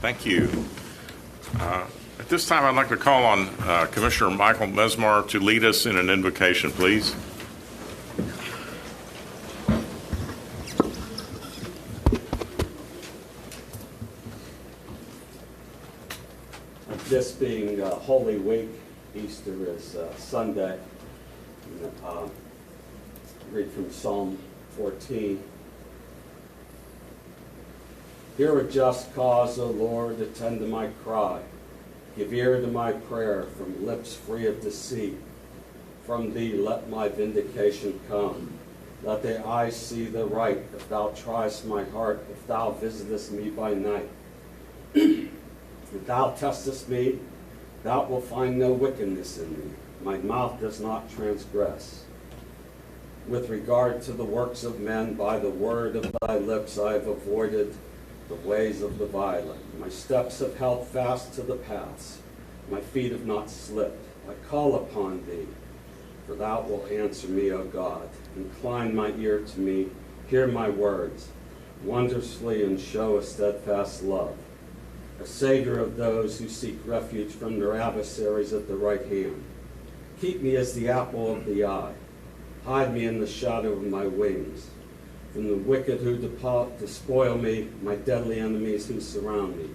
Thank you. At this time, I'd like to call on Commissioner Michael Mesmar to lead us in an invocation, please. This being Holy Week, Easter is Sunday. Read from Psalm 14. Hear a just cause, O Lord, attend to my cry. Give ear to my prayer from lips free of deceit. From thee let my vindication come. Let the eyes see the right, if thou triest my heart, if thou visitest me by night. If thou testest me, thou wilt find no wickedness in me. My mouth does not transgress. With regard to the works of men, by the word of thy lips I have avoided the ways of the violent. My steps have held fast to the paths. My feet have not slipped. I call upon thee, for thou wilt answer me, O God. Incline my ear to me. Hear my words. Wondrously and show a steadfast love. A savior of those who seek refuge from their adversaries at the right hand. Keep me as the apple of the eye. Hide me in the shadow of my wings. From the wicked who despoil me, my deadly enemies who surround me.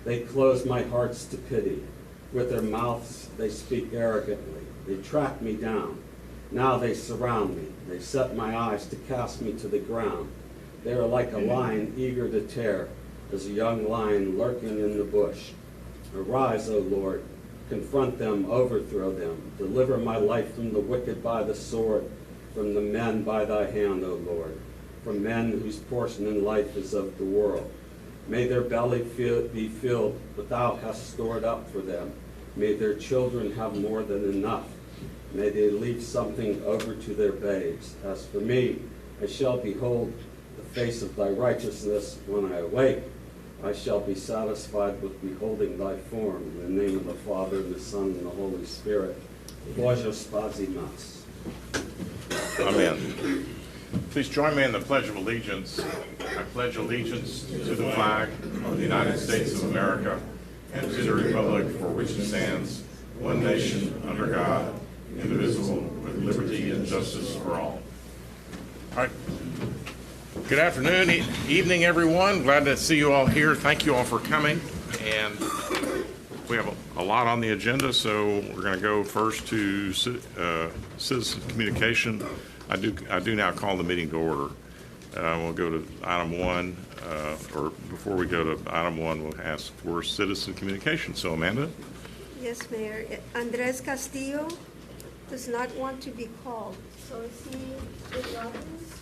They close my hearts to pity. With their mouths they speak arrogantly. They track me down. Now they surround me. They set my eyes to cast me to the ground. They are like a lion eager to tear, as a young lion lurking in the bush. Arise, O Lord, confront them, overthrow them. Deliver my life from the wicked by the sword, from the men by thy hand, O Lord, from men whose portion in life is of the world. May their belly be filled, but thou hast stored up for them. May their children have more than enough. May they leave something over to their babes. As for me, I shall behold the face of thy righteousness when I awake. I shall be satisfied with beholding thy form. In the name of the Father, and the Son, and the Holy Spirit. Božio spasi nas. Amen. Please join me in the Pledge of Allegiance. I pledge allegiance to the flag of the United States of America and to the republic for which it stands, one nation, under God, indivisible, with liberty and justice for all. All right. Good afternoon, evening, everyone. Glad to see you all here. Thank you all for coming. And we have a lot on the agenda, so we're going to go first to citizen communication. I do now call the meeting to order. We'll go to item one, or before we go to item one, we'll ask for citizen communication. So, Amanda? Yes, Mayor. Andres Castillo does not want to be called. So is he with Robbins?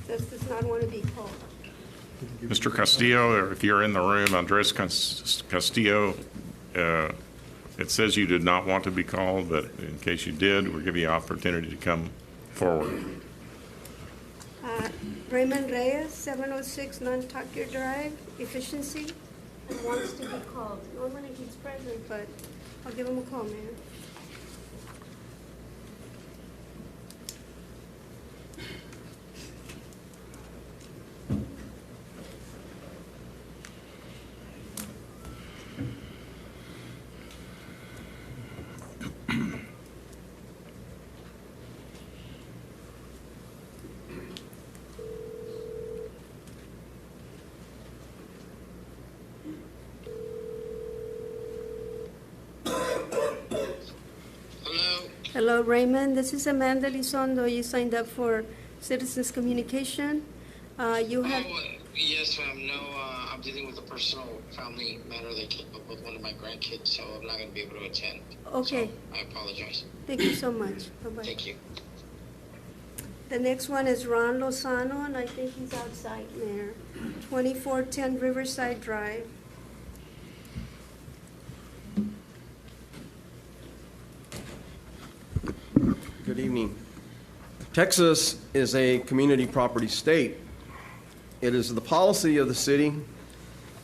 Does not want to be called. Mr. Castillo, or if you're in the room, Andres Castillo, it says you did not want to be called, but in case you did, we'll give you an opportunity to come forward. Raymond Reyes, 706 Nantucket Drive, Efficiency, and wants to be called. Normally he's present, but I'll give him a call, Mayor. Hello, Raymond. This is Amanda Lizondo. You signed up for Citizens Communication. You have... Yes, ma'am. No, I'm dealing with a personal family matter that came up with one of my grandkids, so I'm not going to be able to attend. Okay. So I apologize. Thank you so much. Bye-bye. Thank you. The next one is Ron Lozano, and I think he's outside, Mayor. 2410 Riverside Drive. Good evening. Texas is a community property state. It is the policy of the city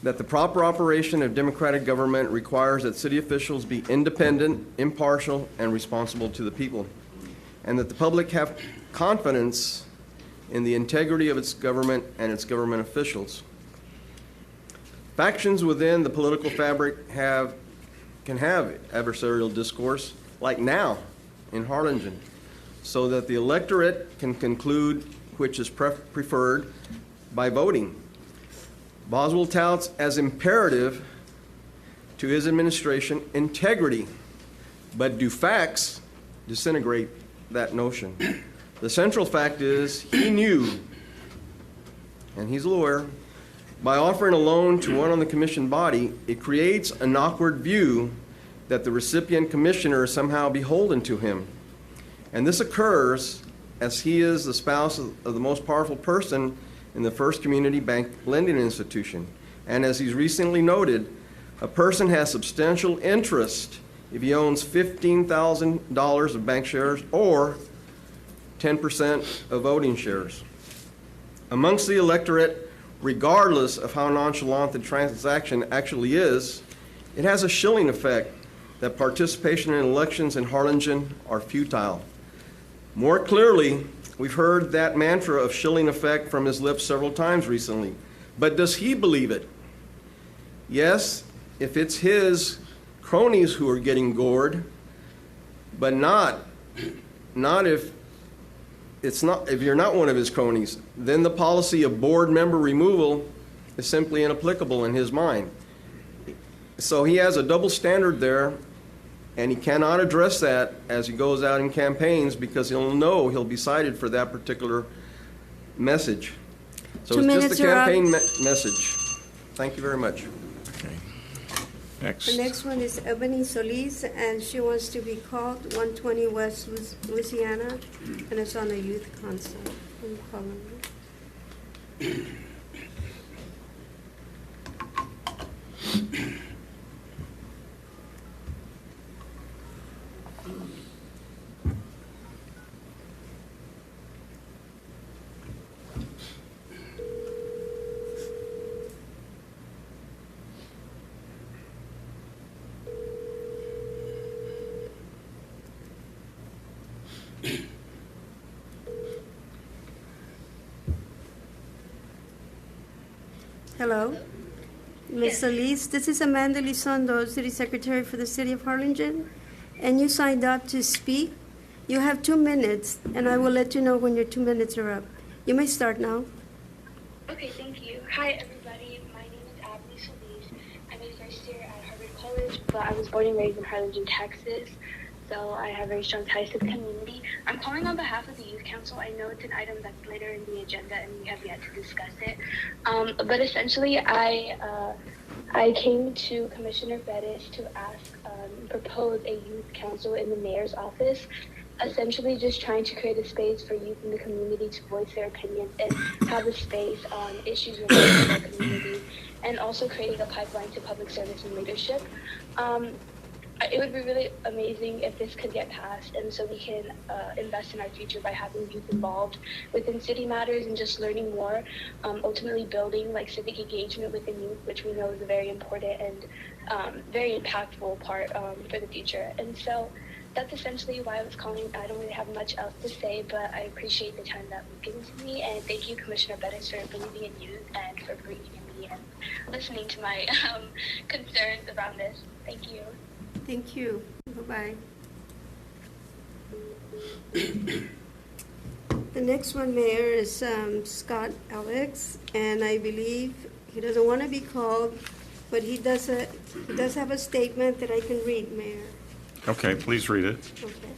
that the proper operation of democratic government requires that city officials be independent, impartial, and responsible to the people, and that the public have confidence in the integrity of its government and its government officials. Factions within the political fabric can have adversarial discourse, like now in Harlingen, so that the electorate can conclude which is preferred by voting. Boswell touts as imperative to his administration integrity, but do facts disintegrate that notion? The central fact is he knew, and he's a lawyer, by offering a loan to one on the commission body, it creates an awkward view that the recipient commissioner is somehow beholden to him. And this occurs as he is the spouse of the most powerful person in the first community bank lending institution. And as he's recently noted, a person has substantial interest if he owns $15,000 of bank shares or 10% of voting shares. Amongst the electorate, regardless of how nonchalant the transaction actually is, it has a chilling effect that participation in elections in Harlingen are futile. More clearly, we've heard that mantra of chilling effect from his lips several times recently. But does he believe it? Yes, if it's his cronies who are getting gored, but not if you're not one of his cronies. Then the policy of board member removal is simply inapplicable in his mind. So he has a double standard there, and he cannot address that as he goes out in campaigns because he'll know he'll be cited for that particular message. So it's just a campaign message. Thank you very much. Okay. Next. The next one is Ebony Solis, and she wants to be called 120 West Louisiana, and it's on a youth council. I'm calling her. Hello, Ms. Solis. This is Amanda Lizondo, City Secretary for the City of Harlingen, and you signed up to speak. You have 2 minutes, and I will let you know when your 2 minutes are up. You may start now. Okay, thank you. Hi, everybody. My name is Abby Solis. I'm a first year at Harvard College, but I was born and raised in Harlingen, Texas, so I have very strong ties to the community. I'm calling on behalf of the Youth Council. I know it's an item that's later in the agenda, and we have yet to discuss it. But essentially, I came to Commissioner Bettis to propose a youth council in the mayor's office, essentially just trying to create a space for youth in the community to voice their opinions and have a space on issues related to their community, and also creating a pipeline to public service and leadership. It would be really amazing if this could get passed, and so we can invest in our future by having youth involved within city matters and just learning more, ultimately building like civic engagement within youth, which we know is a very important and very impactful part for the future. And so that's essentially why I was calling. I don't really have much else to say, but I appreciate the time that was given to me, and thank you, Commissioner Bettis, for believing in youth and for believing in me and listening to my concerns around this. Thank you. Thank you. Bye-bye. The next one, Mayor, is Scott Alex, and I believe he doesn't want to be called, but he does have a statement that I can read, Mayor. Okay, please read it. Okay.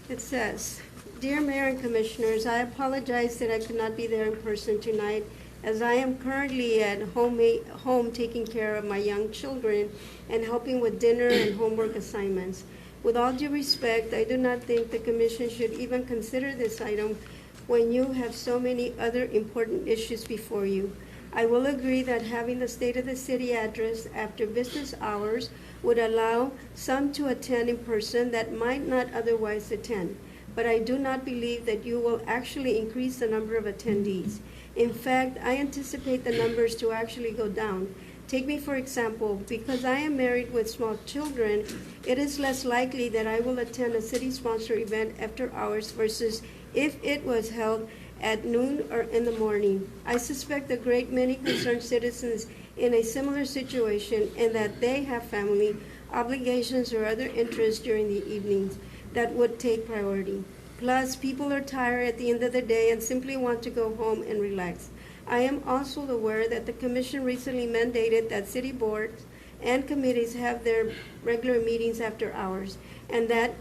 It says, Dear Mayor and Commissioners, I apologize that I could not be there in person tonight, as I am currently at home taking care of my young children and helping with dinner and homework assignments. With all due respect, I do not think the Commission should even consider this item when you have so many other important issues before you. I will agree that having the State of the City address after business hours would allow some to attend in person that might not otherwise attend, but I do not believe that you will actually increase the number of attendees. In fact, I anticipate the numbers to actually go down. Take me for example, because I am married with small children, it is less likely that I will attend a city-sponsored event after hours versus if it was held at noon or in the morning. I suspect a great many concerned citizens in a similar situation and that they have family obligations or other interests during the evenings that would take priority. Plus, people are tired at the end of the day and simply want to go home and relax. I am also aware that the Commission recently mandated that city boards and committees have their regular meetings after hours, and that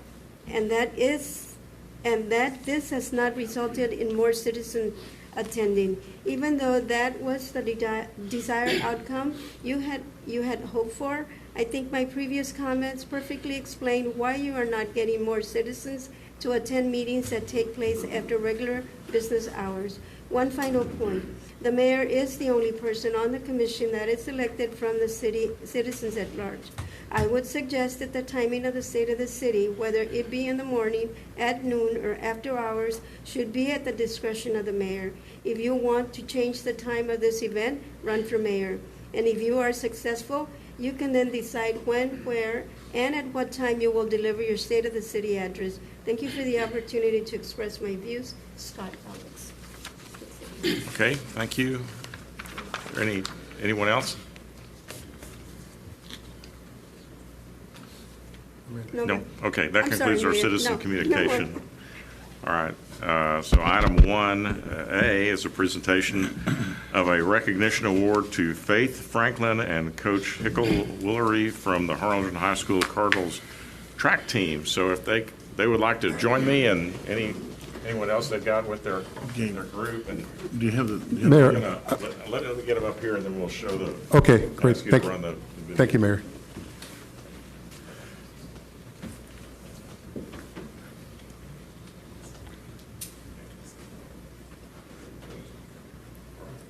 this has not resulted in more citizens attending. Even though that was the desired outcome you had hoped for, I think my previous comments perfectly explain why you are not getting more citizens to attend meetings that take place after regular business hours. One final point. The mayor is the only person on the commission that is elected from the citizens at large. I would suggest that the timing of the state of the city, whether it be in the morning, at noon, or after hours, should be at the discretion of the mayor. If you want to change the time of this event, run for mayor. And if you are successful, you can then decide when, where, and at what time you will deliver your state of the city address. Thank you for the opportunity to express my views. Scott Alex. Okay, thank you. Anyone else? No? Okay, that I'm concludes sorry, our Mayor. citizen No. communication. All right, so item 1A is a presentation of a recognition award to Faith Franklin and Coach Hickle Willery from the Harlingen High School Cardinals track team. So if they would like to join me and anyone else that got with their group, and Do you have the? we're gonna let them get them up here, and then we'll show the. Okay, great. ask you to Thank you. run the video. Thank you, Mayor.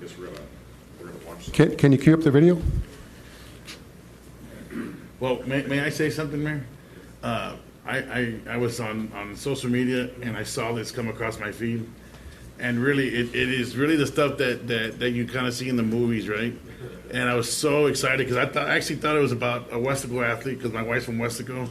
Guess we're gonna watch some. Can you cue up the video? Well, may I say something, Mayor? I was on social media and I saw this come across my feed, and really it is really the stuff that you kind of see in the movies, right? And I was so excited because I actually thought it was about a Westaco athlete because my wife's from Westaco,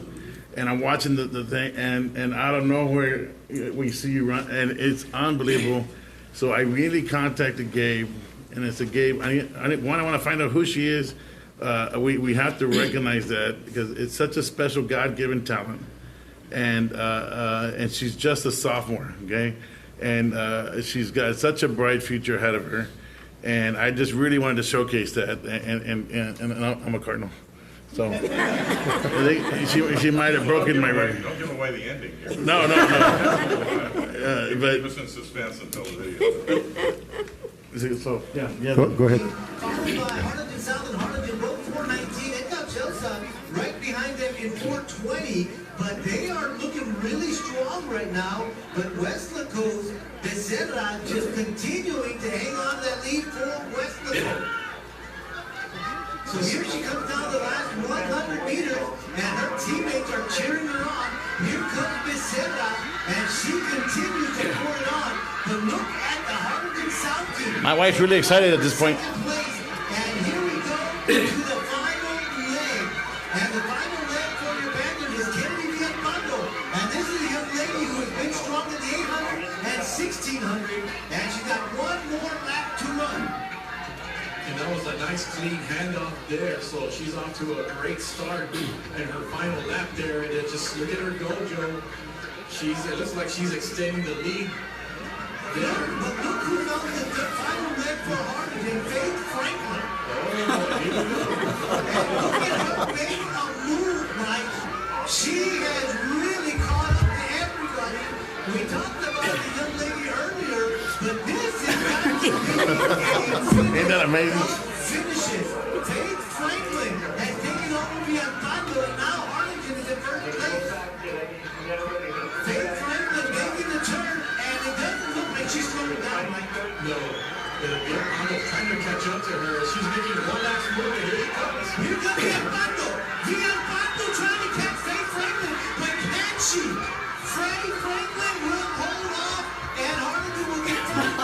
and I'm watching the thing, and out of nowhere we see you run, and it's unbelievable. So I really contacted Gabe, and I said, Gabe, I want to find out who she is. We have to recognize that because it's such a special God-given talent, and she's just a sophomore, okay, and she's got such a bright future ahead of her, and I just really wanted to showcase that, and I'm a Cardinal, so I think she might have broken my record. Don't give away the ending here. No. Keep us in suspense until the video. So yeah. Go ahead. Followed by Harlington South and Harlington Road 419. They've got Chelsea right behind them in 420, but they are looking really strong right now. But Westlaco's Becerra just continuing to hang on to that lead for Westlaco. So here she comes down the last 100 meters, and her teammates are cheering her on. Here comes Becerra, and she continues to pour it on. But look at the Harlington South team. My wife's really excited at this point. Second place. And here we go to the final leg. And the final leg for your bandit is Kennedy Villalpando. And this is a young lady who has been strong in the 800 and 1600. And she's got one more lap to run. And that was a nice clean handoff there, so she's off to a great start in her final lap there. And it just look at her go, Joe. It looks like she's extending the lead. But look who's on the final leg for Harlingen, Faith Franklin. And look at her making a move, Mike. She has really caught up to everybody. We talked about the young lady earlier, but this is got to be Ain't that amazing? finishes. Faith Franklin has taken over Villalpando, and now Harlingen is in first place. Faith Franklin making the turn, and it doesn't look like she's slowing down, Mike. No, Villalpando's trying to catch up to her. She's making one last move, and here it comes. Here comes Villalpando. Villalpando trying to catch Faith Franklin, but can she? Faith Franklin will hold off, and Harlingen will get first.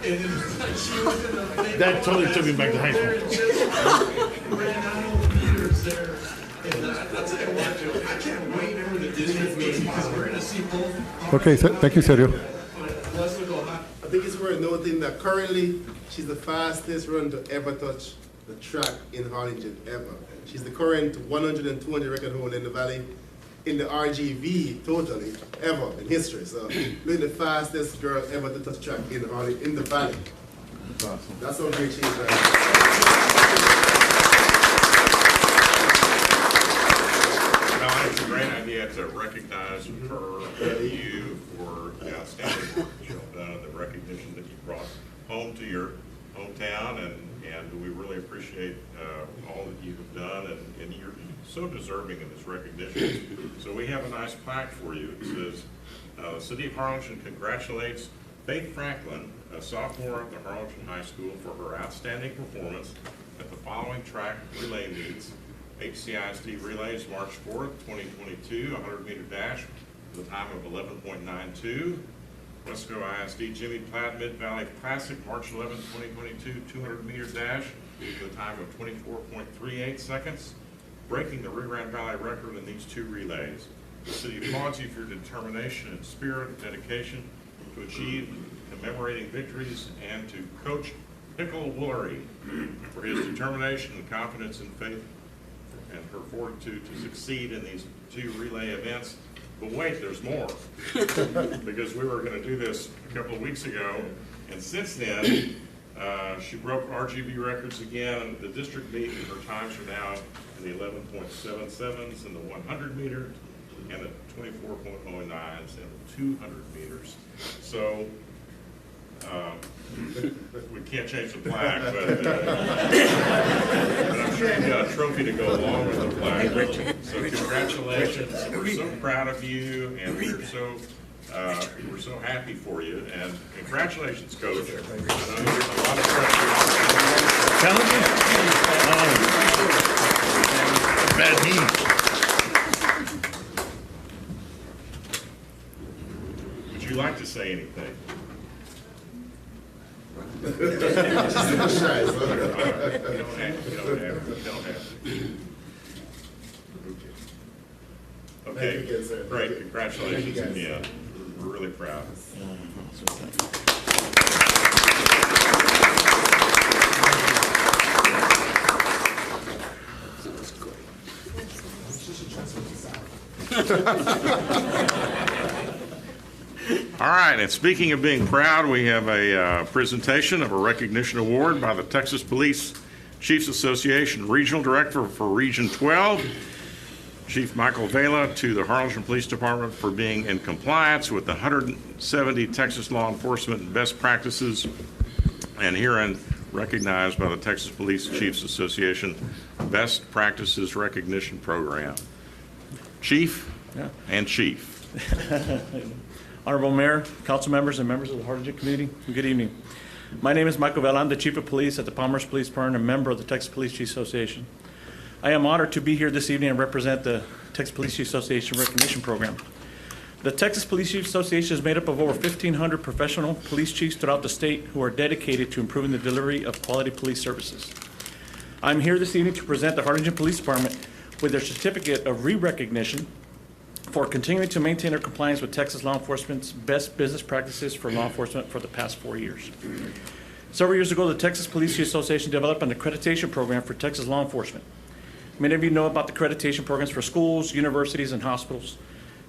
And it was like she was in the big That totally took me back to high school. and just ran out of the meters there. And I'll tell you what, Joe, I can't wait for the district meeting because we're gonna see both. Okay, thank you, Sergio. Let's go high. I think it's worth noting that currently she's the fastest run to ever touch the track in Harlingen ever. She's the current 100 and 200 record holder in the valley, in the RGV totally, ever in history. So, really the fastest girl ever to touch track in Harlingen, in the valley. That's awesome. That's some great change right Well, it's a great idea to recognize her, you, for the outstanding work that you've done, the recognition that you brought home to your hometown, and we really appreciate all that you have done, and you're so deserving of this recognition. So we have a nice plaque for you. It says, the City of Harlingen congratulates Faith Franklin, a sophomore at the Harlingen High School, for her outstanding performance at the following track relay meets. HCISD Relays March 4th, 2022, 100-meter dash with a time of 11.92. Wesco ISD Jimmy Platt Mid-Valley Classic March 11th, 2022, 200-meter dash with a time of 24.38 seconds, breaking the Rio Grande Valley record in these two relays. The city applauds you for your determination and spirit of dedication to achieve commemorating victories, and to Coach Pickle Woolery for his determination and confidence in faith and her fortitude to succeed in these two relay events. But wait, there's more. Because we were going to do this a couple of weeks ago, and since then, she broke RGB records again. The district meet, and her times are now in the 11.77s in the 100 meters, and the 24.09s in the 200 meters. So, we can't change the plaque, but I'm sure you've got a trophy to go along with the plaque. So congratulations. We're so proud of you, and we're so happy for you. And congratulations, Coach. I know there's a lot of pressure. Bad knee. Would you like to say anything? She's a little shy, so. You don't have to. Okay, Thank you again, sir. great, congratulations Thank you, again. We're really proud. All right, and speaking of being proud, we have a presentation of a recognition award by the Texas Police Chiefs Association Regional Director for Region 12, Chief Michael Vela, to the Harlingen Police Department for being in compliance with the 170 Texas law enforcement best practices, and herein recognized by the Texas Police Chiefs Association Best Practices Recognition Program. Chief and Chief. Honorable Mayor, council members, and members of the Harlingen community, good evening. My name is Michael Vela. I'm the Chief of Police at the Palmer's Police Department and a member of the Texas Police Chiefs Association. I am honored to be here this evening and represent the Texas Police Chiefs Association Recognition Program. The Texas Police Chiefs Association is made up of over 1,500 professional police chiefs throughout the state who are dedicated to improving the delivery of quality police services. I'm here this evening to present the Harlingen Police Department with their certificate of re-recognition for continuing to maintain their compliance with Texas law enforcement's best business practices for law enforcement for the past 4 years. Several years ago, the Texas Police Chiefs Association developed an accreditation program for Texas law enforcement. Many of you know about the accreditation programs for schools, universities, and hospitals.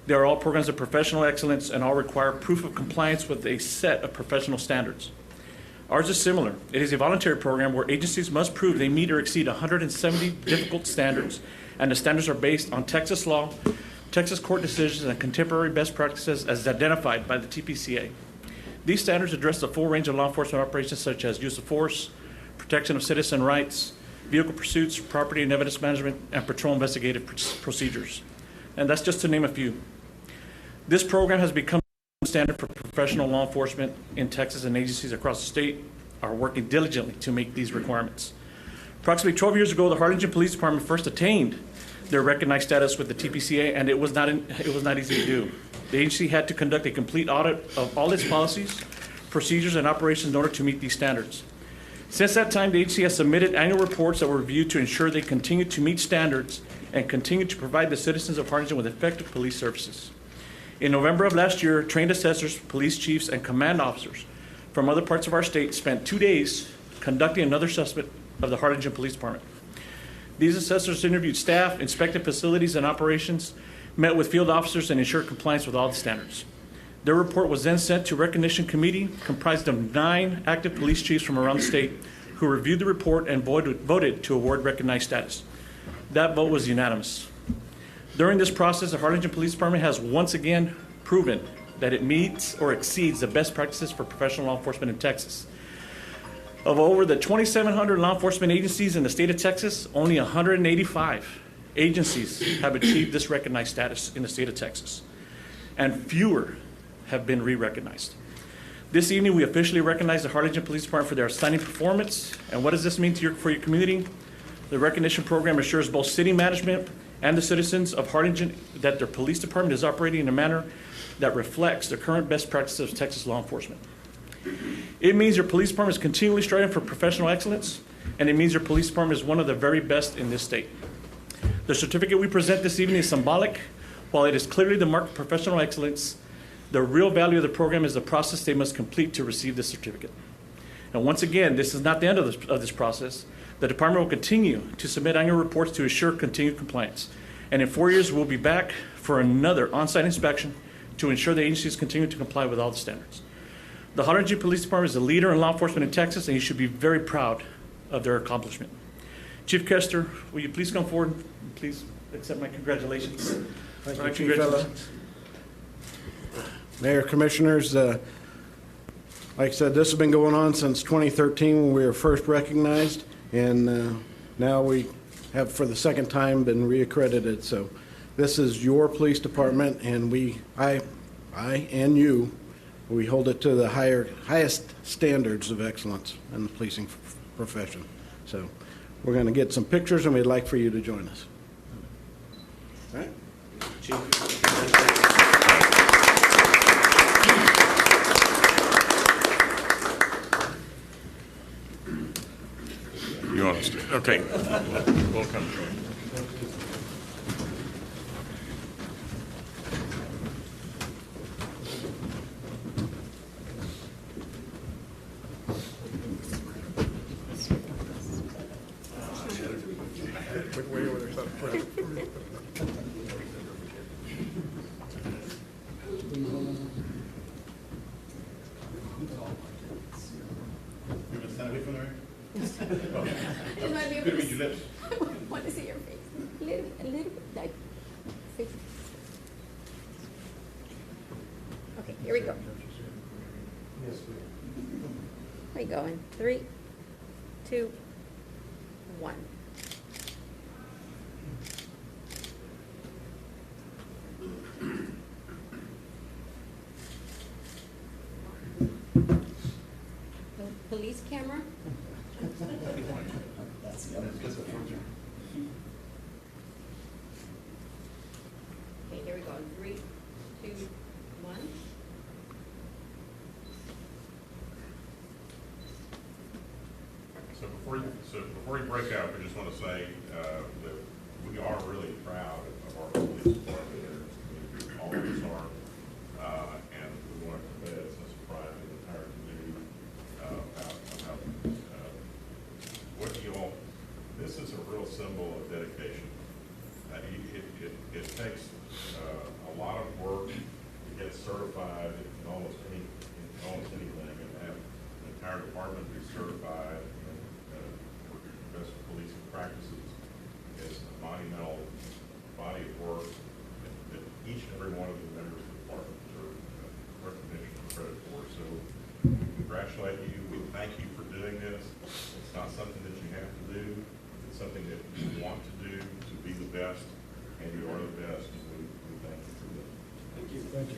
They are all programs of professional excellence and all require proof of compliance with a set of professional standards. Ours is similar. It is a voluntary program where agencies must prove they meet or exceed 170 difficult standards, and the standards are based on Texas law, Texas court decisions, and contemporary best practices as identified by the TPCA. These standards address the full range of law enforcement operations such as use of force, protection of citizen rights, vehicle pursuits, property and evidence management, and patrol investigative procedures. And that's just to name a few. This program has become the standard for professional law enforcement in Texas, and agencies across the state are working diligently to meet these requirements. Approximately 12 years ago, the Harlingen Police Department first attained their recognized status with the TPCA, and it was not easy to do. The agency had to conduct a complete audit of all its policies, procedures, and operations in order to meet these standards. Since that time, the agency has submitted annual reports that were reviewed to ensure they continue to meet standards and continue to provide the citizens of Harlingen with effective police services. In November of last year, trained assessors, police chiefs, and command officers from other parts of our state spent 2 days conducting another assessment of the Harlingen Police Department. These assessors interviewed staff, inspected facilities and operations, met with field officers, and ensured compliance with all the standards. Their report was then sent to a recognition committee comprised of 9 active police chiefs from around the state who reviewed the report and voted to award recognized status. That vote was unanimous. During this process, the Harlingen Police Department has once again proven that it meets or exceeds the best practices for professional law enforcement in Texas. Of over the 2,700 law enforcement agencies in the state of Texas, only 185 agencies have achieved this recognized status in the state of Texas, and fewer have been re-recognized. This evening, we officially recognize the Harlingen Police Department for their outstanding performance. And what does this mean for your community? The recognition program assures both city management and the citizens of Harlingen that their police department is operating in a manner that reflects the current best practices of Texas law enforcement. It means your police department is continually striving for professional excellence, and it means your police department is one of the very best in this state. The certificate we present this evening is symbolic. While it is clearly the mark of professional excellence, the real value of the program is the process they must complete to receive this certificate. And once again, this is not the end of this process. The department will continue to submit annual reports to assure continued compliance. And in 4 years, we'll be back for another on-site inspection to ensure the agencies continue to comply with all the standards. The Harlingen Police Department is a leader in law enforcement in Texas, and you should be very proud of their accomplishment. Chief Kester, will you please come forward and please accept my congratulations. Thank you, Chief Ella. Mayor, Commissioners, like I said, this has been going on since 2013 when we were first recognized, and now we have for the second time been reaccredited. So this is your police department, and I and you, we hold it to the highest standards of excellence in the policing profession. So we're going to get some pictures, and we'd like for you to join us. All right? Chief. You want us to? Okay. We'll come join. Want to see your face. A little bit, like, face. Okay, here we go. Where you going? 3, 2, 1. Police camera? Okay, here we go. 3, 2, 1. So before you break out, I just want to say that we are really proud of our police department. All of us are, and we want to convey a sense of pride to the entire community about what you all. This is a real symbol of dedication. It takes a lot of work to get certified in almost anything, and have an entire department be certified for best policing practices is a monumental body of work that each and every one of the members of the department deserve recognition and credit for. So we congratulate you. We thank you for doing this. It's not something that you have to do. It's something that you want to do to be the best, and you are the best. And we thank you for that. Thank you. Thank you.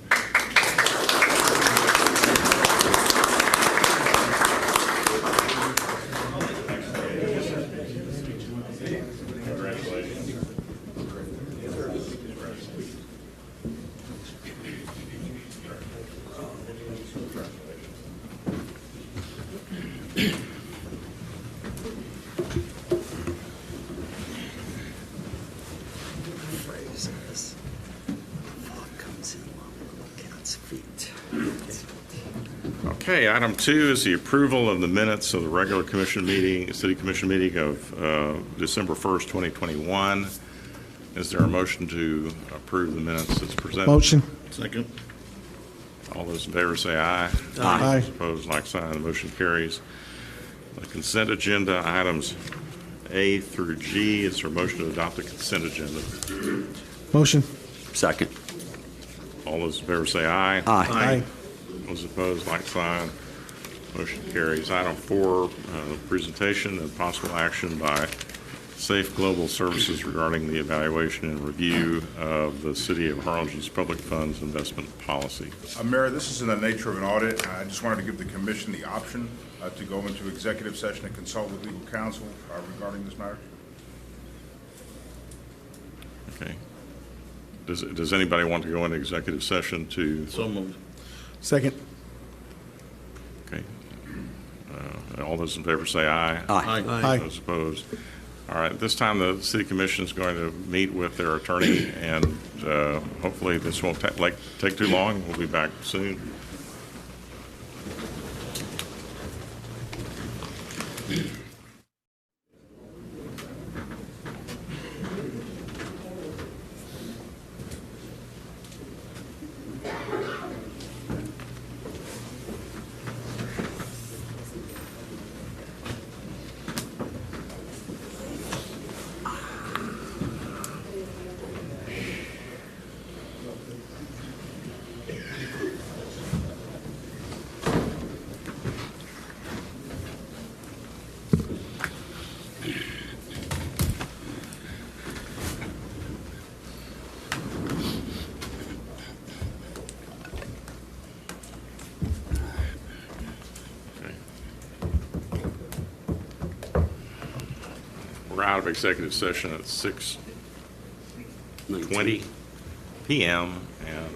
Congratulations. Phrases. Fog comes in while we look at its feet. Okay, item 2 is the approval of the minutes of the regular commission meeting, city commission meeting of December 1st, 2021. Is there a motion to approve the minutes as presented? Motion. Second. All those in favor say aye. Aye. Those opposed, like sign. The motion carries. The consent agenda, items A through G. Is there a motion to adopt the consent agenda? Motion. Second. All those in favor say aye. Aye. Those opposed, like sign. Motion carries. Item 4, presentation and possible action by Safe Global Services regarding the evaluation and review of the City of Harlingen's public funds investment policy. Mayor, this is in the nature of an audit. I just wanted to give the commission the option to go into executive session and consult with legal counsel regarding this matter. Okay. Does anybody want to go into executive session to? So moved. Second. Okay. All those in favor say aye. Aye. Aye. Those opposed. All right, this time the city commission is going to meet with their attorney, and hopefully this won't take too long. We'll be back soon. We're out of executive session at 6:20 p.m. and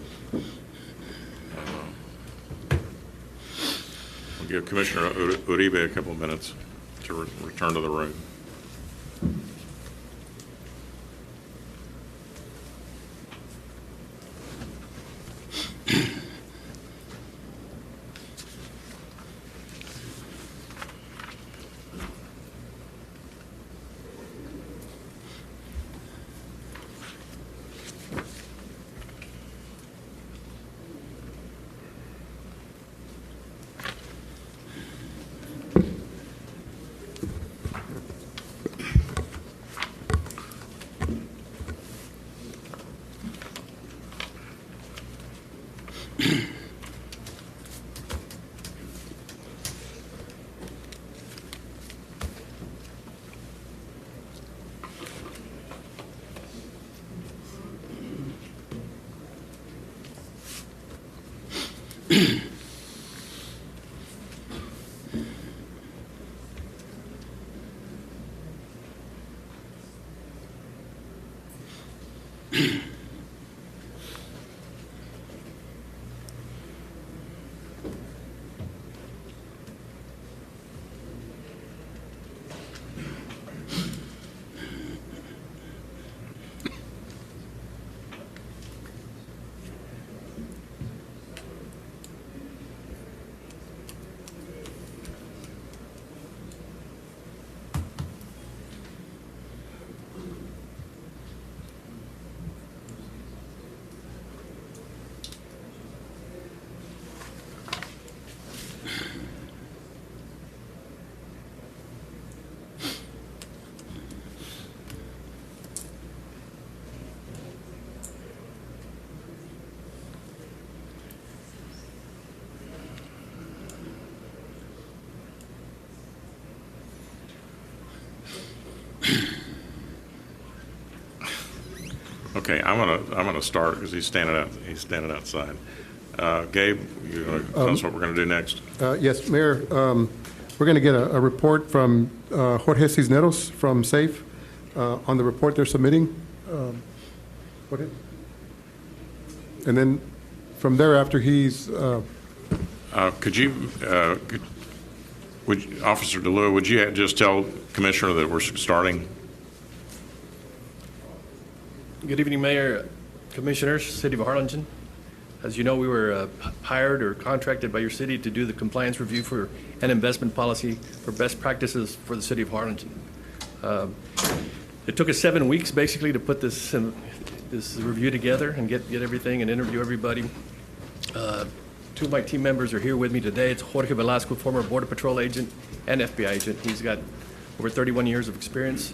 we'll give Commissioner Uribe a couple of minutes to return to the room. Okay, I'm gonna start because he's standing outside. Gabe, you want to tell us what we're going to do next? Yes, Mayor. We're going to get a report from Jorge Cisneros from SAFE on the report they're submitting. Jorge? And then from there, after he's... Could you Officer DeLua, would you just tell Commissioner that we're starting? Good evening, Mayor, Commissioners, City of Harlingen. As you know, we were hired or contracted by your city to do the compliance review for an investment policy for best practices for the City of Harlingen. It took us 7 weeks basically to put this review together and get everything and interview everybody. Two of my team members are here with me today. It's Jorge Velasco, former Border Patrol agent and FBI agent. He's got over 31 years of experience.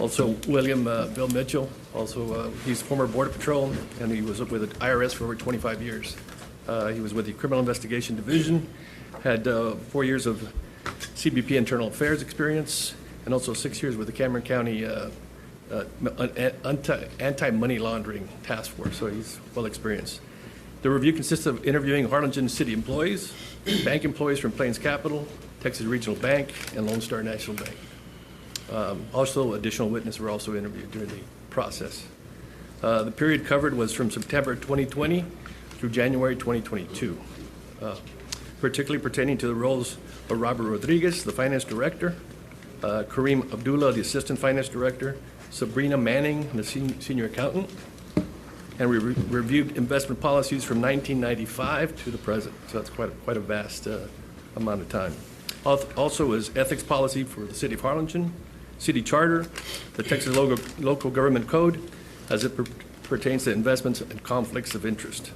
Also, William Bill Mitchell, also he's former Border Patrol, and he was with the IRS for over 25 years. He was with the Criminal Investigation Division, had 4 years of CBP Internal Affairs experience, and also 6 years with the Cameron County Anti-Money Laundering Task Force, so he's well experienced. The review consists of interviewing Harlingen City employees, bank employees from Plains Capital, Texas Regional Bank, and Lone Star National Bank. Also, additional witnesses were also interviewed during the process. The period covered was from September 2020 through January 2022, particularly pertaining to the roles of Robert Rodriguez, the Finance Director, Kareem Abdullah, the Assistant Finance Director, Sabrina Manning, the Senior Accountant, and we reviewed investment policies from 1995 to the present, so that's quite a vast amount of time. Also is ethics policy for the City of Harlingen, City Charter, the Texas Local Government Code, as it pertains to investments and conflicts of interest.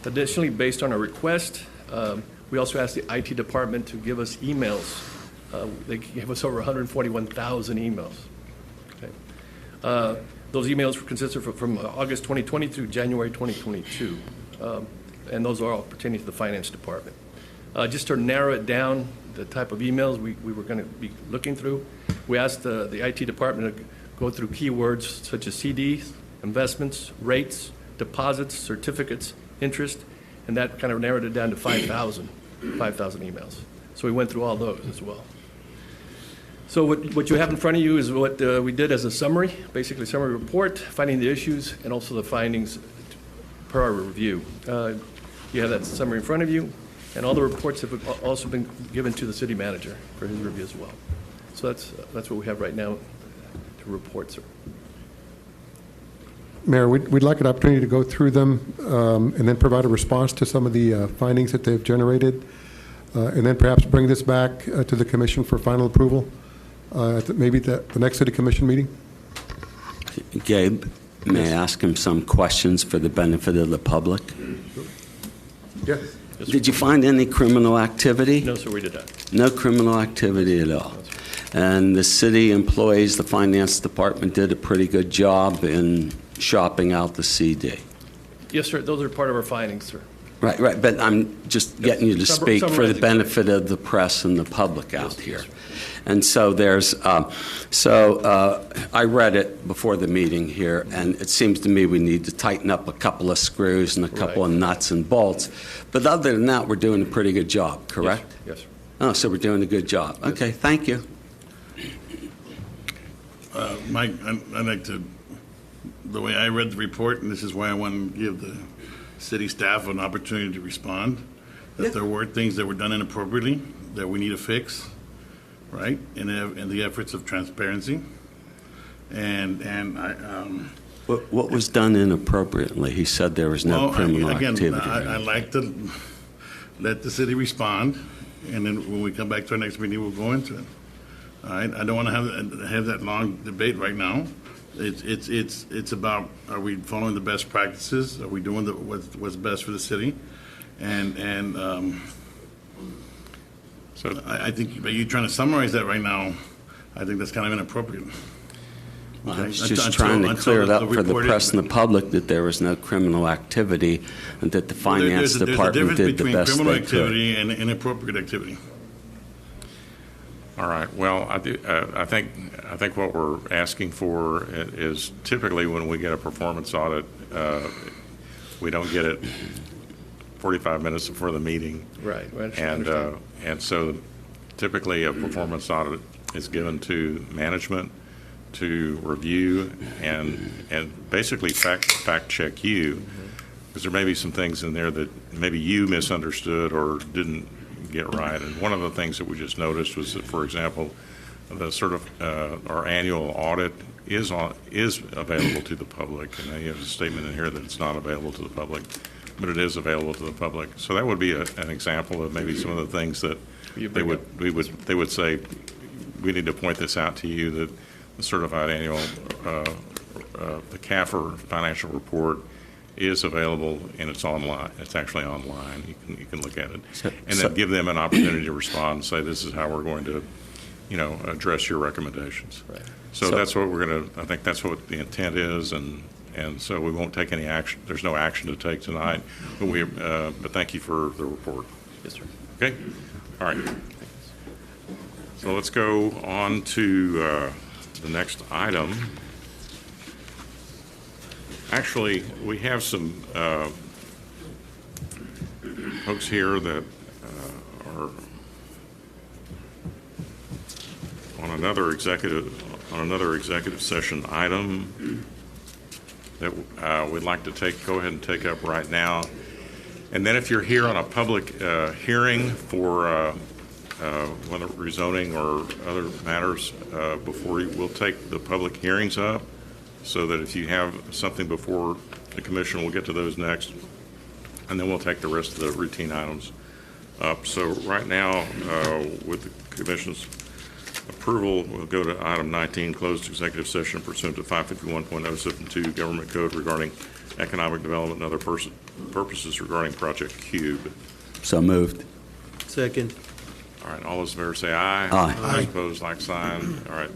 Additionally, based on a request, we also asked the IT department to give us emails. They gave us over 141,000 emails. Okay. Those emails consisted from August 2020 through January 2022, and those are all pertaining to the Finance Department. Just to narrow it down, the type of emails we were going to be looking through, we asked the IT department to go through keywords such as CDs, investments, rates, deposits, certificates, interest, and that kind of narrowed it down to 5,000 emails. So we went through all those as well. So what you have in front of you is what we did as a summary, basically summary report, finding the issues, and also the findings per our review. You have that summary in front of you, and all the reports have also been given to the city manager for his review as well. So that's what we have right now to report, sir. Mayor, we'd like an opportunity to go through them and then provide a response to some of the findings that they've generated, and then perhaps bring this back to the commission for final approval at maybe the next city commission meeting. Gabe, may I ask him some questions for the benefit of the public? Yes. Did you find any criminal activity? No, sir, we did not. No criminal activity at all. And the city employees, the finance department did a pretty good job in shopping out the CD. Yes, sir, those are part of our findings, sir. Right, but I'm just getting you to speak for the benefit of the press and the public out here. And so there's, I read it before the meeting here, and it seems to me we need to tighten up a couple of screws and a couple of nuts and bolts. But other than that, we're doing a pretty good job, correct? Yes, sir. Oh, so we're doing a good job. Okay, thank you. Mike, I'd like to, the way I read the report, and this is why I want to give the city staff an opportunity to respond, that there were things that were done inappropriately that we need to fix, right? In the efforts of transparency. And I. What was done inappropriately? He said there was no criminal activity. I'd like to let the city respond, and then when we come back to our next meeting, we'll go into it. All right, I don't want to have that long debate right now. It's about, are we following the best practices? Are we doing what's best for the city? And so I think by you trying to summarize that right now, I think that's kind of inappropriate. Well, I was just trying to clear it up for the press and the public that there was no criminal activity and that the finance department did the best they could. There's a difference between criminal activity and inappropriate activity. All right. Well, I think what we're asking for is typically when we get a performance audit, we don't get it 45 minutes before the meeting. Right. And so typically a performance audit is given to management to review and basically fact check you, because there may be some things in there that maybe you misunderstood or didn't get right. And one of the things that we just noticed was that, for example, our annual audit is available to the public, and you have a statement in here that it's not available to the public, but it is available to the public. So that would be an example of maybe some of the things that they would say, we need to point this out to you, that the certified annual, the CAFR financial report is available, and it's online. It's actually online. You can look at it, and then give them an opportunity to respond and say, this is how we're going to, address your recommendations. Right. So that's what we're going to. I think that's what the intent is, and so we won't take any action. There's no action to take tonight, but thank you for the report. Yes, sir. Okay. All right. So let's go on to the next item. Actually, we have some folks here that are on another executive session item that we'd like to go ahead and take up right now. And then if you're here on a public hearing for whether rezoning or other matters, we'll take the public hearings up, so that if you have something before the commission, we'll get to those next, and then we'll take the rest of the routine items up. So right now, with the commission's approval, we'll go to item 19, closed executive session pursuant to 551.072 Government Code regarding economic development and other purposes regarding Project Cube. So moved. Second. All right, all those in favor say aye. Aye. Those opposed, like sign. All right,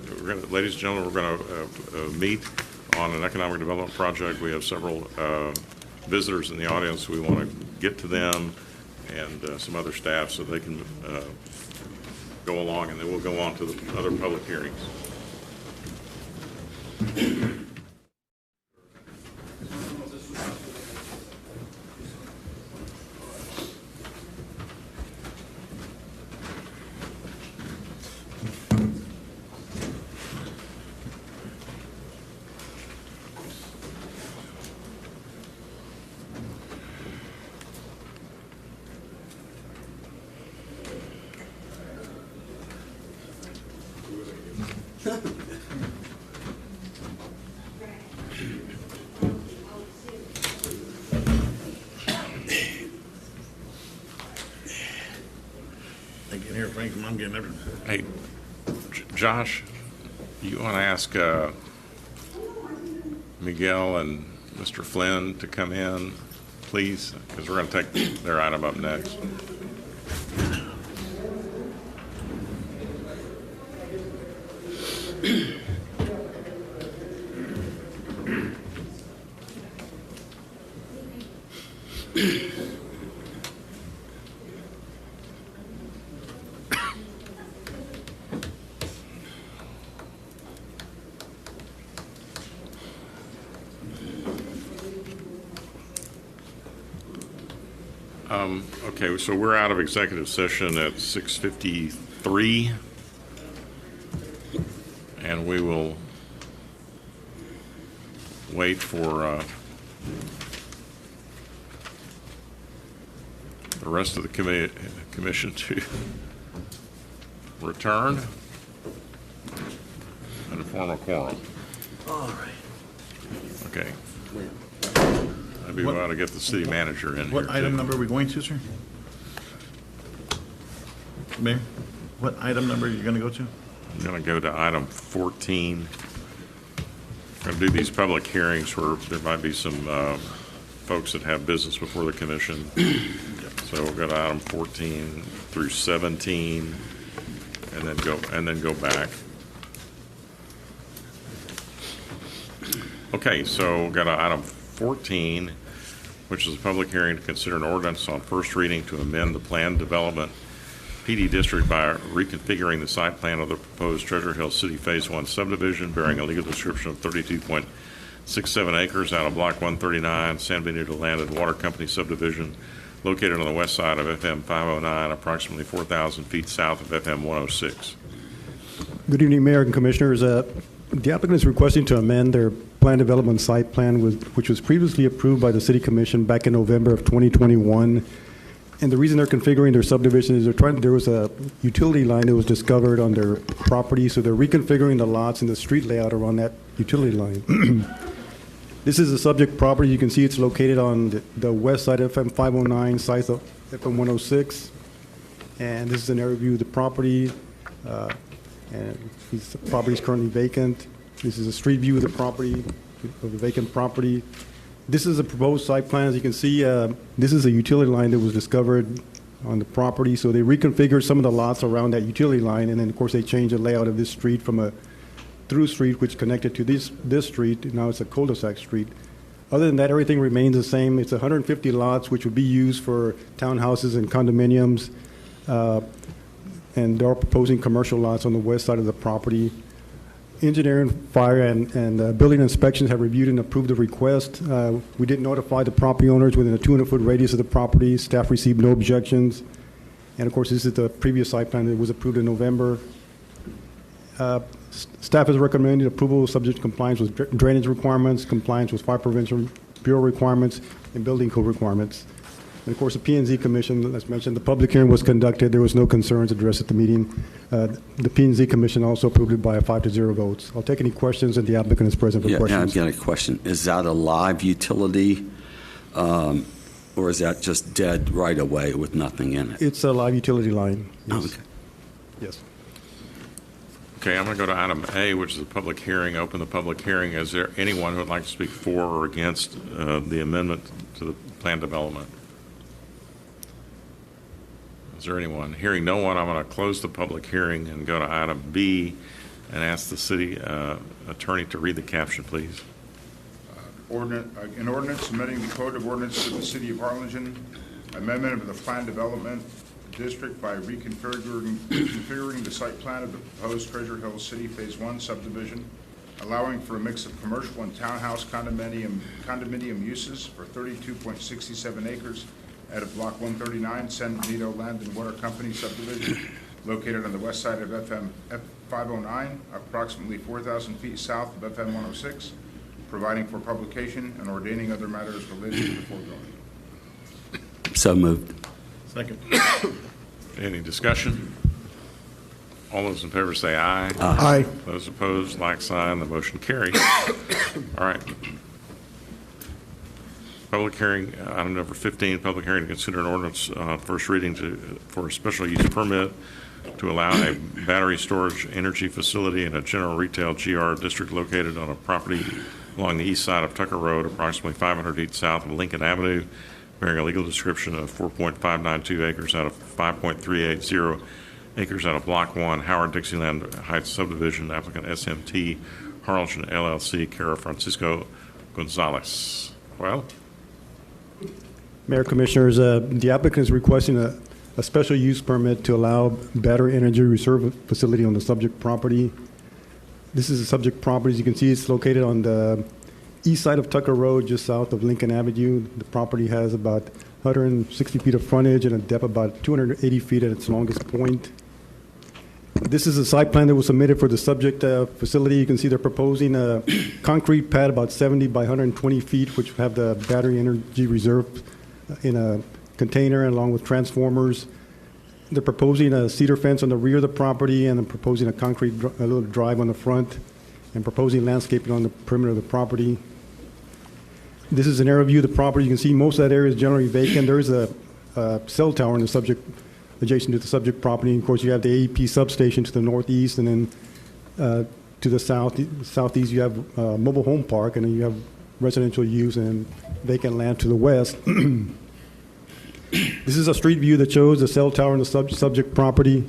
ladies and gentlemen, we're going to meet on an economic development project. We have several visitors in the audience. We want to get to them and some other staff so they can go along, and then we'll go on to the other public hearings. I'm getting everything. Hey, Josh, you want to ask Miguel and Mr. Flynn to come in, please? Because we're going to take their item up next. Okay, so we're out of executive session at 6:53, and we will wait for the rest of the commission to return and form a quorum. All right. Okay. Maybe we ought to get the city manager in here. What item number are we going to, sir? Mayor, what item number are you going to go to? I'm going to go to item 14. We're going to do these public hearings where there might be some folks that have business before the commission. So we'll go to item 14 through 17, and then go back. Okay, so we'll go to item 14, which is a public hearing to consider an ordinance on first reading to amend the planned development PD district by reconfiguring the site plan of the proposed Treasure Hill City Phase 1 subdivision bearing a legal description of 32.67 acres out of Block 139, San Benito Land and Water Company subdivision located on the west side of FM 509, approximately 4,000 feet south of FM 106. Good evening, Mayor and Commissioners. The applicant is requesting to amend their plan development site plan, which was previously approved by the City Commission back in November of 2021. And the reason they're configuring their subdivision is there was a utility line that was discovered on their property, so they're reconfiguring the lots and the street layout around that utility line. This is the subject property. You can see it's located on the west side of FM 509, south of FM 106. And this is an area view of the property. And this property is currently vacant. This is a street view of the property, of the vacant property. This is a proposed site plan. As you can see, this is a utility line that was discovered on the property. So they reconfigured some of the lots around that utility line, and then, of course, they changed the layout of this street from a through street, which connected to this street. Now it's a cul-de-sac street. Other than that, everything remains the same. It's 150 lots, which would be used for townhouses and condominiums. And they are proposing commercial lots on the west side of the property. Engineering, fire, and building inspections have reviewed and approved the request. We did notify the property owners within a 200-foot radius of the property. Staff received no objections. And of course, this is the previous site plan that was approved in November. Staff has recommended approval subject to compliance with drainage requirements, compliance with Fire Prevention Bureau requirements, and building code requirements. And of course, the P&Z Commission, as mentioned, the public hearing was conducted. There was no concerns addressed at the meeting. The P&Z Commission also approved it by a 5-0 votes. I'll take any questions, and the applicant is present for questions. Yeah, I've got a question. Is that a live utility, or is that just dead right away with nothing in it? It's a live utility line. Yes. Oh, okay. Yes. Okay, I'm going to go to item A, which is the public hearing. Open the public hearing. Is there anyone who would like to speak for or against the amendment to the plan development? Is there anyone? Hearing no one, I'm going to close the public hearing and go to item B and ask the city attorney to read the caption, please. An ordinance amending the Code of Ordinances of the City of Harlingen, amendment of the Plan Development District by reconfiguring the site plan of the proposed Treasure Hill City Phase 1 subdivision, allowing for a mix of commercial and townhouse condominium uses for 32.67 acres at a Block 139 San Benito Land and Water Company subdivision located on the west side of FM 509, approximately 4,000 feet south of FM 106, providing for publication and ordaining other matters related to the foregoing. So moved. Second. Any discussion? All those in favor say aye. Aye. Those opposed, like sign. The motion carries. All right. Public hearing, item number 15, public hearing to consider an ordinance first reading for a special use permit to allow a battery storage energy facility in a general retail GR district located on a property along the east side of Tucker Road, approximately 500 feet south of Lincoln Avenue, bearing a legal description of 4.592 acres out of 5.380 acres out of Block 1, Howard Dixieland Heights Subdivision, applicant SMT Harlingen LLC, care of Francisco Gonzalez. Well, Mayor, Commissioners, the applicant is requesting a special use permit to allow battery energy reserve facility on the subject property. This is the subject property. As you can see, it's located on the east side of Tucker Road, just south of Lincoln Avenue. The property has about 160 feet of frontage and a depth of about 280 feet at its longest point. This is a site plan that was submitted for the subject facility. You can see they're proposing a concrete pad about 70 by 120 feet, which have the battery energy reserve in a container along with transformers. They're proposing a cedar fence on the rear of the property, and they're proposing a concrete a little drive on the front, and proposing landscaping on the perimeter of the property. This is an aerial view of the property. You can see most of that area is generally vacant. There is a cell tower in the subject, adjacent to the subject property. And of course, you have the AEP substation to the northeast, and then to the southeast, you have a mobile home park, and then you have residential use and vacant land to the west. This is a street view that shows the cell tower in the subject property.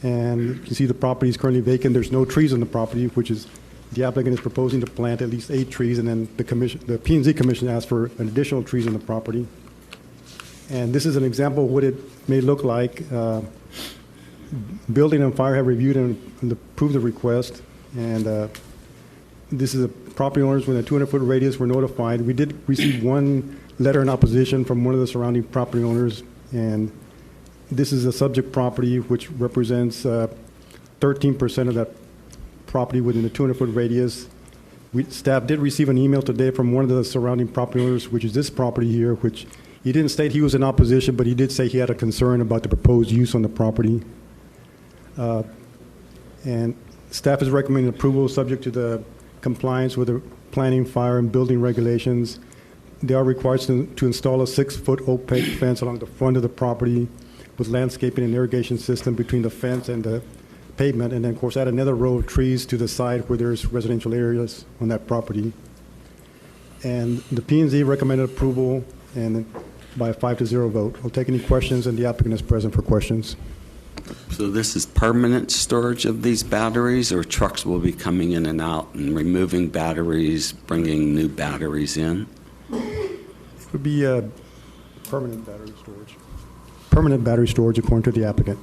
And you can see the property is currently vacant. There's no trees on the property, which is the applicant is proposing to plant at least 8 trees, and then the P&Z Commission asked for an additional trees on the property. And this is an example of what it may look like. Building and Fire have reviewed and approved the request. And this is a property owners with a 200-foot radius were notified. We did receive one letter in opposition from one of the surrounding property owners. And this is a subject property which represents 13% of that property within the 200-foot radius. Staff did receive an email today from one of the surrounding property owners, which is this property here, which He didn't state he was in opposition, but he did say he had a concern about the proposed use on the property. And staff is recommending approval subject to the compliance with the planning, fire, and building regulations. They are required to install a 6-foot opaque fence along the front of the property with landscaping and irrigation system between the fence and the pavement, and then, of course, add another row of trees to the side where there's residential areas on that property. And the P&Z recommended approval and by a 5-0 vote. I'll take any questions, and the applicant is present for questions. So this is permanent storage of these batteries, or trucks will be coming in and out and removing batteries, bringing new batteries in? It would be permanent battery storage. Permanent battery storage, according to the applicant.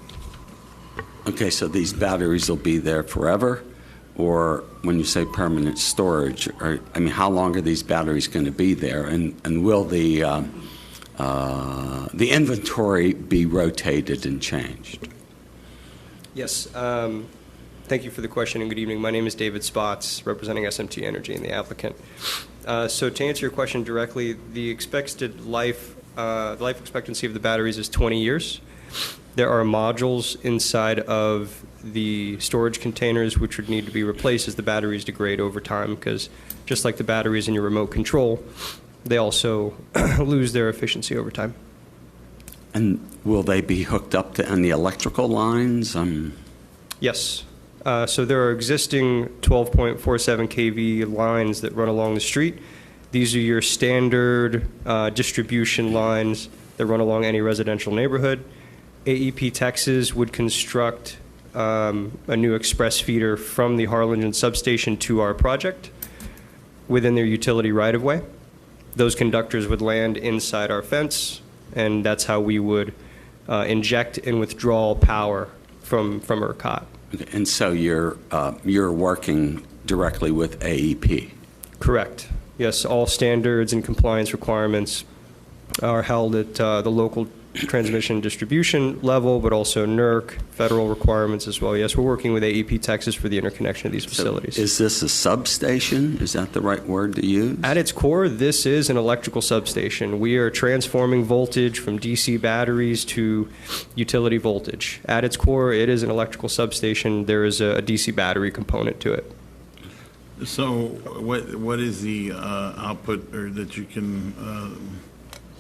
Okay, so these batteries will be there forever? Or when you say permanent storage, how long are these batteries going to be there? And will the inventory be rotated and changed? Yes. Thank you for the question, and good evening. My name is David Spots, representing SMT Energy and the applicant. So to answer your question directly, the expected life expectancy of the batteries is 20 years. There are modules inside of the storage containers which would need to be replaced as the batteries degrade over time, because just like the batteries in your remote control, they also lose their efficiency over time. And will they be hooked up to any electrical lines? Yes. So there are existing 12.47 kV lines that run along the street. These are your standard distribution lines that run along any residential neighborhood. AEP Texas would construct a new express feeder from the Harlingen substation to our project within their utility right-of-way. Those conductors would land inside our fence, and that's how we would inject and withdraw power from ERCOT. Okay, and so you're working directly with AEP? Correct. Yes, all standards and compliance requirements are held at the local transmission distribution level, but also NERC, federal requirements as well. Yes, we're working with AEP Texas for the interconnection of these facilities. So is this a substation? Is that the right word to use? At its core, this is an electrical substation. We are transforming voltage from DC batteries to utility voltage. At its core, it is an electrical substation. There is a DC battery component to it. So what is the output, or that you can,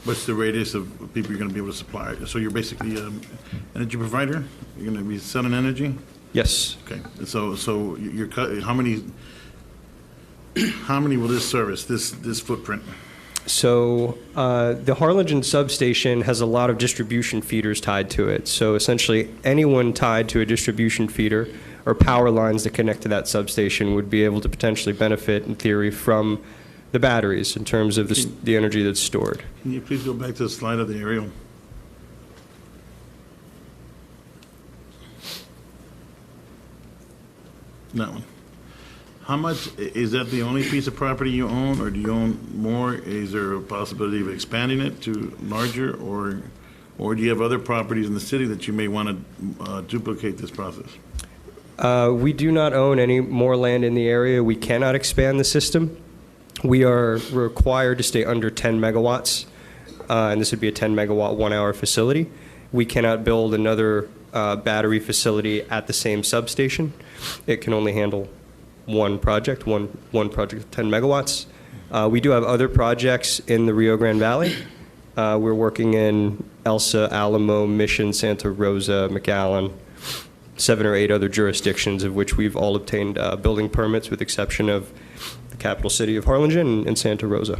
what's the radius of people you're going to be able to supply? So you're basically an energy provider? You're going to be selling energy? Yes. Okay. So you're how many will this service, this footprint? So the Harlingen substation has a lot of distribution feeders tied to it. So essentially anyone tied to a distribution feeder or power lines that connect to that substation would be able to potentially benefit, in theory, from the batteries in terms of the energy that's stored. Can you please go back to the slide of the aerial? That one. How much, is that the only piece of property you own, or do you own more? Is there a possibility of expanding it to larger, or do you have other properties in the city that you may want to duplicate this process? We do not own any more land in the area. We cannot expand the system. We are required to stay under 10 megawatts, and this would be a 10 megawatt 1 hour facility. We cannot build another battery facility at the same substation. It can only handle one project, one project of 10 megawatts. We do have other projects in the Rio Grande Valley. We're working in Elsa, Alamo, Mission, Santa Rosa, McAllen, 7 or 8 other jurisdictions, of which we've all obtained building permits, with exception of the capital city of Harlingen and Santa Rosa.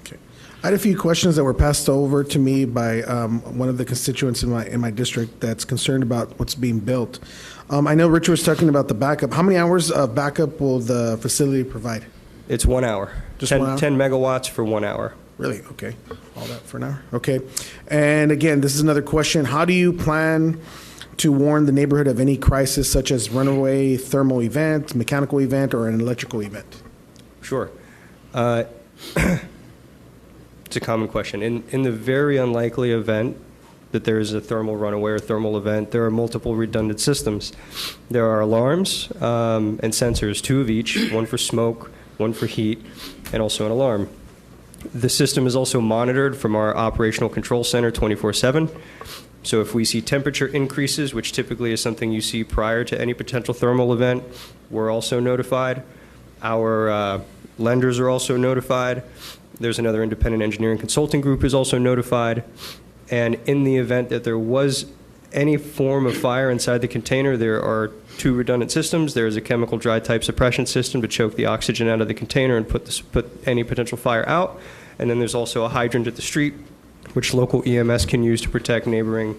Okay. I had a few questions that were passed over to me by one of the constituents in my district that's concerned about what's being built. I know Richard was talking about the backup. How many hours of backup will the facility provide? It's 1 hour. Just 10, 1 hour? 10 megawatts for 1 hour. Really? Okay. All that for an hour? Okay. And again, this is another question. How do you plan to warn the neighborhood of any crisis, such as runaway, thermal event, mechanical event, or an electrical event? Sure. It's a common question. In the very unlikely event that there is a thermal runaway or thermal event, there are multiple redundant systems. There are alarms and sensors, 2 of each, one for smoke, one for heat, and also an alarm. The system is also monitored from our operational control center 24/7. So if we see temperature increases, which typically is something you see prior to any potential thermal event, we're also notified. Our lenders are also notified. There's another independent engineering consulting group who's also notified. And in the event that there was any form of fire inside the container, there are two redundant systems. There is a chemical dry type suppression system to choke the oxygen out of the container and put any potential fire out. And then there's also a hydrant at the street, which local EMS can use to protect neighboring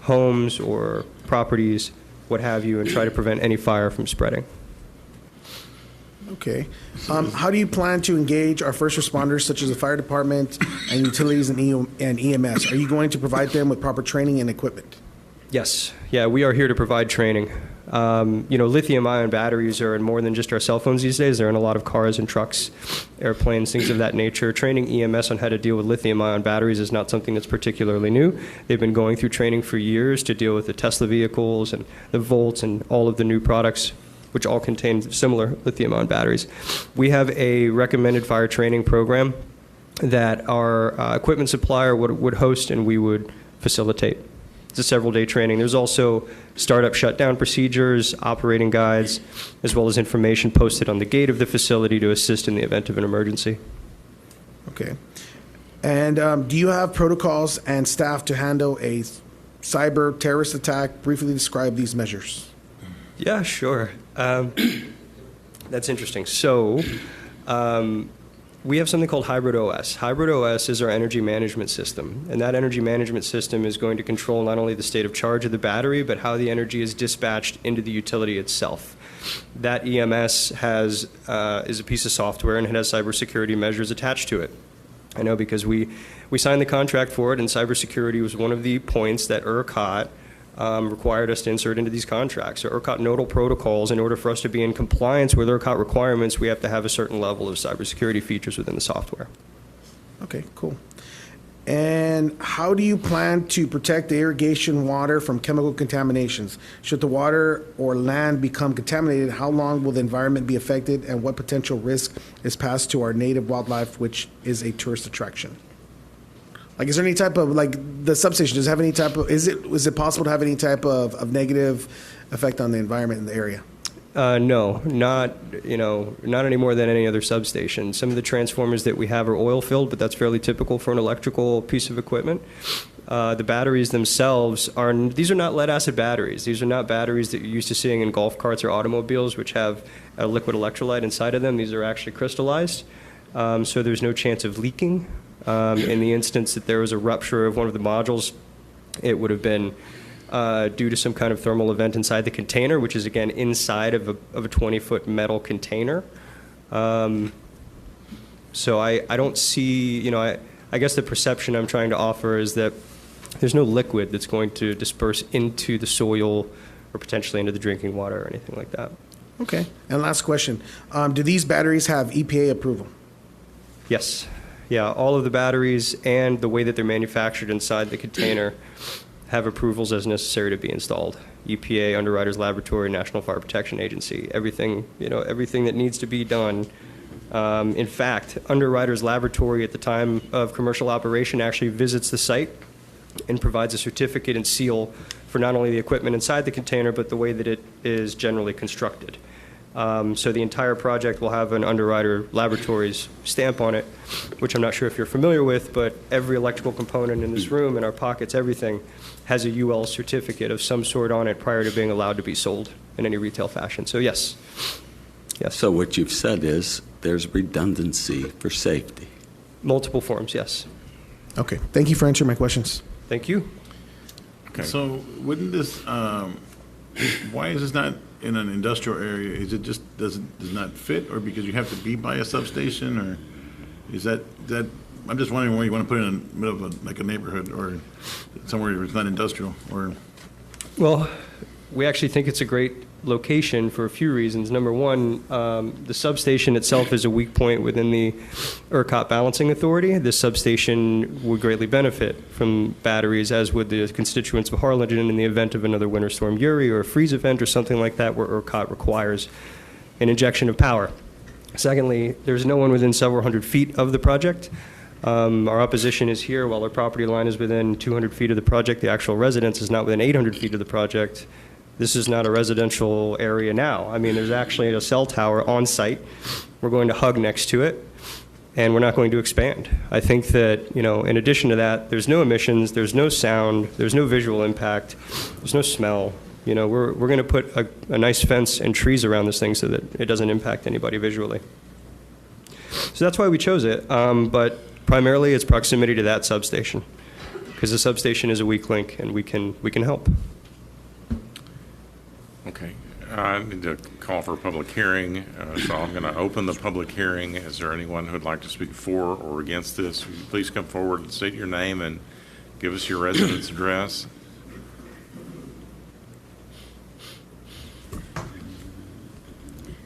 homes or properties, what have you, and try to prevent any fire from spreading. Okay. How do you plan to engage our first responders, such as the fire department and utilities and EMS? Are you going to provide them with proper training and equipment? Yes. Yeah, we are here to provide training. Lithium-ion batteries are in more than just our cell phones these days. They're in a lot of cars and trucks, airplanes, things of that nature. Training EMS on how to deal with lithium-ion batteries is not something that's particularly new. They've been going through training for years to deal with the Tesla vehicles and the Volts and all of the new products, which all contain similar lithium-ion batteries. We have a recommended fire training program that our equipment supplier would host and we would facilitate. It's a several-day training. There's also startup shutdown procedures, operating guides, as well as information posted on the gate of the facility to assist in the event of an emergency. Okay. And do you have protocols and staff to handle a cyber terrorist attack? Briefly describe these measures. Yeah, sure. That's interesting. So we have something called Hybrid OS. Hybrid OS is our energy management system, and that energy management system is going to control not only the state of charge of the battery, but how the energy is dispatched into the utility itself. That EMS is a piece of software, and it has cybersecurity measures attached to it. I know because we signed the contract for it, and cybersecurity was one of the points that ERCOT required us to insert into these contracts. So ERCOT nodal protocols, in order for us to be in compliance with ERCOT requirements, we have to have a certain level of cybersecurity features within the software. Okay, cool. And how do you plan to protect the irrigation water from chemical contaminations? Should the water or land become contaminated, how long will the environment be affected, and what potential risk is passed to our native wildlife, which is a tourist attraction? Like, is there any type of, like, the substation, does it have any type of, is it possible to have any type of negative effect on the environment in the area? No, not any more than any other substation. Some of the transformers that we have are oil filled, but that's fairly typical for an electrical piece of equipment. The batteries themselves these are not lead acid batteries. These are not batteries that you're used to seeing in golf carts or automobiles, which have a liquid electrolyte inside of them. These are actually crystallized, so there's no chance of leaking. In the instance that there was a rupture of one of the modules, it would have been due to some kind of thermal event inside the container, which is, again, inside of a 20-foot metal container. So I don't see, I guess the perception I'm trying to offer is that there's no liquid that's going to disperse into the soil or potentially into the drinking water or anything like that. Okay. And last question. Do these batteries have EPA approval? Yes. Yeah, all of the batteries and the way that they're manufactured inside the container have approvals as necessary to be installed. EPA, Underwriters Laboratory, National Fire Protection Agency, everything that needs to be done. In fact, Underwriters Laboratory at the time of commercial operation actually visits the site and provides a certificate and seal for not only the equipment inside the container, but the way that it is generally constructed. So the entire project will have an Underwriter Laboratories stamp on it, which I'm not sure if you're familiar with, but every electrical component in this room, in our pockets, everything, has a UL certificate of some sort on it prior to being allowed to be sold in any retail fashion. So yes. Yes. So what you've said is there's redundancy for safety. Multiple forms, yes. Okay. Thank you for answering my questions. Thank you. Okay. So wouldn't this, why is this not in an industrial area? Is it just does not fit, or because you have to be by a substation, or is that I'm just wondering why you want to put it in the middle of a neighborhood or somewhere where it's not industrial, or? Well, we actually think it's a great location for a few reasons. Number one, the substation itself is a weak point within the ERCOT balancing authority. This substation would greatly benefit from batteries, as would the constituents of Harlingen in the event of another Winter Storm Uri or a freeze event or something like that where ERCOT requires an injection of power. Secondly, there's no one within several hundred feet of the project. Our opposition is here while our property line is within 200 feet of the project. The actual residence is not within 800 feet of the project. This is not a residential area now. I mean, there's actually a cell tower on site. We're going to hug next to it, and we're not going to expand. I think that, in addition to that, there's no emissions, there's no sound, there's no visual impact, there's no smell. We're going to put a nice fence and trees around this thing so that it doesn't impact anybody visually. So that's why we chose it, but primarily it's proximity to that substation, because the substation is a weak link, and we can help. Okay. I need to call for a public hearing, so I'm going to open the public hearing. Is there anyone who would like to speak for or against this? Would you please come forward and state your name and give us your residence address?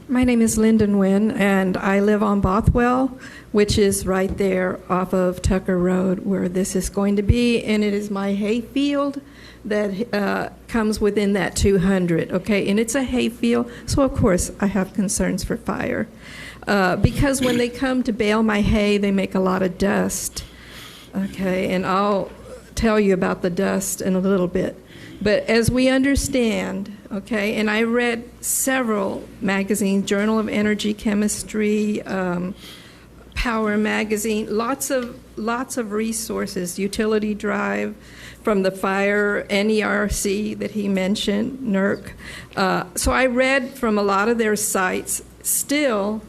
My name is Lyndon Nguyen, and I live on Bothwell, which is right there off of Tucker Road where this is going to be, and it is my hay field that comes within that 200, okay? And it's a hay field, so of course I have concerns for fire. Because when they come to bale my hay, they make a lot of dust, okay? And I'll tell you about the dust in a little bit. But as we understand, okay, and I read several magazines, Journal of Energy Chemistry, Power Magazine, lots of resources, Utility Drive from the fire, NERC that he mentioned, NERC. So I read from a lot of their sites. Still,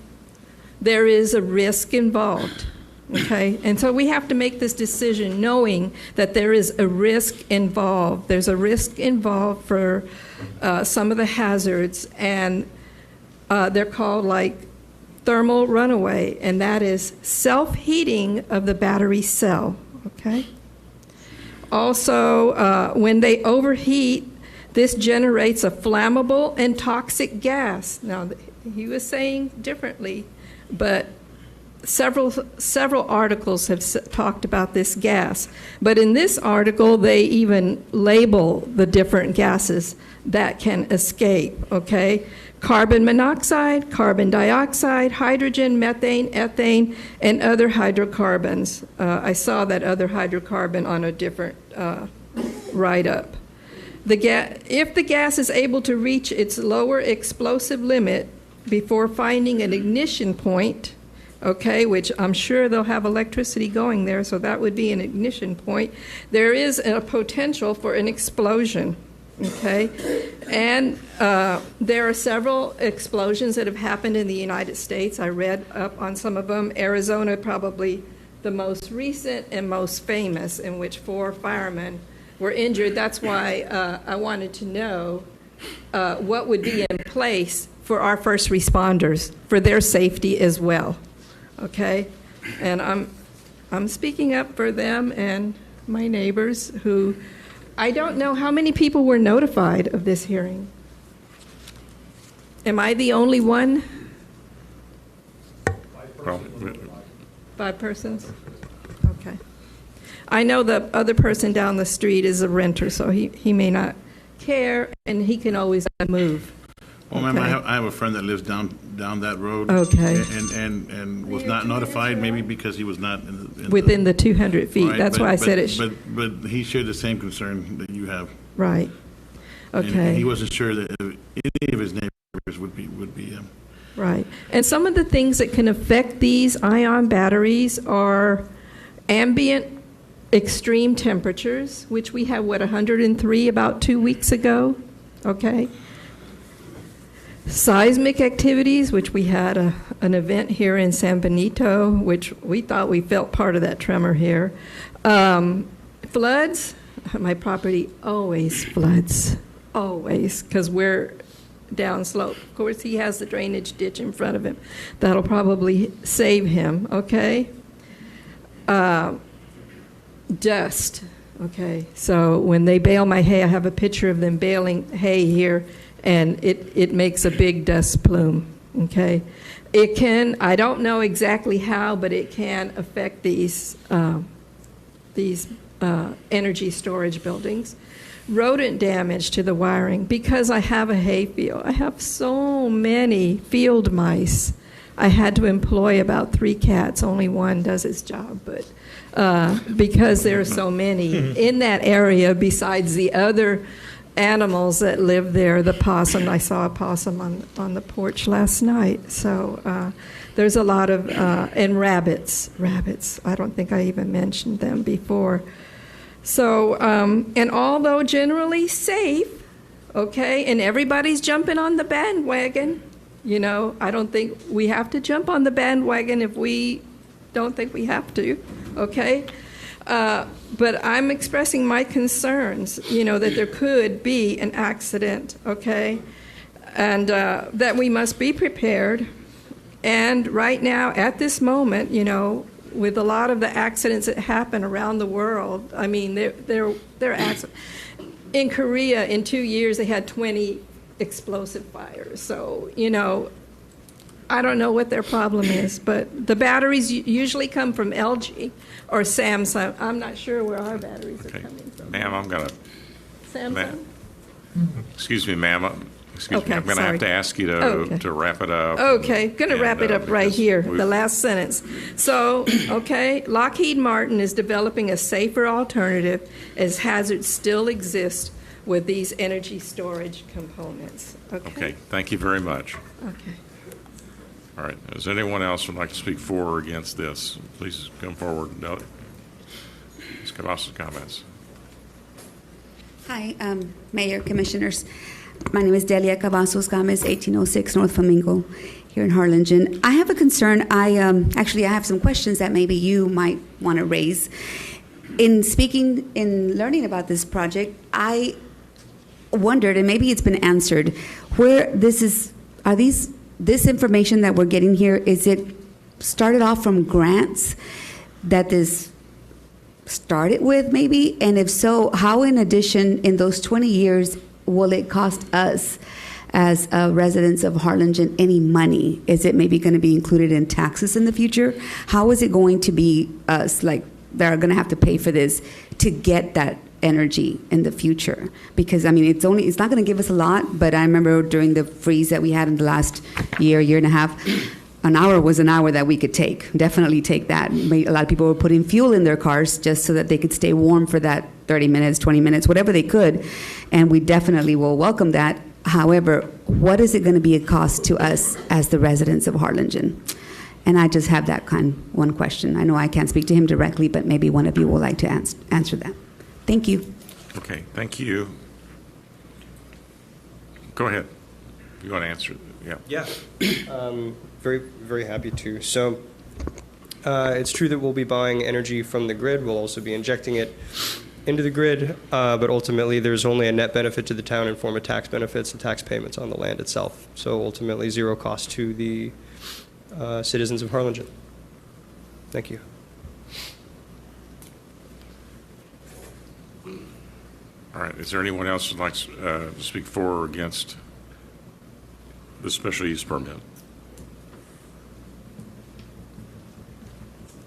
there is a risk involved. Okay, and so we have to make this decision knowing that there is a risk involved. There's a risk involved for some of the hazards, and they're called like thermal runaway, and that is self-heating of the battery cell. Okay. Also, when they overheat, this generates a flammable and toxic gas. Now, he was saying differently, but several articles have talked about this gas, but in this article they even label the different gases that can escape, okay? Carbon monoxide, carbon dioxide, hydrogen, methane, ethane, and other hydrocarbons. I saw that other hydrocarbon on a different write-up. If the gas is able to reach its lower explosive limit before finding an ignition point, okay, which I'm sure they'll have electricity going there, so that would be an ignition point, there is a potential for an explosion, okay? And there are several explosions that have happened in the United States. I read up on some of them. Arizona probably the most recent and most famous, in which 4 firemen were injured. That's why I wanted to know what would be in place for our first responders, for their safety as well. Okay, and I'm speaking up for them and my neighbors who, I don't know how many people were notified of this hearing. Am I the only one? Well, 5 persons? Okay. I know the other person down the street is a renter, so he may not care, and he can always move. Well, ma'am, Okay. I have a friend that lives down that road. Okay. And was not notified, maybe because he was not in Within the 200 feet. Right, That's why I said it. But he shared the same concern that you have. Right. And Okay. he wasn't sure that any of his neighbors would be. Right. And some of the things that can affect these ion batteries are ambient extreme temperatures, which we had, 103 about 2 weeks ago. Okay. Seismic activities, which we had an event here in San Benito, which we thought we felt part of that tremor here. Floods, my property always floods, always, because we're downslope. Of course, he has the drainage ditch in front of him. That'll probably save him, okay? Dust, okay? So when they bale my hay, I have a picture of them baling hay here, and it makes a big dust plume, okay? It can, I don't know exactly how, but it can affect these energy storage buildings. Rodent damage to the wiring, because I have a hay field. I have so many field mice, I had to employ about 3 cats. Only one does its job, but because there are so many in that area besides the other animals that live there. The possum, I saw a possum on the porch last night. So there's a lot of, and rabbits. I don't think I even mentioned them before. So, and although generally safe, okay, and everybody's jumping on the bandwagon, you know, I don't think we have to jump on the bandwagon if we don't think we have to, okay? But I'm expressing my concerns, you know, that there could be an accident, okay? And that we must be prepared. And right now, at this moment, you know, with a lot of the accidents that happen around the world, I mean, they're accidents. In Korea, in 2 years, they had 20 explosive fires. So, you know, I don't know what their problem is, but the batteries usually come from LG or Samsung. I'm not sure where our batteries are coming from. Ma'am, I'm going to... Samsung? Excuse me, ma'am. Excuse me. Okay, I'm going to have to ask you to wrap it up. Okay, going to wrap it up right here, the last sentence. So, okay, Lockheed Martin is developing a safer alternative as hazards still exist with these energy storage components. Okay, thank you very much. Okay. All right, does anyone else would like to speak for or against this? Please come forward. No. Ms. Cavazos, comments. Hi, Mayor, Commissioners. My name is Delia Cavazos Gomez, 1806 North Flamingo, here in Harlingen. I have a concern. I have some questions that maybe you might want to raise. In learning about this project, I wondered, and maybe it's been answered, where this information that we're getting here, is it started off from grants that this started with, maybe? And if so, how, in addition, in those 20 years, will it cost us as residents of Harlingen any money? Is it maybe going to be included in taxes in the future? How is it going to be us, like, that are going to have to pay for this to get that energy in the future? Because, I mean, it's not going to give us a lot, but I remember during the freeze that we had in the last year and a half, an hour was an hour that we could definitely take that. A lot of people were putting fuel in their cars just so that they could stay warm for that 30 minutes, 20 minutes, whatever they could, and we definitely will welcome that. However, what is it going to be a cost to us as the residents of Harlingen? And I just have that one question. I know I can't speak to him directly, but maybe one of you would like to answer that. Thank you. Okay, thank you. Go ahead. You want to answer? Yeah. Yeah. Very, very happy to. So it's true that we'll be buying energy from the grid. We'll also be injecting it into the grid, but ultimately there's only a net benefit to the town in form of tax benefits and tax payments on the land itself. So ultimately zero cost to the citizens of Harlingen. Thank you. All right, is there anyone else who'd like to speak for or against the special use permit?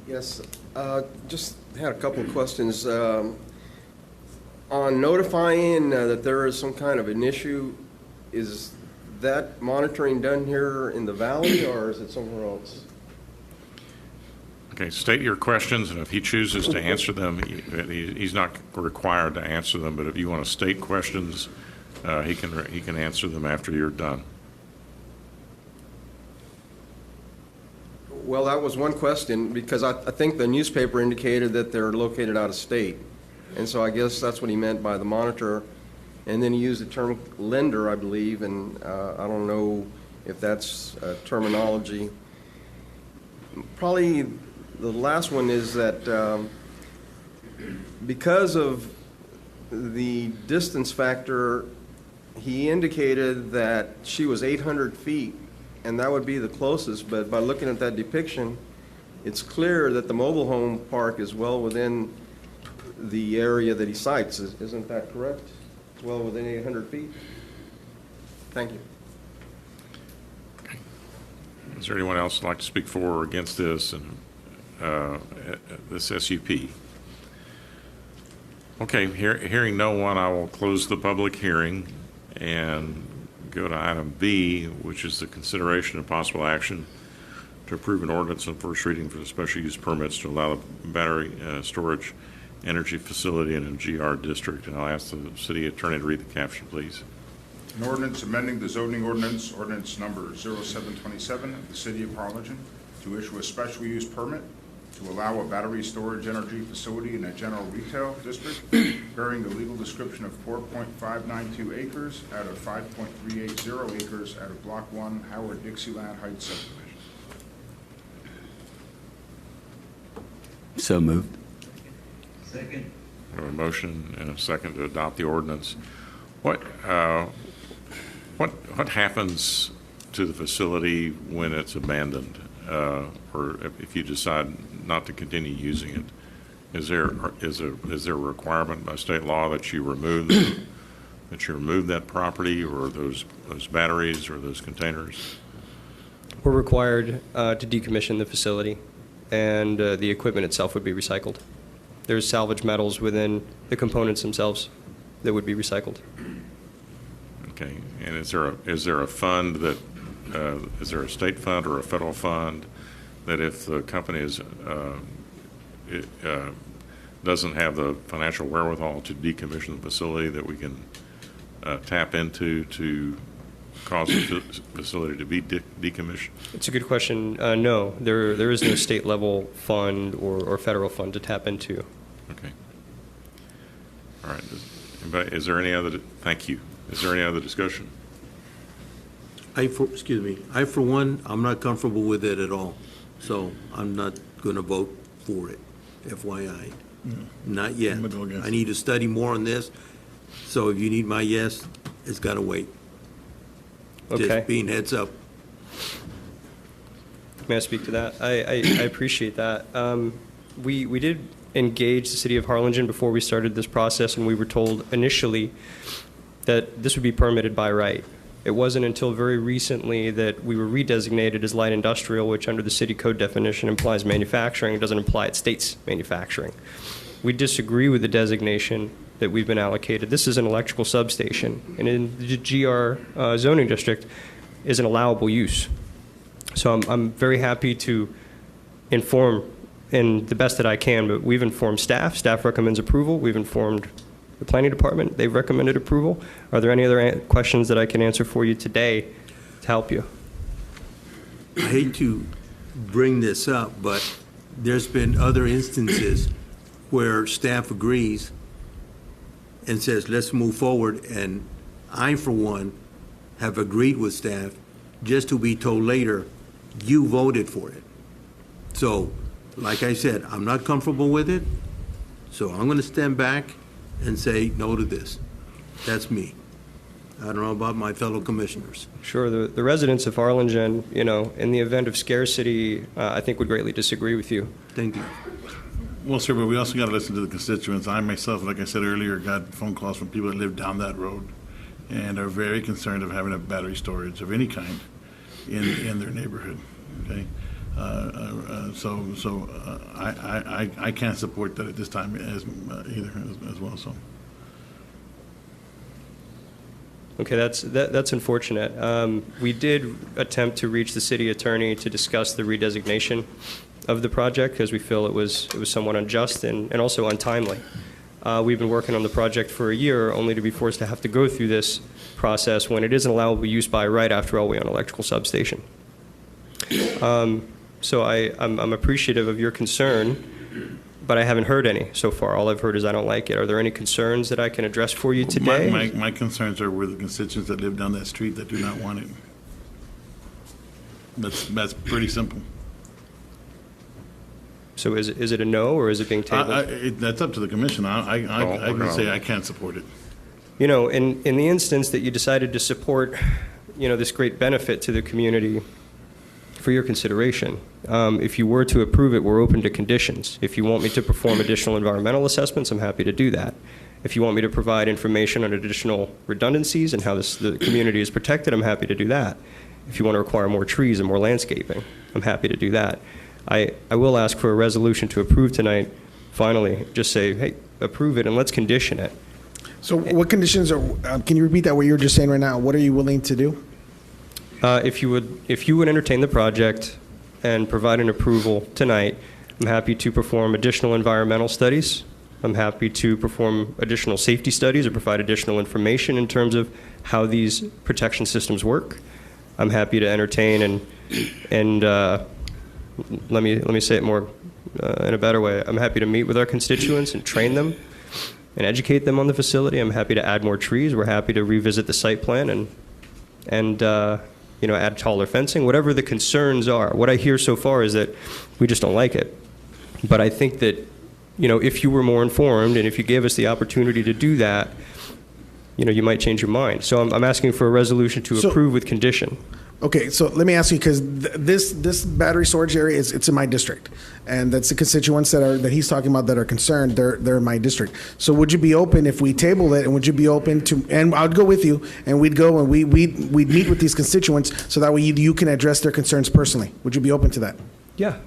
Yes, just had a couple of questions. On notifying that there is some kind of an issue, is that monitoring done here in the valley or is it somewhere else? Okay, state your questions, and if he chooses to answer them, he's not required to answer them, but if you want to state questions, he can answer them after you're done. Well, that was one question, because I think the newspaper indicated that they're located out of state. And so I guess that's what he meant by the monitor. And then he used the term lender, I believe, and I don't know if that's terminology. Probably the last one is that because of the distance factor, he indicated that she was 800 feet, and that would be the closest. But by looking at that depiction, it's clear that the mobile home park is well within the area that he cites. Isn't that correct? It's well within 800 feet? Thank you. Okay. Is there anyone else who'd like to speak for or against this and this SUP? Okay, hearing no one, I will close the public hearing and go to item B, which is the consideration of possible action to approve an ordinance on first reading for the special use permits to allow the battery storage energy facility in a GR district. And I'll ask the city attorney to read the caption, please. An ordinance amending the zoning ordinance, ordinance number 0727 of the city of Harlingen, to issue a special use permit to allow a battery storage energy facility in a general retail district bearing the legal description of 4.592 acres out of 5.380 acres out of Block 1, Howard Dixieland Heights subdivision. So moved. Second. We have a motion and a second to adopt the ordinance. What happens to the facility when it's abandoned, or if you decide not to continue using it? Is there a requirement by state law that you remove that property or those batteries or those containers? We're required to decommission the facility, and the equipment itself would be recycled. There's salvage metals within the components themselves that would be recycled. Okay, and is there a fund that is there a state fund or a federal fund that if the company doesn't have the financial wherewithal to decommission the facility that we can tap into to cause the facility to be decommissioned? It's a good question. No, there is no state level fund or federal fund to tap into. Okay. All right. Is there any other? Thank you. Is there any other discussion? I, for one, I'm not comfortable with it at all. So I'm not going to vote for it, FYI. Not yet. I need to study more on this. So if you need my yes, it's got to wait. Okay. Just being heads up. May I speak to that? I appreciate that. We did engage the city of Harlingen before we started this process, and we were told initially that this would be permitted by right. It wasn't until very recently that we were redesignated as light industrial, which under the city code definition implies manufacturing. It doesn't imply it states manufacturing. We disagree with the designation that we've been allocated. This is an electrical substation, and in the GR zoning district is an allowable use. So I'm very happy to inform in the best that I can, but we've informed staff. Staff recommends approval. We've informed the planning department. They've recommended approval. Are there any other questions that I can answer for you today to help you? I hate to bring this up, but there's been other instances where staff agrees and says, let's move forward, and I, for one, have agreed with staff just to be told later, you voted for it. So, like I said, I'm not comfortable with it, so I'm going to stand back and say no to this. That's me. I don't know about my fellow commissioners. Sure. The residents of Harlingen, in the event of scarcity, I think would greatly disagree with you. Thank you. Well, sir, but we also got to listen to the constituents. I myself, like I said earlier, got phone calls from people that live down that road and are very concerned of having a battery storage of any kind in their neighborhood. Okay, so I can't support that at this time as well. So. Okay, that's unfortunate. We did attempt to reach the city attorney to discuss the redesignation of the project because we feel it was somewhat unjust and also untimely. We've been working on the project for a year only to be forced to have to go through this process when it isn't allowable use by right. After all, we own an electrical substation. So I'm appreciative of your concern, but I haven't heard any so far. All I've heard is I don't like it. Are there any concerns that I can address for you today? My concerns are with the constituents that live down that street that do not want it. That's pretty simple. So is it a no, or is it being tabled? That's up to the commission. I can say I can't support it. In the instance that you decided to support, this great benefit to the community for your consideration, if you were to approve it, we're open to conditions. If you want me to perform additional environmental assessments, I'm happy to do that. If you want me to provide information on additional redundancies and how the community is protected, I'm happy to do that. If you want to require more trees and more landscaping, I'm happy to do that. I will ask for a resolution to approve tonight. Finally, just say, hey, approve it and let's condition it. So what conditions are, can you repeat that, what you were just saying right now? What are you willing to do? If you would entertain the project and provide an approval tonight, I'm happy to perform additional environmental studies. I'm happy to perform additional safety studies or provide additional information in terms of how these protection systems work. I'm happy to entertain and let me say it more in a better way. I'm happy to meet with our constituents and train them and educate them on the facility. I'm happy to add more trees. We're happy to revisit the site plan and add taller fencing. Whatever the concerns are. What I hear so far is that we just don't like it. But I think that if you were more informed and if you gave us the opportunity to do that, you might change your mind. So I'm asking for a resolution to approve with condition. Okay, so let me ask you, because this battery storage area it's in my district, and that's the constituents that he's talking about that are concerned. They're in my district. So would you be open if we table it, and would you be open to? And I'd go with you, and we'd go and we'd meet with these constituents, so that way you can address their concerns personally. Would you be open to that? Yeah,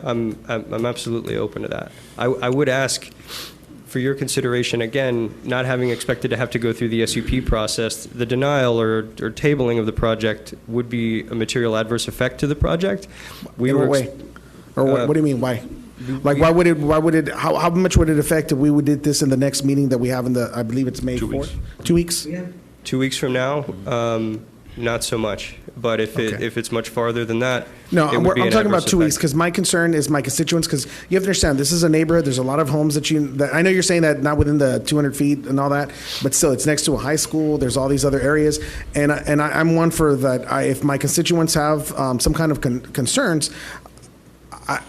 I'm absolutely open to that. I would ask for your consideration, again, not having expected to have to go through the SUP process, the denial or tabling of the project would be a material adverse effect to the project. In what way? Or what do you mean, why? Like, why would it, how much would it affect if we did this in the next meeting that we have I believe it's May 4th? 2 weeks? Yeah. 2 weeks from now, not so much. But if it's much farther than that, no, it would be I'm an talking about adverse 2 weeks effect. because my concern is my constituents. Because you have to understand, this is a neighborhood. There's a lot of homes that I know you're saying that not within the 200 feet and all that, but still, it's next to a high school. There's all these other areas, and I'm one for that. If my constituents have some kind of concerns,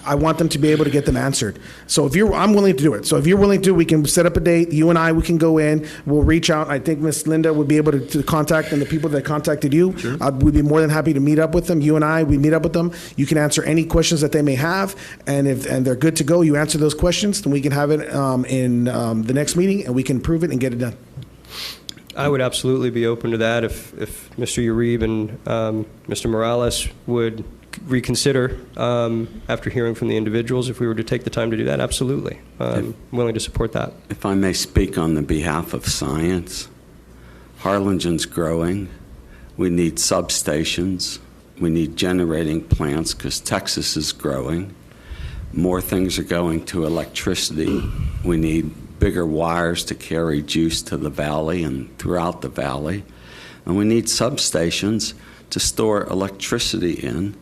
I want them to be able to get them answered. So I'm willing to do it. So if you're willing to, we can set up a date. You and I, we can go in. We'll reach out. I think Miss Linda would be able to contact, and the people that contacted you, we'd be more than happy to meet up with them. You and I, we meet up with them. You can answer any questions that they may have, and if they're good to go, you answer those questions, then we can have it in the next meeting, and we can prove it and get it done. I would absolutely be open to that if Mr. Uribe and Mr. Morales would reconsider after hearing from the individuals. If we were to take the time to do that, absolutely. I'm willing to support that. If I may speak on the behalf of science, Harlingen's growing. We need substations. We need generating plants because Texas is growing. More things are going to electricity. We need bigger wires to carry juice to the valley and throughout the valley. And we need substations to store electricity in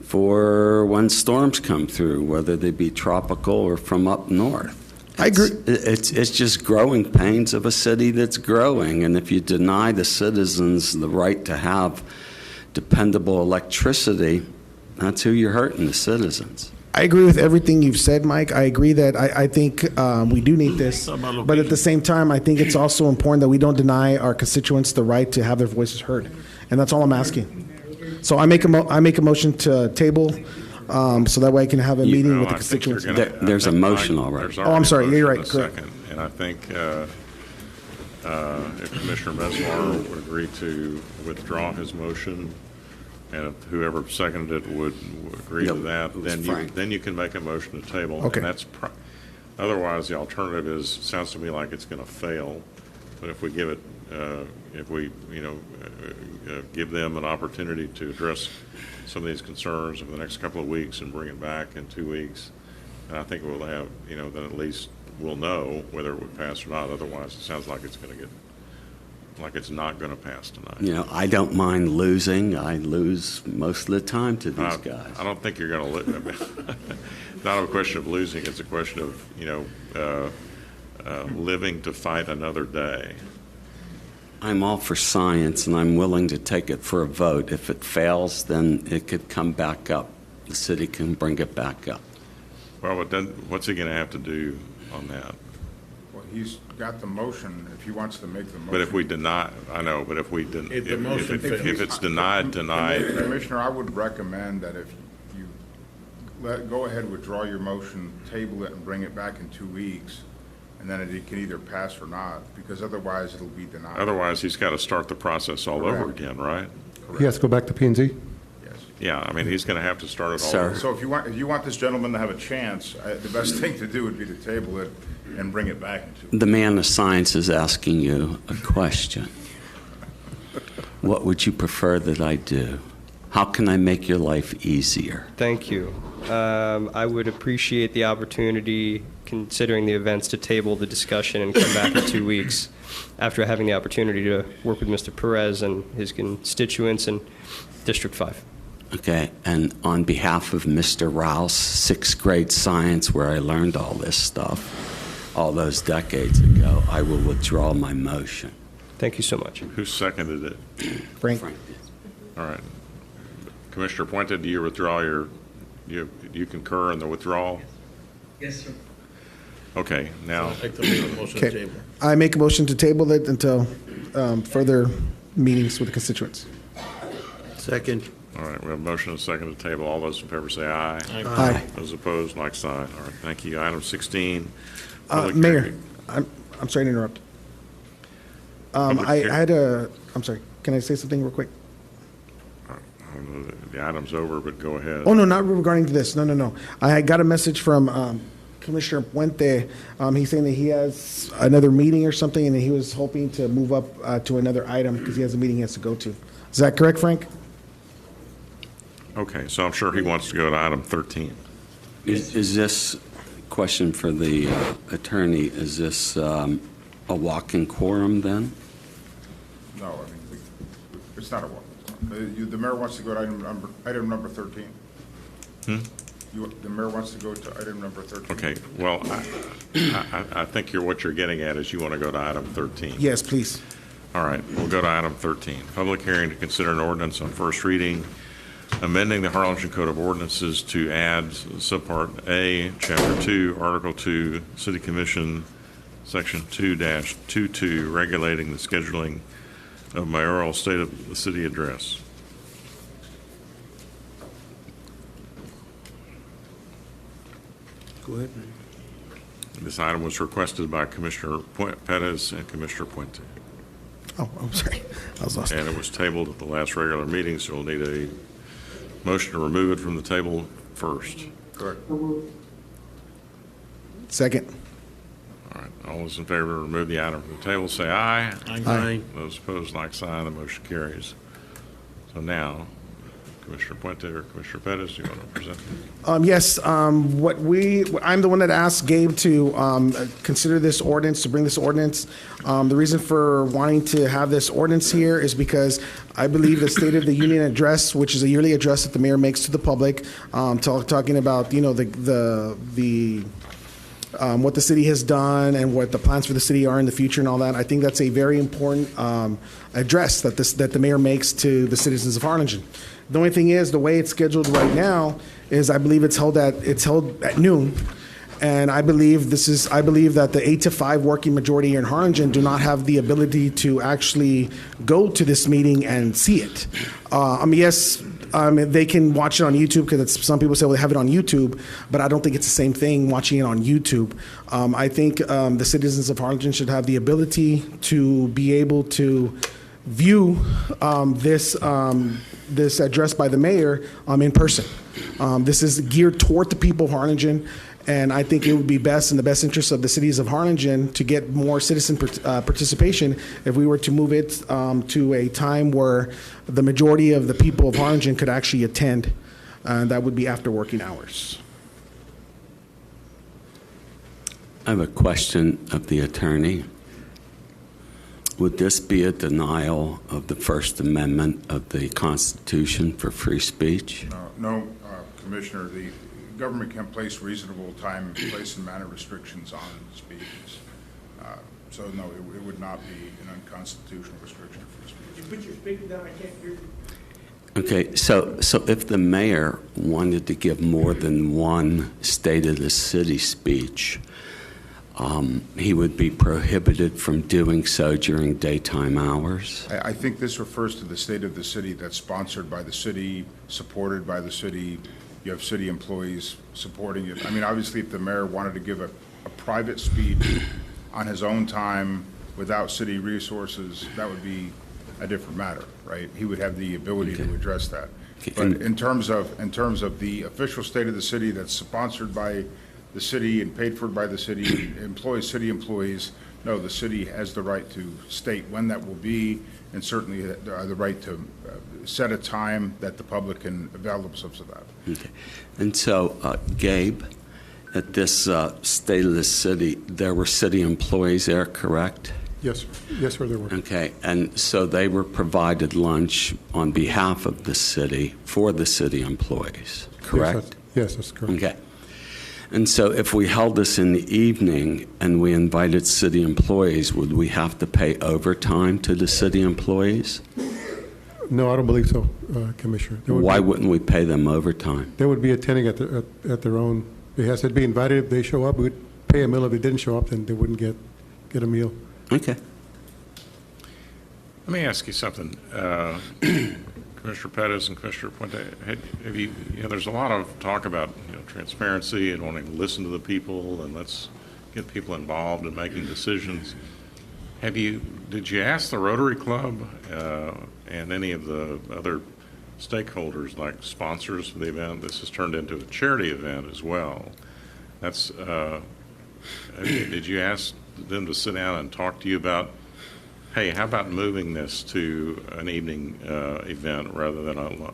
for when storms come through, whether they be tropical or from up north. I agree. It's just growing pains of a city that's growing. And if you deny the citizens the right to have dependable electricity, that's who you're hurting, the citizens. I agree with everything you've said, Mike. I agree that I think we do need this. But at the same time, I think it's also important that we don't deny our constituents the right to have their voices heard. And that's all I'm asking. So I make a motion to table so that way I can have a meeting with the constituents. There's a motion already. Oh, I'm sorry. You're right. Correct. And I think if Commissioner Mesmar would agree to withdraw his motion, and if whoever seconded it would agree to that, then you can make a motion to table. Okay. And that's otherwise the alternative sounds to me like it's going to fail. But if we give it, give them an opportunity to address some of these concerns over the next couple of weeks and bring it back in 2 weeks, and I think we'll have, then at least we'll know whether it would pass or not. Otherwise, it sounds like it's going to get, like it's not going to pass tonight. I don't mind losing. I lose most of the time to these guys. I don't think you're going to lose. It's not a question of losing. It's a question of, living to fight another day. I'm all for science, and I'm willing to take it for a vote. If it fails, then it could come back up. The city can bring it back up. Well, but then what's he going to have to do on that? Well, he's got the motion if he wants to make the motion. But if we deny, I know, but if we didn't, if it's denied tonight. Commissioner, I would recommend that if you go ahead, withdraw your motion, table it, and bring it back in 2 weeks, and then it can either pass or not, because otherwise it'll be denied. Otherwise, he's got to start the process all over again, right? He has to go back to P&Z? Yes. Yeah, I mean, he's going to have to start it all over. So if you want this gentleman to have a chance, the best thing to do would be to table it and bring it back in 2 weeks. The man of science is asking you a question. What would you prefer that I do? How can I make your life easier? Thank you. I would appreciate the opportunity, considering the events, to table the discussion and come back in 2 weeks after having the opportunity to work with Mr. Perez and his constituents in District 5. Okay, and on behalf of Mr. Rouse, 6th grade science, where I learned all this stuff all those decades ago, I will withdraw my motion. Thank you so much. Who seconded it? Frank. All right. Commissioner Puente, do you withdraw you concur in the withdrawal? Yes, sir. Okay, now. I'd like to make a motion to Okay. table. I make a motion to table it until further meetings with the constituents. Second. All right, we have a motion and a second to table. All those in favor say aye. Aye. Those opposed, like sign. All right, thank you. Item 16. public Mayor, hearing. I'm sorry to interrupt. Public I hearing. had I'm sorry, can I say something real quick? I don't know, the item's over, but go ahead. Oh, no, not regarding this. No. I got a message from Commissioner Puente. He's saying that he has another meeting or something, and he was hoping to move up to another item because he has a meeting he has to go to. Is that correct, Frank? Okay, so I'm sure he wants to go to item 13. Is this question for the attorney, is this a walking quorum then? No, I mean, it's not a walk. The mayor wants to go to item number 13. The mayor wants to go to item number 13. Okay, well, I think what you're getting at is you want to go to item 13. Yes, please. All right, we'll go to item 13. Public hearing to consider an ordinance on first reading, amending the Harlingen Code of Ordinances to add subpart A, Chapter 2, Article 2, City Commission, Section 2-22, regulating the scheduling of mayoral state of the city address. Go ahead. This item was requested by Commissioner Perez and Commissioner Puente. Oh, I'm sorry. I was lost. And it was tabled at the last regular meeting, so we'll need a motion to remove it from the table first. Correct. Second. All right, all those in favor to remove the item from the table, say aye. Aye. Those opposed, like sign. The motion carries. So now, Commissioner Puente or Commissioner Pettis, do you want to present? Yes, I'm the one that asked Gabe to consider this ordinance, to bring this ordinance. The reason for wanting to have this ordinance here is because I believe the State of the Union address, which is a yearly address that the mayor makes to the public, talking about, what the city has done and what the plans for the city are in the future and all that. I think that's a very important address that the mayor makes to the citizens of Harlingen. The only thing is, the way it's scheduled right now is, I believe it's held at noon, and I believe that the 8 to 5 working majority here in Harlingen do not have the ability to actually go to this meeting and see it. Yes. They can watch it on YouTube because some people say, well, they have it on YouTube, but I don't think it's the same thing watching it on YouTube. I think the citizens of Harlingen should have the ability to be able to view this address by the mayor in person. This is geared toward the people of Harlingen, and I think it would be best in the best interest of the cities of Harlingen to get more citizen participation if we were to move it to a time where the majority of the people of Harlingen could actually attend. That would be after working hours. I have a question of the attorney. Would this be a denial of the First Amendment of the Constitution for free speech? No, Commissioner, the government can place reasonable time, place, and manner restrictions on speakers. So no, it would not be an unconstitutional restriction of free speech. Could you put your speaker down? I can't hear you. Okay, so if the mayor wanted to give more than one State of the City speech, he would be prohibited from doing so during daytime hours? I think this refers to the state of the city that's sponsored by the city, supported by the city. You have city employees supporting it. I mean, obviously, if the mayor wanted to give a private speech on his own time without city resources, that would be a different matter, right? He would have the ability to address that. But in terms of the official state of the city that's sponsored by the city and paid for by the city, employs city employees, no, the city has the right to state when that will be and certainly the right to set a time that the public can avail themselves of that. Okay. And so, Gabe, at this State of the City, there were city employees there, correct? Yes, sir. Yes, sir, there were. Okay, and so they were provided lunch on behalf of the city for the city employees, correct? Yes, that's correct. Okay. And so if we held this in the evening and we invited city employees, would we have to pay overtime to the city employees? No, I don't believe so, Commissioner. Why wouldn't we pay them overtime? They would be attending at their own behest. They'd be invited if they show up. We'd pay a meal. If they didn't show up, then they wouldn't get a meal. Okay. Let me ask you something. Commissioner Pettis and Commissioner Puente, have you know, there's a lot of talk about transparency and wanting to listen to the people and let's get people involved in making decisions. Did you ask the Rotary Club and any of the other stakeholders, like sponsors for the event? This has turned into a charity event as well. Did you ask them to sit down and talk to you about, hey, how about moving this to an evening event rather than a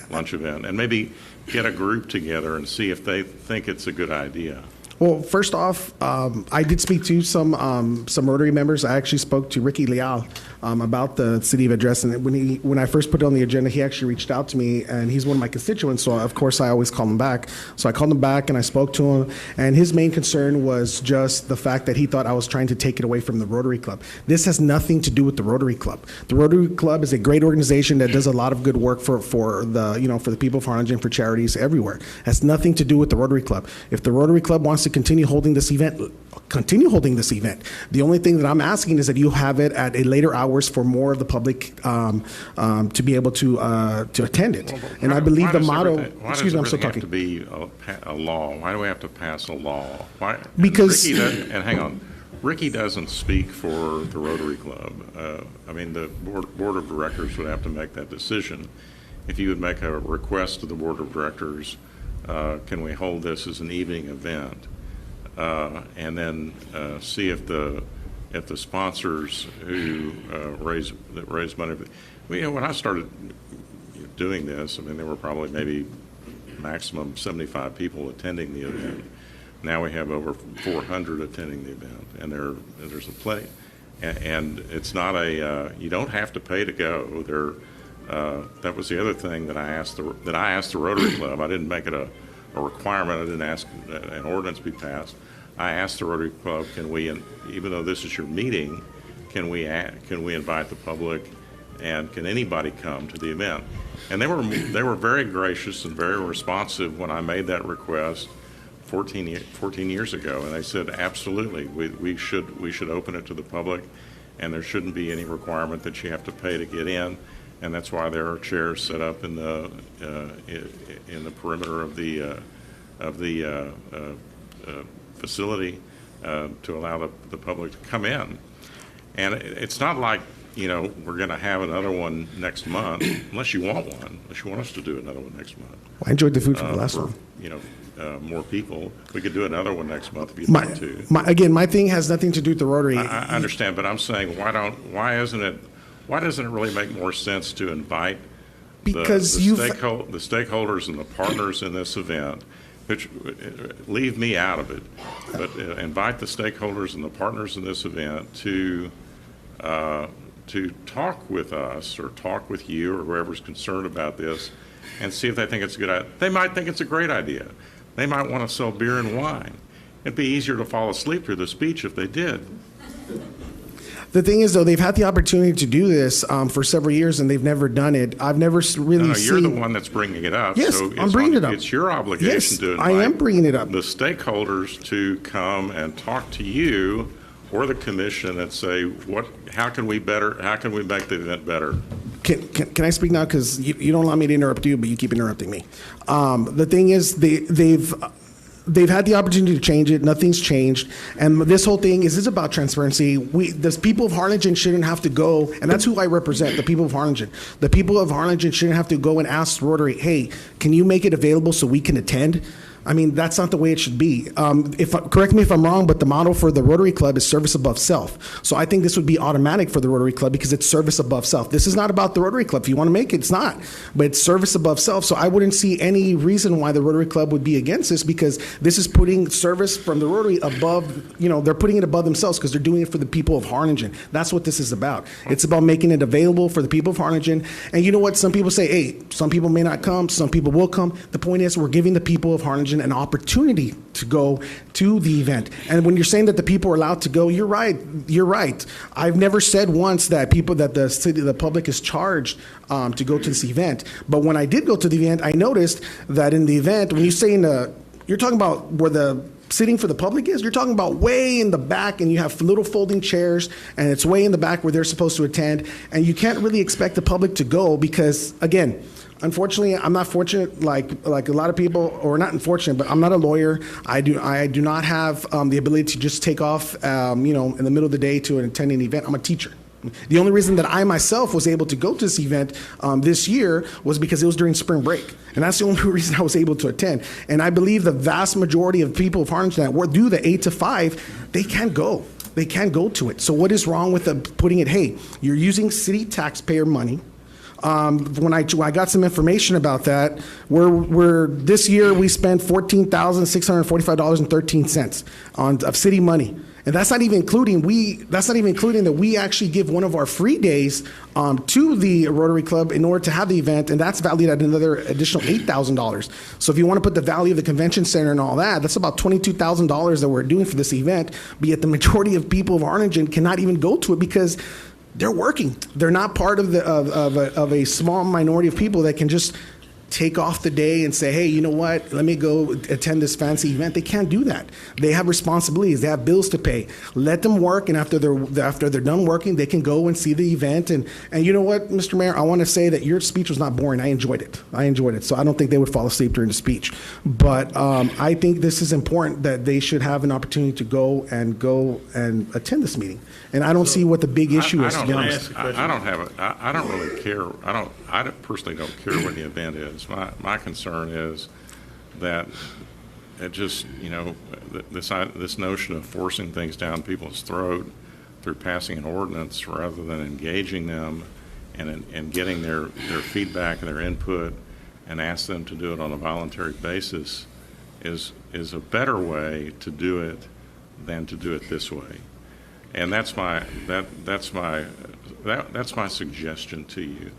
lunch event, and maybe get a group together and see if they think it's a good idea? Well, first off, I did speak to some Rotary members. I actually spoke to Ricky Leal about the city of address, and when I first put it on the agenda, he actually reached out to me, and he's one of my constituents, so of course I always call him back. So I called him back and I spoke to him, and his main concern was just the fact that he thought I was trying to take it away from the Rotary Club. This has nothing to do with the Rotary Club. The Rotary Club is a great organization that does a lot of good work for the people of Harlingen, for charities everywhere. It has nothing to do with the Rotary Club. If the Rotary Club wants to continue holding this event, continue holding this event. The only thing that I'm asking is that you have it at a later hours for more of the public to be able to attend it. And I believe the motto. Excuse me, I'm still talking. Why does it have to be a law? Why do we have to pass a law? Why? Because hang on, Ricky doesn't speak for the Rotary Club. I mean, the board of directors would have to make that decision. If you would make a request to the board of directors, can we hold this as an evening event? And then see if the sponsors who raise money. Well, when I started doing this, I mean, there were probably maybe maximum 75 people attending the event. Now we have over 400 attending the event, and there's a play, and it's not you don't have to pay to go. That was the other thing that I asked the Rotary Club. I didn't make it a requirement. I didn't ask an ordinance be passed. I asked the Rotary Club, can we, even though this is your meeting, can we invite the public, and can anybody come to the event? And they were very gracious and very responsive when I made that request 14 years ago, and they said absolutely, we should open it to the public, and there shouldn't be any requirement that you have to pay to get in, and that's why there are chairs set up in the perimeter of the facility to allow the public to come in. And it's not like, we're going to have another one next month, unless you want one, unless you want us to do another one next month. Well, I enjoyed the food from the last one. More people. We could do another one next month if you'd like to. My thing has nothing to do with the Rotary. I understand, but I'm saying, why doesn't it really make more sense to invite the stakeholders and the partners in this event? Which, leave me out of it, but invite the stakeholders and the partners in this event to talk with us or talk with you or whoever's concerned about this, and see if they think it's a good idea. They might think it's a great idea. They might want to sell beer and wine. It'd be easier to fall asleep through the speech if they did. The thing is, though, they've had the opportunity to do this for several years, and they've never done it. I've never really seen... You're the one that's bringing it up. Yes, so I'm bringing it up. It's your obligation to invite I am bringing it up. The stakeholders to come and talk to you or the commission and say, how can we make the event better? Can I speak now? Because you don't allow me to interrupt you, but you keep interrupting me. The thing is, they've had the opportunity to change it. Nothing's changed. And this whole thing is about transparency. The people of Harlingen shouldn't have to go, and that's who I represent, the people of Harlingen. The people of Harlingen shouldn't have to go and ask Rotary, hey, can you make it available so we can attend? I mean, that's not the way it should be. Correct me if I'm wrong, but the model for the Rotary Club is service above self. So I think this would be automatic for the Rotary Club because it's service above self. This is not about the Rotary Club. If you want to make it, it's not. But it's service above self. So I wouldn't see any reason why the Rotary Club would be against this, because this is putting service from the Rotary above, they're putting it above themselves because they're doing it for the people of Harlingen. That's what this is about. It's about making it available for the people of Harlingen. And you know what? Some people say, hey, some people may not come, some people will come. The point is, we're giving the people of Harlingen an opportunity to go to the event. And when you're saying that the people are allowed to go, you're right. You're right. I've never said once that the public is charged to go to this event. But when I did go to the event, I noticed that in the event, when you say you're talking about where the sitting for the public is, you're talking about way in the back, and you have little folding chairs, and it's way in the back where they're supposed to attend, and you can't really expect the public to go because, again, unfortunately, I'm not fortunate like a lot of people, or not unfortunate, but I'm not a lawyer. I do not have the ability to just take off, in the middle of the day to attend an event. I'm a teacher. The only reason that I myself was able to go to this event this year was because it was during spring break. And that's the only reason I was able to attend. And I believe the vast majority of people of Harlingen that do the 8 to 5, they can't go. They can't go to it. So what is wrong with putting it, hey, you're using city taxpayer money. When I got some information about that, this year we spent $14,645.13 of city money. And that's not even including that we actually give one of our free days to the Rotary Club in order to have the event, and that's valued at another additional $8,000. So if you want to put the value of the convention center and all that, that's about $22,000 that we're doing for this event. But yet the majority of people of Harlingen cannot even go to it because they're working. They're not part of a small minority of people that can just take off the day and say, hey, you know what, let me go attend this fancy event. They can't do that. They have responsibilities. They have bills to pay. Let them work, and after they're done working, they can go and see the event. And you know what, Mr. Mayor, I want to say that your speech was not boring. I enjoyed it. So I don't think they would fall asleep during the speech. But I think this is important that they should have an opportunity to go and attend this meeting. And I don't see what the big issue is, to be honest. I don't really care. I personally don't care what the event is. My concern is that it just, this notion of forcing things down people's throat through passing an ordinance rather than engaging them and getting their feedback and their input and ask them to do it on a voluntary basis is a better way to do it than to do it this way. And that's my suggestion to you.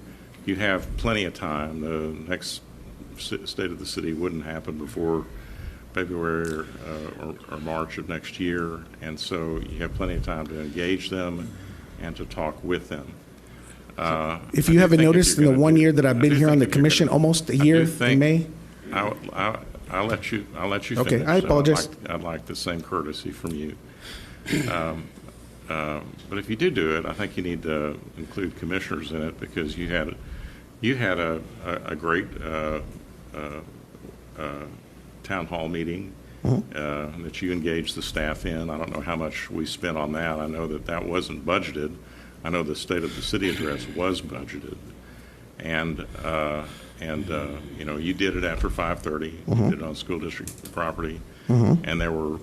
You have plenty of time. The next State of the City wouldn't happen before February or March of next year, and so you have plenty of time to engage them and to talk with them. If you haven't noticed, in the 1 year that I've been here on the commission, almost a year in May. I'll let you finish. Okay, I apologize. I'd like the same courtesy from you. But if you do it, I think you need to include commissioners in it, because you had a great town hall meeting that you engaged the staff in. I don't know how much we spent on that. I know that wasn't budgeted. I know the State of the City address was budgeted, and you did it after 5:30. You did it on school district property, and there were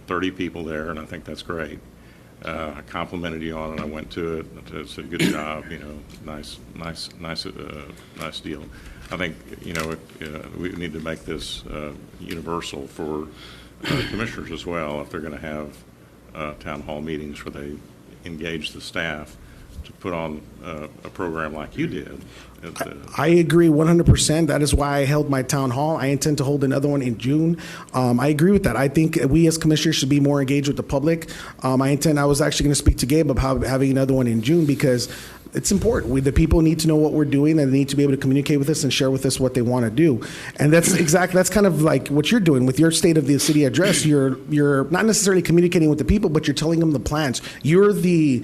30 people there, and I think that's great. I complimented you on it. I went to it. I said, "Good job. Nice deal." I think we need to make this universal for commissioners as well, if they're going to have town hall meetings where they engage the staff to put on a program like you did. I agree 100%. That is why I held my town hall. I intend to hold another one in June. I agree with that. I think we as commissioners should be more engaged with the public. I was actually going to speak to Gabe about having another one in June, because it's important. The people need to know what we're doing, and they need to be able to communicate with us and share with us what they want to do. And that's kind of like what you're doing with your State of the City address. You're not necessarily communicating with the people, but you're telling them the plans. You're the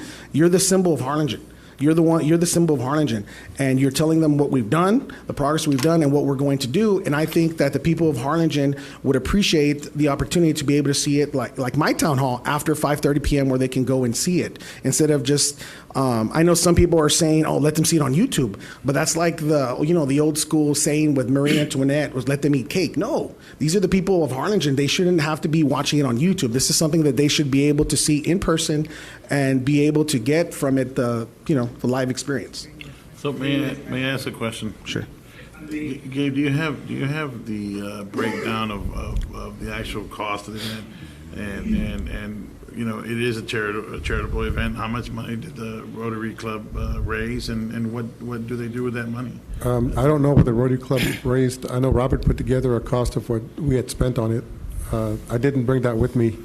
symbol of Harlingen. You're the one. You're the symbol of Harlingen, and you're telling them what we've done, the progress we've done, and what we're going to do. And I think that the people of Harlingen would appreciate the opportunity to be able to see it, like my town hall, after 5:30 p.m., where they can go and see it instead of just. I know some people are saying, "Oh, let them see it on YouTube," but that's like the old school saying with Marie Antoinette was, "Let them eat cake." No, these are the people of Harlingen. They shouldn't have to be watching it on YouTube. This is something that they should be able to see in person and be able to get from it the live experience. So may I ask a question? Sure. Gabe, do you have the breakdown of the actual cost of the event? And it is a charitable event. How much money did the Rotary Club raise, and what do they do with that money? I don't know what the Rotary Club raised. I know Robert put together a cost of what we had spent on it. I didn't bring that with me.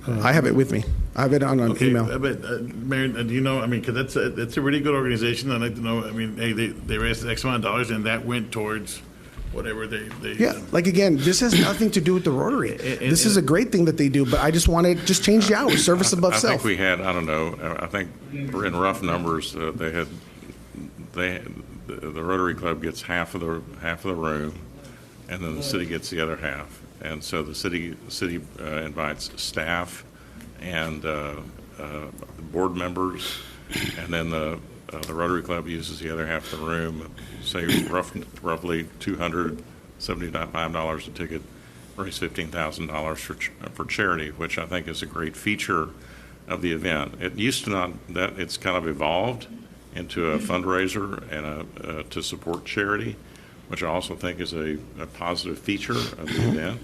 I have it with me. I have it on an email. But Mayor, do you know? I mean, because that's a really good organization. I'd like to know. I mean, hey, they raised X amount of dollars, and that went towards whatever they yeah, like again, this has nothing to do with the Rotary. This is a great thing that they do, but I just want to just change the hours, service above self. I think we had, I don't know, I think in rough numbers, the Rotary Club gets half of the room, and then the city gets the other half. And so the city invites staff and board members, and then the Rotary Club uses the other half of the room, say roughly $275 a ticket, raise $15,000 for charity, which I think is a great feature of the event. It used to not, that it's kind of evolved into a fundraiser and to support charity, which I also think is a positive feature of the event.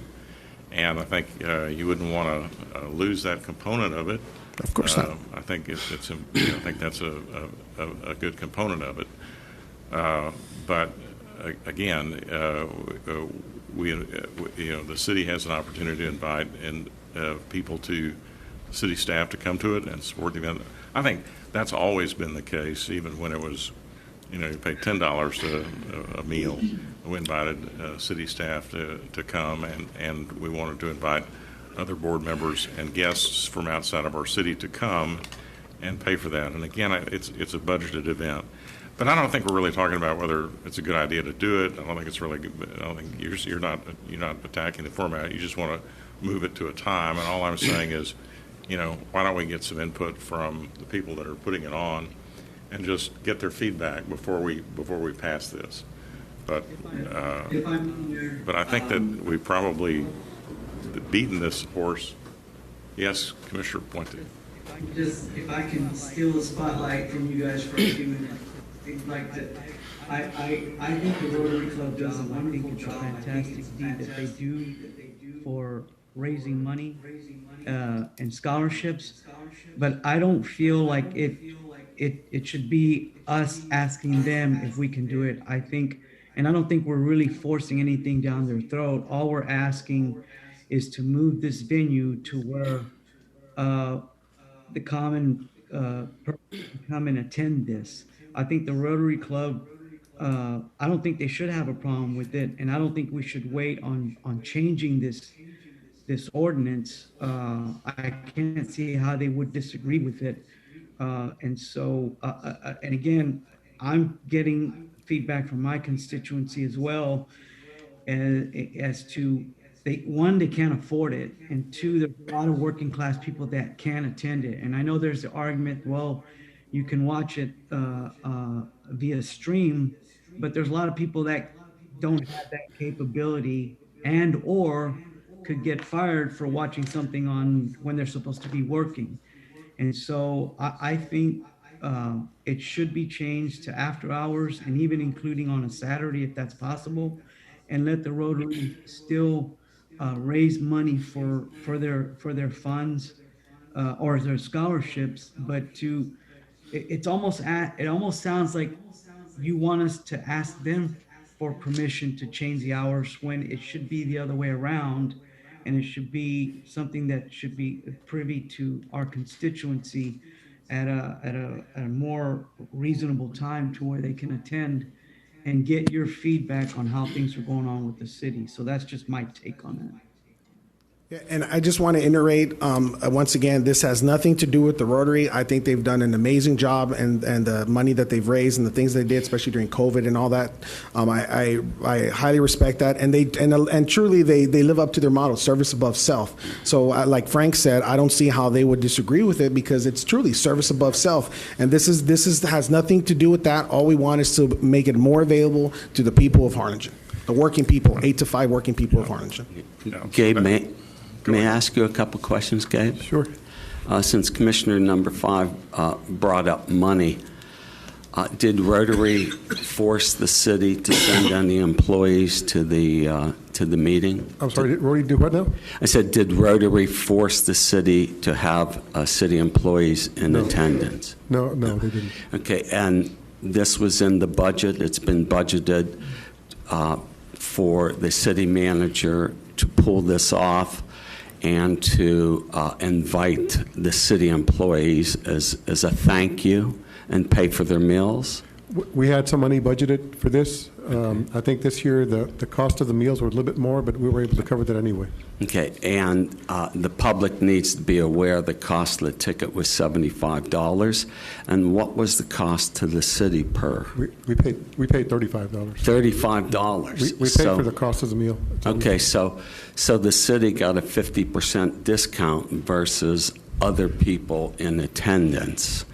And I think you wouldn't want to lose that component of it. Of course not. I think I think that's a good component of it. But again, the city has an opportunity to invite people to city staff to come to it and support the event. I think that's always been the case, even when it was, you pay $10 a meal. We invited city staff to come, and we wanted to invite other board members and guests from outside of our city to come and pay for that. And again, it's a budgeted event. But I don't think we're really talking about whether it's a good idea to do it. I don't think it's really. I don't think you're not attacking the format. You just want to move it to a time. And all I'm saying is, why don't we get some input from the people that are putting it on, and just get their feedback before we pass this. But I think that we probably beaten this horse. Yes, Commissioner Puente. If I can steal the spotlight from you guys for a few minutes. Like that, I think the Rotary Club does a wonderful job. Fantastic deed that they do for raising money and scholarships, but I don't feel like it should be us asking them if we can do it. I don't think we're really forcing anything down their throat. All we're asking is to move this venue to where the common person can come and attend this. I think the Rotary Club, I don't think they should have a problem with it, and I don't think we should wait on changing this ordinance. I can't see how they would disagree with it. And again, I'm getting feedback from my constituency as well as to, they can't afford it, and two, there's a lot of working class people that can attend it. And I know there's the argument, well, you can watch it via stream, but there's a lot of people that don't have that capability and or could get fired for watching something on when they're supposed to be working. And so I think it should be changed to after hours, and even including on a Saturday if that's possible, and let the Rotary still raise money for their funds or their scholarships, but it almost sounds like you want us to ask them for permission to change the hours when it should be the other way around, and it should be something that should be privy to our constituency at a more reasonable time to where they can attend and get your feedback on how things are going on with the city. So that's just my take on that. And I just want to iterate, once again, this has nothing to do with the Rotary. I think they've done an amazing job, and the money that they've raised and the things they did, especially during COVID and all that, I highly respect that. And truly, they live up to their motto, service above self. So like Frank said, I don't see how they would disagree with it, because it's truly service above self. And this has nothing to do with that. All we want is to make it more available to the people of Harlingen, the working people, 8 to 5 working people of Harlingen. Gabe, may I ask you a couple questions, Gabe? Sure. Since Commissioner number 5 brought up money, did Rotary force the city to send any employees to the meeting? I'm sorry, did Rotary do what now? I said, did Rotary force the city to have city employees in attendance? No, they didn't. Okay, and this was in the budget. It's been budgeted for the city manager to pull this off and to invite the city employees as a thank you and pay for their meals? We had some money budgeted for this. I think this year the cost of the meals were a little bit more, but we were able to cover that anyway. Okay, and the public needs to be aware the cost of the ticket was $75. And what was the cost to the city per? We paid $35. $35. We paid for the cost of the meal. Okay, so the city got a 50% discount versus other people in attendance.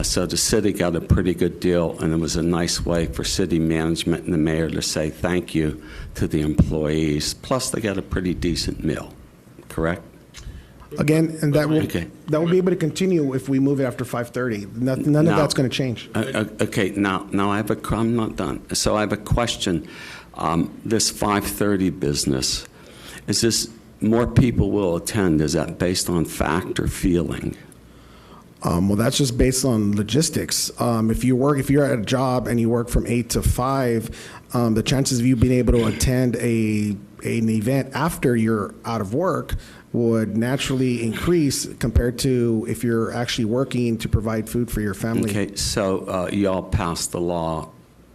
So the city got a pretty good deal, and it was a nice way for city management and the mayor to say thank you to the employees. Plus, they got a pretty decent meal, correct? Again, and that will be able to continue if we move it after 5:30. None of that's going to change. Okay, now I'm not done. So I have a question. This 5:30 business, is this more people will attend? Is that based on fact or feeling? Well, that's just based on logistics. If you're at a job and you work from 8 to 5, the chances of you being able to attend an event after you're out of work would naturally increase compared to if you're actually working to provide food for your family. Okay, so y'all passed the law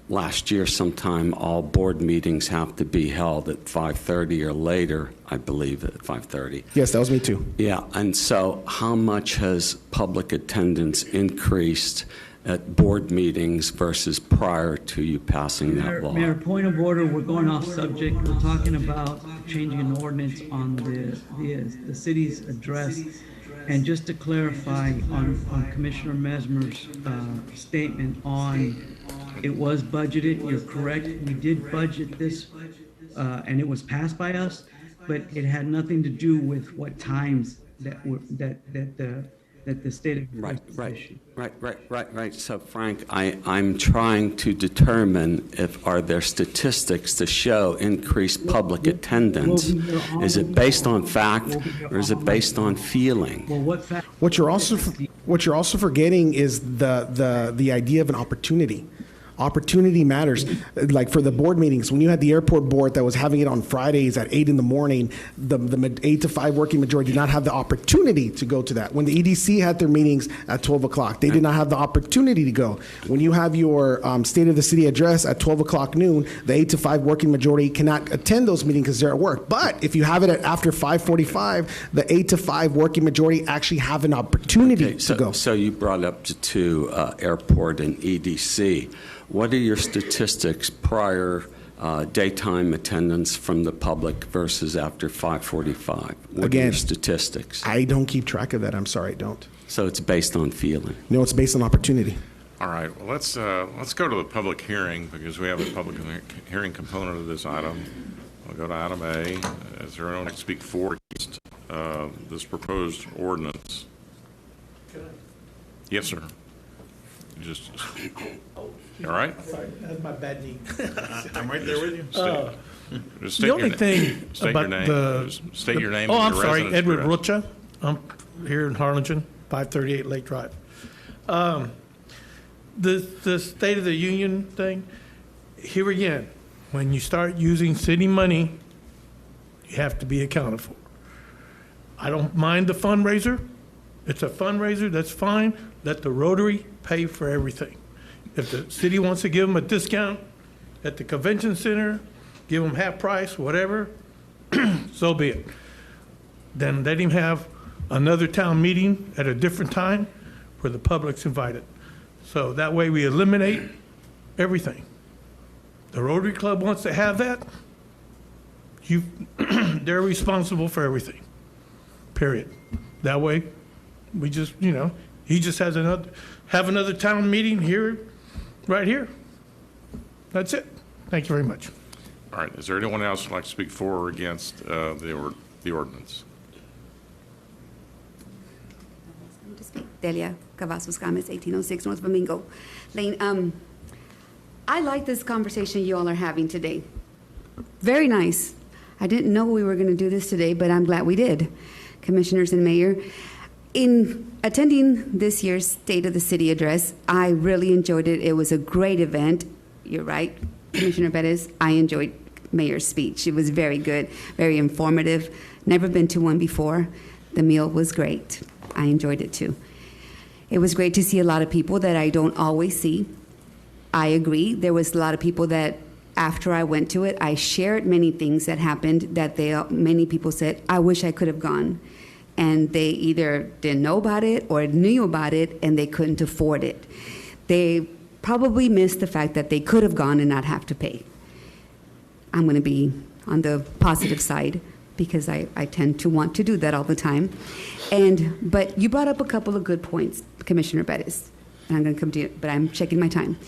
last year sometime. All board meetings have to be held at 5:30 or later, I believe, at 5:30. Yes, that was me too. Yeah, and so how much has public attendance increased at board meetings versus prior to you passing that law? Mayor, point of order, we're going off subject. We're talking about changing an ordinance on the city's address. And just to clarify on Commissioner Mesmer's statement on it was budgeted, you're correct. We did budget this, and it was passed by us, but it had nothing to do with what times that the state of Right. So Frank, I'm trying to determine if are there statistics to show increased public attendance. Is it based on fact or is it based on feeling? Well, what you're also forgetting is the idea of an opportunity. Opportunity matters. Like for the board meetings, when you had the airport board that was having it on Fridays at 8 in the morning, the 8 to 5 working majority did not have the opportunity to go to that. When the EDC had their meetings at 12 o'clock, they did not have the opportunity to go. When you have your State of the City address at 12 o'clock noon, the 8 to 5 working majority cannot attend those meetings because they're at work. But if you have it after 5:45, the 8 to 5 working majority actually have an opportunity to go. So you brought up to airport and EDC. What are your statistics prior daytime attendance from the public versus after 5:45? What are your statistics? I don't keep track of that. I'm sorry, I don't. So it's based on feeling? No, it's based on opportunity. All right, well, let's go to the public hearing because we have a public hearing component of this item. We'll go to item A. Is there anyone to speak for this proposed ordinance? Yes, sir. Just, all right? Sorry, that's my bad knee. I'm right there with you. Just The only thing state about your name. the... State your name Oh, and I'm your sorry, residence Edward address. Rocha. I'm here in Harlingen, 538 Lake Drive. The State of the Union thing, here again, when you start using city money, you have to be accounted for. I don't mind the fundraiser. It's a fundraiser, that's fine. Let the Rotary pay for everything. If the city wants to give them a discount at the convention center, give them half price, whatever, so be it. then let him have another town meeting at a different time where the public's invited. So that way we eliminate everything. The Rotary Club wants to have that. They're responsible for everything, period. That way, we just, he just have another town meeting here, right here. That's it. Thank you very much. All right, is there anyone else who'd like to speak for or against the ordinance? Delia Cavazos Gomez, 1806 North Flamingo Lane. I like this conversation you all are having today. Very nice. I didn't know we were going to do this today, but I'm glad we did. Commissioners and Mayor, in attending this year's State of the City address, I really enjoyed it. It was a great event. You're right, Commissioner Bettis. I enjoyed Mayor's speech. It was very good, very informative. Never been to one before. The meal was great. I enjoyed it too. It was great to see a lot of people that I don't always see. I agree. There was a lot of people that after I went to it, I shared many things that happened that many people said, I wish I could have gone. And they either didn't know about it or knew about it and they couldn't afford it. They probably missed the fact that they could have gone and not have to pay. I'm going to be on the positive side because I tend to want to do that all the time. But you brought up a couple of good points, Commissioner Bettis. And I'm going to come to you, but I'm checking my time.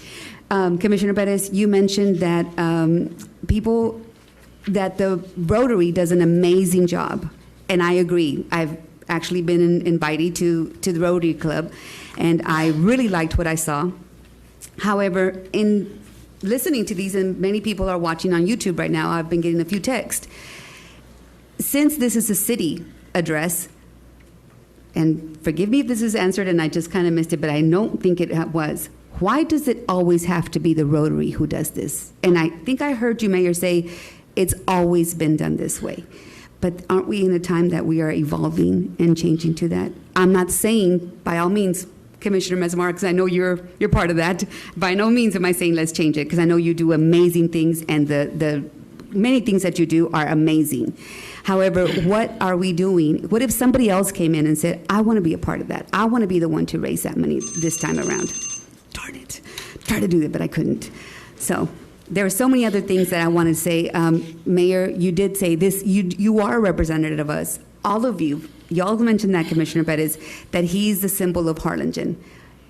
Commissioner Bettis, you mentioned that that the Rotary does an amazing job, and I agree. I've actually been invited to the Rotary Club, and I really liked what I saw. However, in listening to these, and many people are watching on YouTube right now, I've been getting a few texts. Since this is a city address, and forgive me if this is answered and I just kind of missed it, but I don't think it was. Why does it always have to be the Rotary who does this? And I think I heard you, Mayor, say it's always been done this way. But aren't we in a time that we are evolving and changing to that? I'm not saying, by all means, Commissioner Mesmar, because I know you're part of that. By no means am I saying let's change it, because I know you do amazing things, and the many things that you do are amazing. However, what are we doing? What if somebody else came in and said, I want to be a part of that. I want to be the one to raise that money this time around. Darn it. Tried to do it, but I couldn't. So there are so many other things that I want to say. Mayor, you did say this. You are a representative of us. All of you. Y'all mentioned that, Commissioner Bettis, that he's the symbol of Harlingen.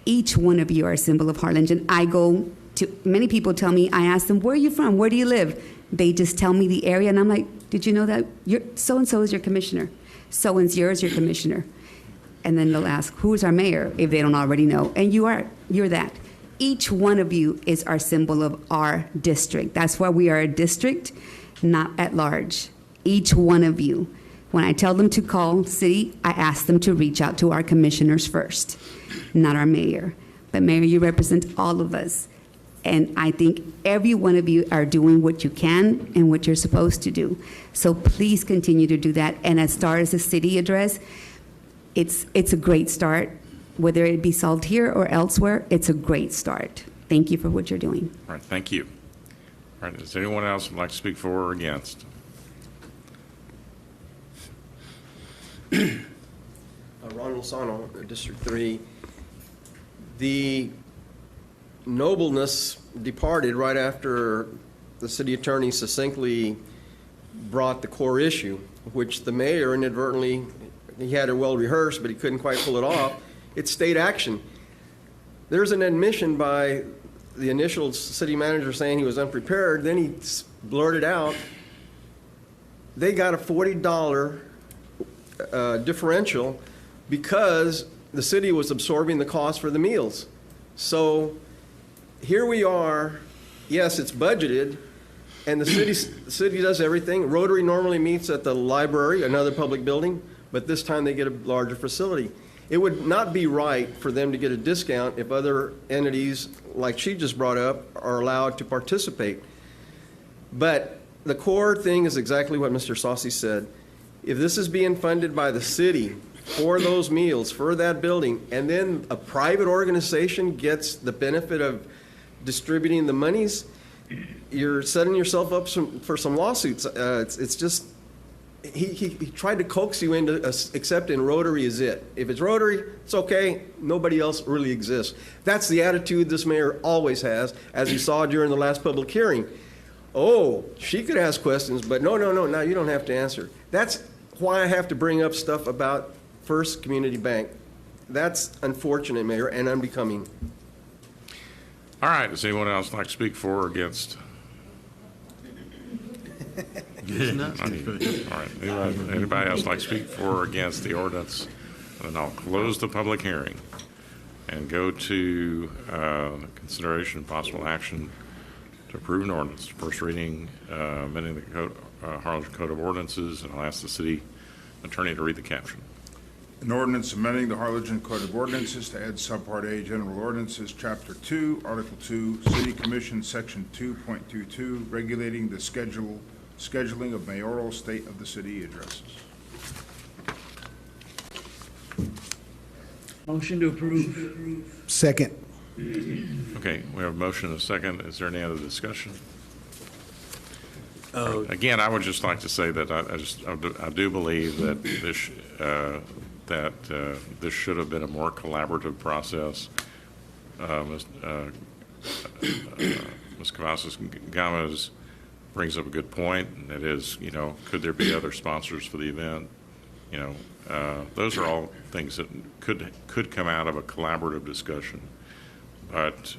Each one of you are a symbol of Harlingen. I go to, many people tell me, I ask them, where are you from? Where do you live? They just tell me the area, and I'm like, did you know that so-and-so is your commissioner? So-and-so is your commissioner. And then they'll ask, who's our mayor, if they don't already know? And you're that. Each one of you is our symbol of our district. That's why we are a district, not at large. Each one of you. When I tell them to call city, I ask them to reach out to our commissioners first, not our mayor. But Mayor, you represent all of us. And I think every one of you are doing what you can and what you're supposed to do. So please continue to do that. And as far as the city address, it's a great start. Whether it be solved here or elsewhere, it's a great start. Thank you for what you're doing. All right, thank you. All right, does anyone else would like to speak for or against? Ron Lozano, District 3. The nobleness departed right after the city attorney succinctly brought the core issue, which the mayor inadvertently, he had it well rehearsed, but he couldn't quite pull it off. It's state action. There's an admission by the initial city manager saying he was unprepared. Then he blurted out, they got a $40 differential because the city was absorbing the cost for the meals. So here we are. Yes, it's budgeted, and the city does everything. Rotary normally meets at the library, another public building, but this time they get a larger facility. It would not be right for them to get a discount if other entities, like she just brought up, are allowed to participate. But the core thing is exactly what Mr. Saucy said. If this is being funded by the city for those meals, for that building, and then a private organization gets the benefit of distributing the monies, you're setting yourself up for some lawsuits. It's just he tried to coax you into accepting Rotary is it. If it's Rotary, it's okay. Nobody else really exists. That's the attitude this mayor always has, as you saw during the last public hearing. Oh, she could ask questions, but no, you don't have to answer. That's why I have to bring up stuff about First Community Bank. That's unfortunate, Mayor, and unbecoming. All right, does anyone else like to speak for or against? All right, anybody else like to speak for or against the ordinance? And I'll close the public hearing and go to consideration and possible action to approve an ordinance. First reading, amending the code, Harlingen Code of Ordinances, and I'll ask the city attorney to read the caption. An ordinance amending the Harlingen Code of Ordinances to add Subpart A, General Ordinances, Chapter 2, Article 2, City Commission, Section 2.22, regulating the scheduling of mayoral state of the city addresses. Motion to approve. Second. Okay, we have a motion and a second. Is there any other discussion? Again, I would just like to say that I do believe that this should have been a more collaborative process. Ms. Cavazos-Gomez brings up a good point, and that is, could there be other sponsors for the event? Those are all things that could come out of a collaborative discussion, but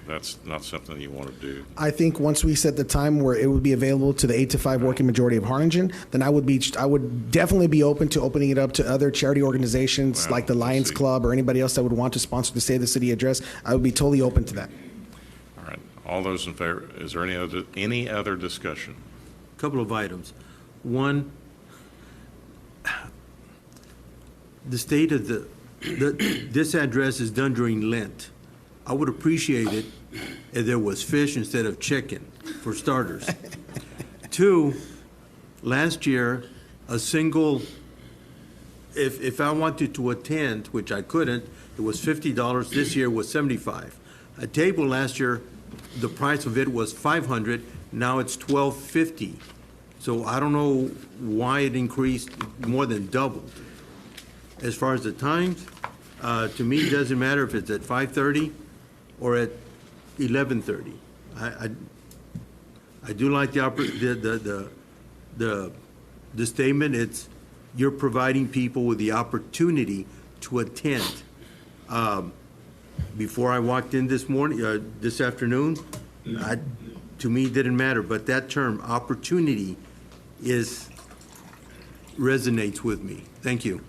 that's not something you want to do. I think once we set the time where it would be available to the 8 to 5 working majority of Harlingen, then I would definitely be open to opening it up to other charity organizations like the Lions Club or anybody else that would want to sponsor the State of the City address. I would be totally open to that. All right. All those in favor, is there any other discussion? A couple of items. One, the state of this address is done during Lent. I would appreciate it if there was fish instead of chicken, for starters. Two, last year, if I wanted to attend, which I couldn't, it was $50. This year was $75. A table last year, the price of it was $500. Now it's $12.50. So I don't know why it increased more than doubled. As far as the times, to me, it doesn't matter if it's at 5:30 or at 11:30. I do like the statement. It's you're providing people with the opportunity to attend. Before I walked in this afternoon, to me it didn't matter. But that term, opportunity, resonates with me. Thank you.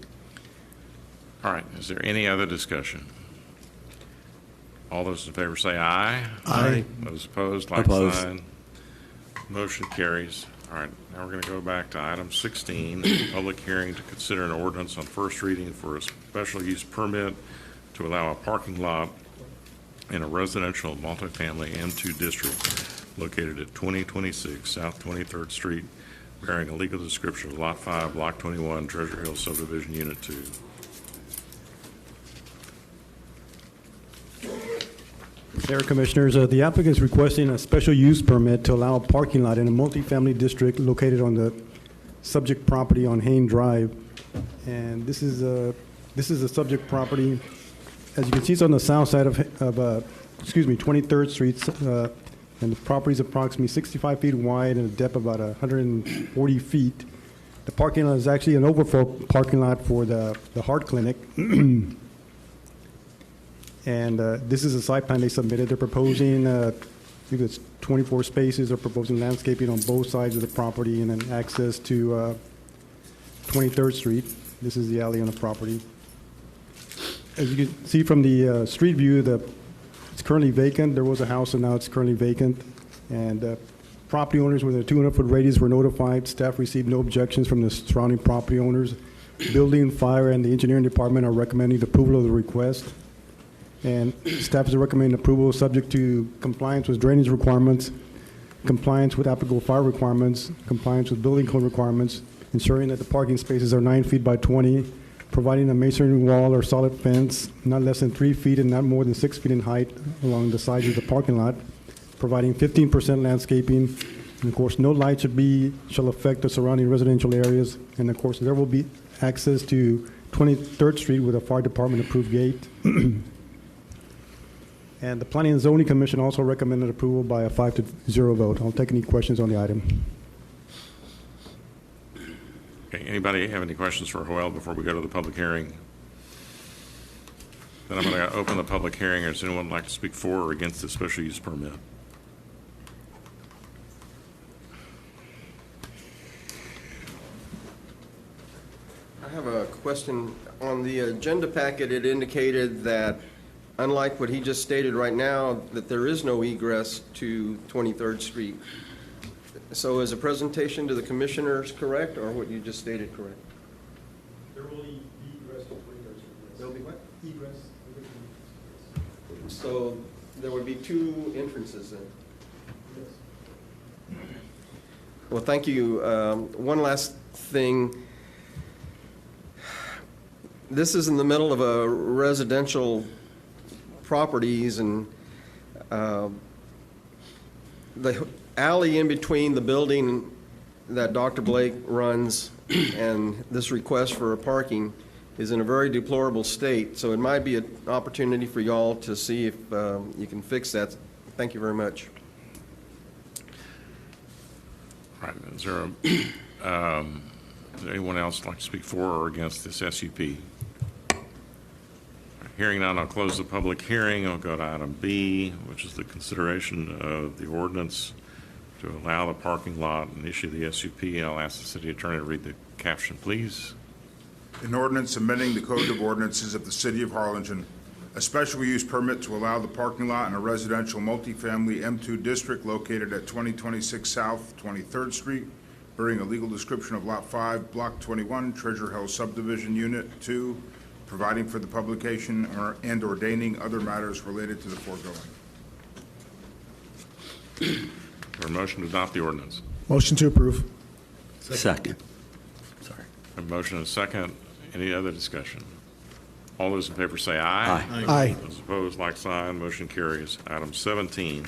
All right. Is there any other discussion? All those in favor say aye. Aye. Those opposed, like Opposed. sign. Motion carries. All right. Now we're going to go back to item 16, public hearing to consider an ordinance on first reading for a special use permit to allow a parking lot in a residential multifamily M2 district located at 2026 South 23rd Street, bearing a legal description of Lot 5, Block 21, Treasure Hill Subdivision, Unit 2. Mayor, Commissioners, the applicant is requesting a special use permit to allow a parking lot in a multifamily district located on the subject property on Hain Drive. And this is a subject property. As you can see, it's on the south side of 23rd Street, and the property is approximately 65 feet wide and a depth of about 140 feet. The parking lot is actually an overflow parking lot for the heart clinic. And this is a site plan they submitted. They're proposing, I think it's 24 spaces. They're proposing landscaping on both sides of the property and then access to 23rd Street. This is the alley on the property. As you can see from the street view, it's currently vacant. There was a house and now it's currently vacant. And property owners within a 200-foot radius were notified. Staff received no objections from the surrounding property owners. Building, fire, and the engineering department are recommending the approval of the request. And staff is recommending approval subject to compliance with drainage requirements, compliance with applicable fire requirements, compliance with building code requirements, ensuring that the parking spaces are 9 feet by 20, providing a masonry wall or solid fence not less than 3 feet and not more than 6 feet in height along the sides of the parking lot, providing 15% landscaping, And of course, no light shall affect the surrounding residential areas. And of course, there will be access to 23rd Street with a fire department approved gate. And the Planning and Zoning Commission also recommended approval by a 5-0 vote. I'll take any questions on the item. Okay, anybody have any questions for Joel before we go to the public hearing? Then I'm going to open the public hearing. Does anyone like to speak for or against the special use permit? I have a question. On the agenda packet, it indicated that, unlike what he just stated right now, that there is no egress to 23rd Street. So is the presentation to the commissioners correct, or what you just stated correct? There will be egress to 23rd Street. There'll be what? Egress. So there would be two entrances then? Yes. Well, thank you. One last thing. This is in the middle of a residential properties, and the alley in between the building that Dr. Blake runs and this request for a parking is in a very deplorable state. So it might be an opportunity for y'all to see if you can fix that. Thank you very much. All right, is there anyone else like to speak for or against this SUP? Hearing none, I'll close the public hearing. I'll go to item B, which is the consideration of the ordinance to allow the parking lot and issue the SUP. I'll ask the city attorney to read the caption, please. An ordinance amending the Code of Ordinances of the City of Harlingen, a special use permit to allow the parking lot in a residential multifamily M2 district located at 2026 South 23rd Street, bearing a legal description of Lot 5, Block 21, Treasure Hill Subdivision Unit 2, providing for the publication and ordaining other matters related to the foregoing. For a motion to adopt the ordinance. Motion to approve. Second. Sorry. A motion and a second. Any other discussion? All those in favor say aye. Aye. Aye. Those opposed, like sign. Motion carries. Item 17,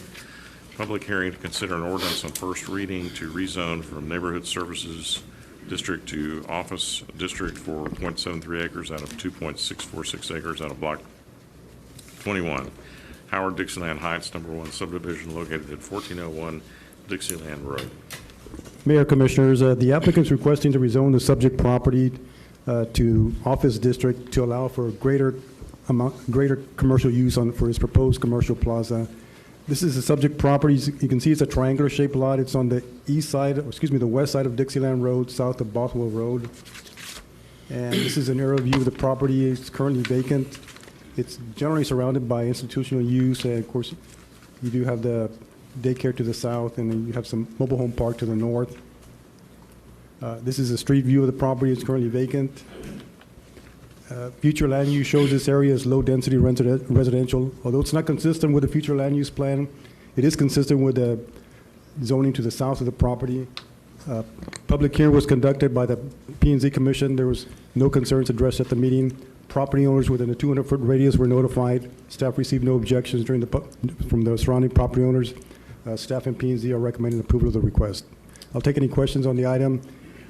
public hearing to consider an ordinance on first reading to rezone from Neighborhood Services District to Office District for 0.73 acres out of 2.646 acres out of Block 21, Howard Dixieland Heights, number 1 subdivision located at 1401 Dixieland Road. Mayor, Commissioners, the applicant is requesting to rezone the subject property to Office District to allow for greater commercial use for his proposed commercial plaza. This is the subject property. You can see it's a triangular shaped lot. It's on the the west side of Dixieland Road, south of Bothwell Road. And this is an aerial view of the property. It's currently vacant. It's generally surrounded by institutional use. And of course, you do have the daycare to the south, and then you have some mobile home park to the north. This is a street view of the property. It's currently vacant. Future land use shows this area as low-density residential. Although it's not consistent with the future land use plan, it is consistent with the zoning to the south of the property. Public hearing was conducted by the P&Z Commission. There was no concerns addressed at the meeting. Property owners within a 200-foot radius were notified. Staff received no objections from the surrounding property owners. Staff and P&Z are recommending approval of the request. I'll take any questions on the item.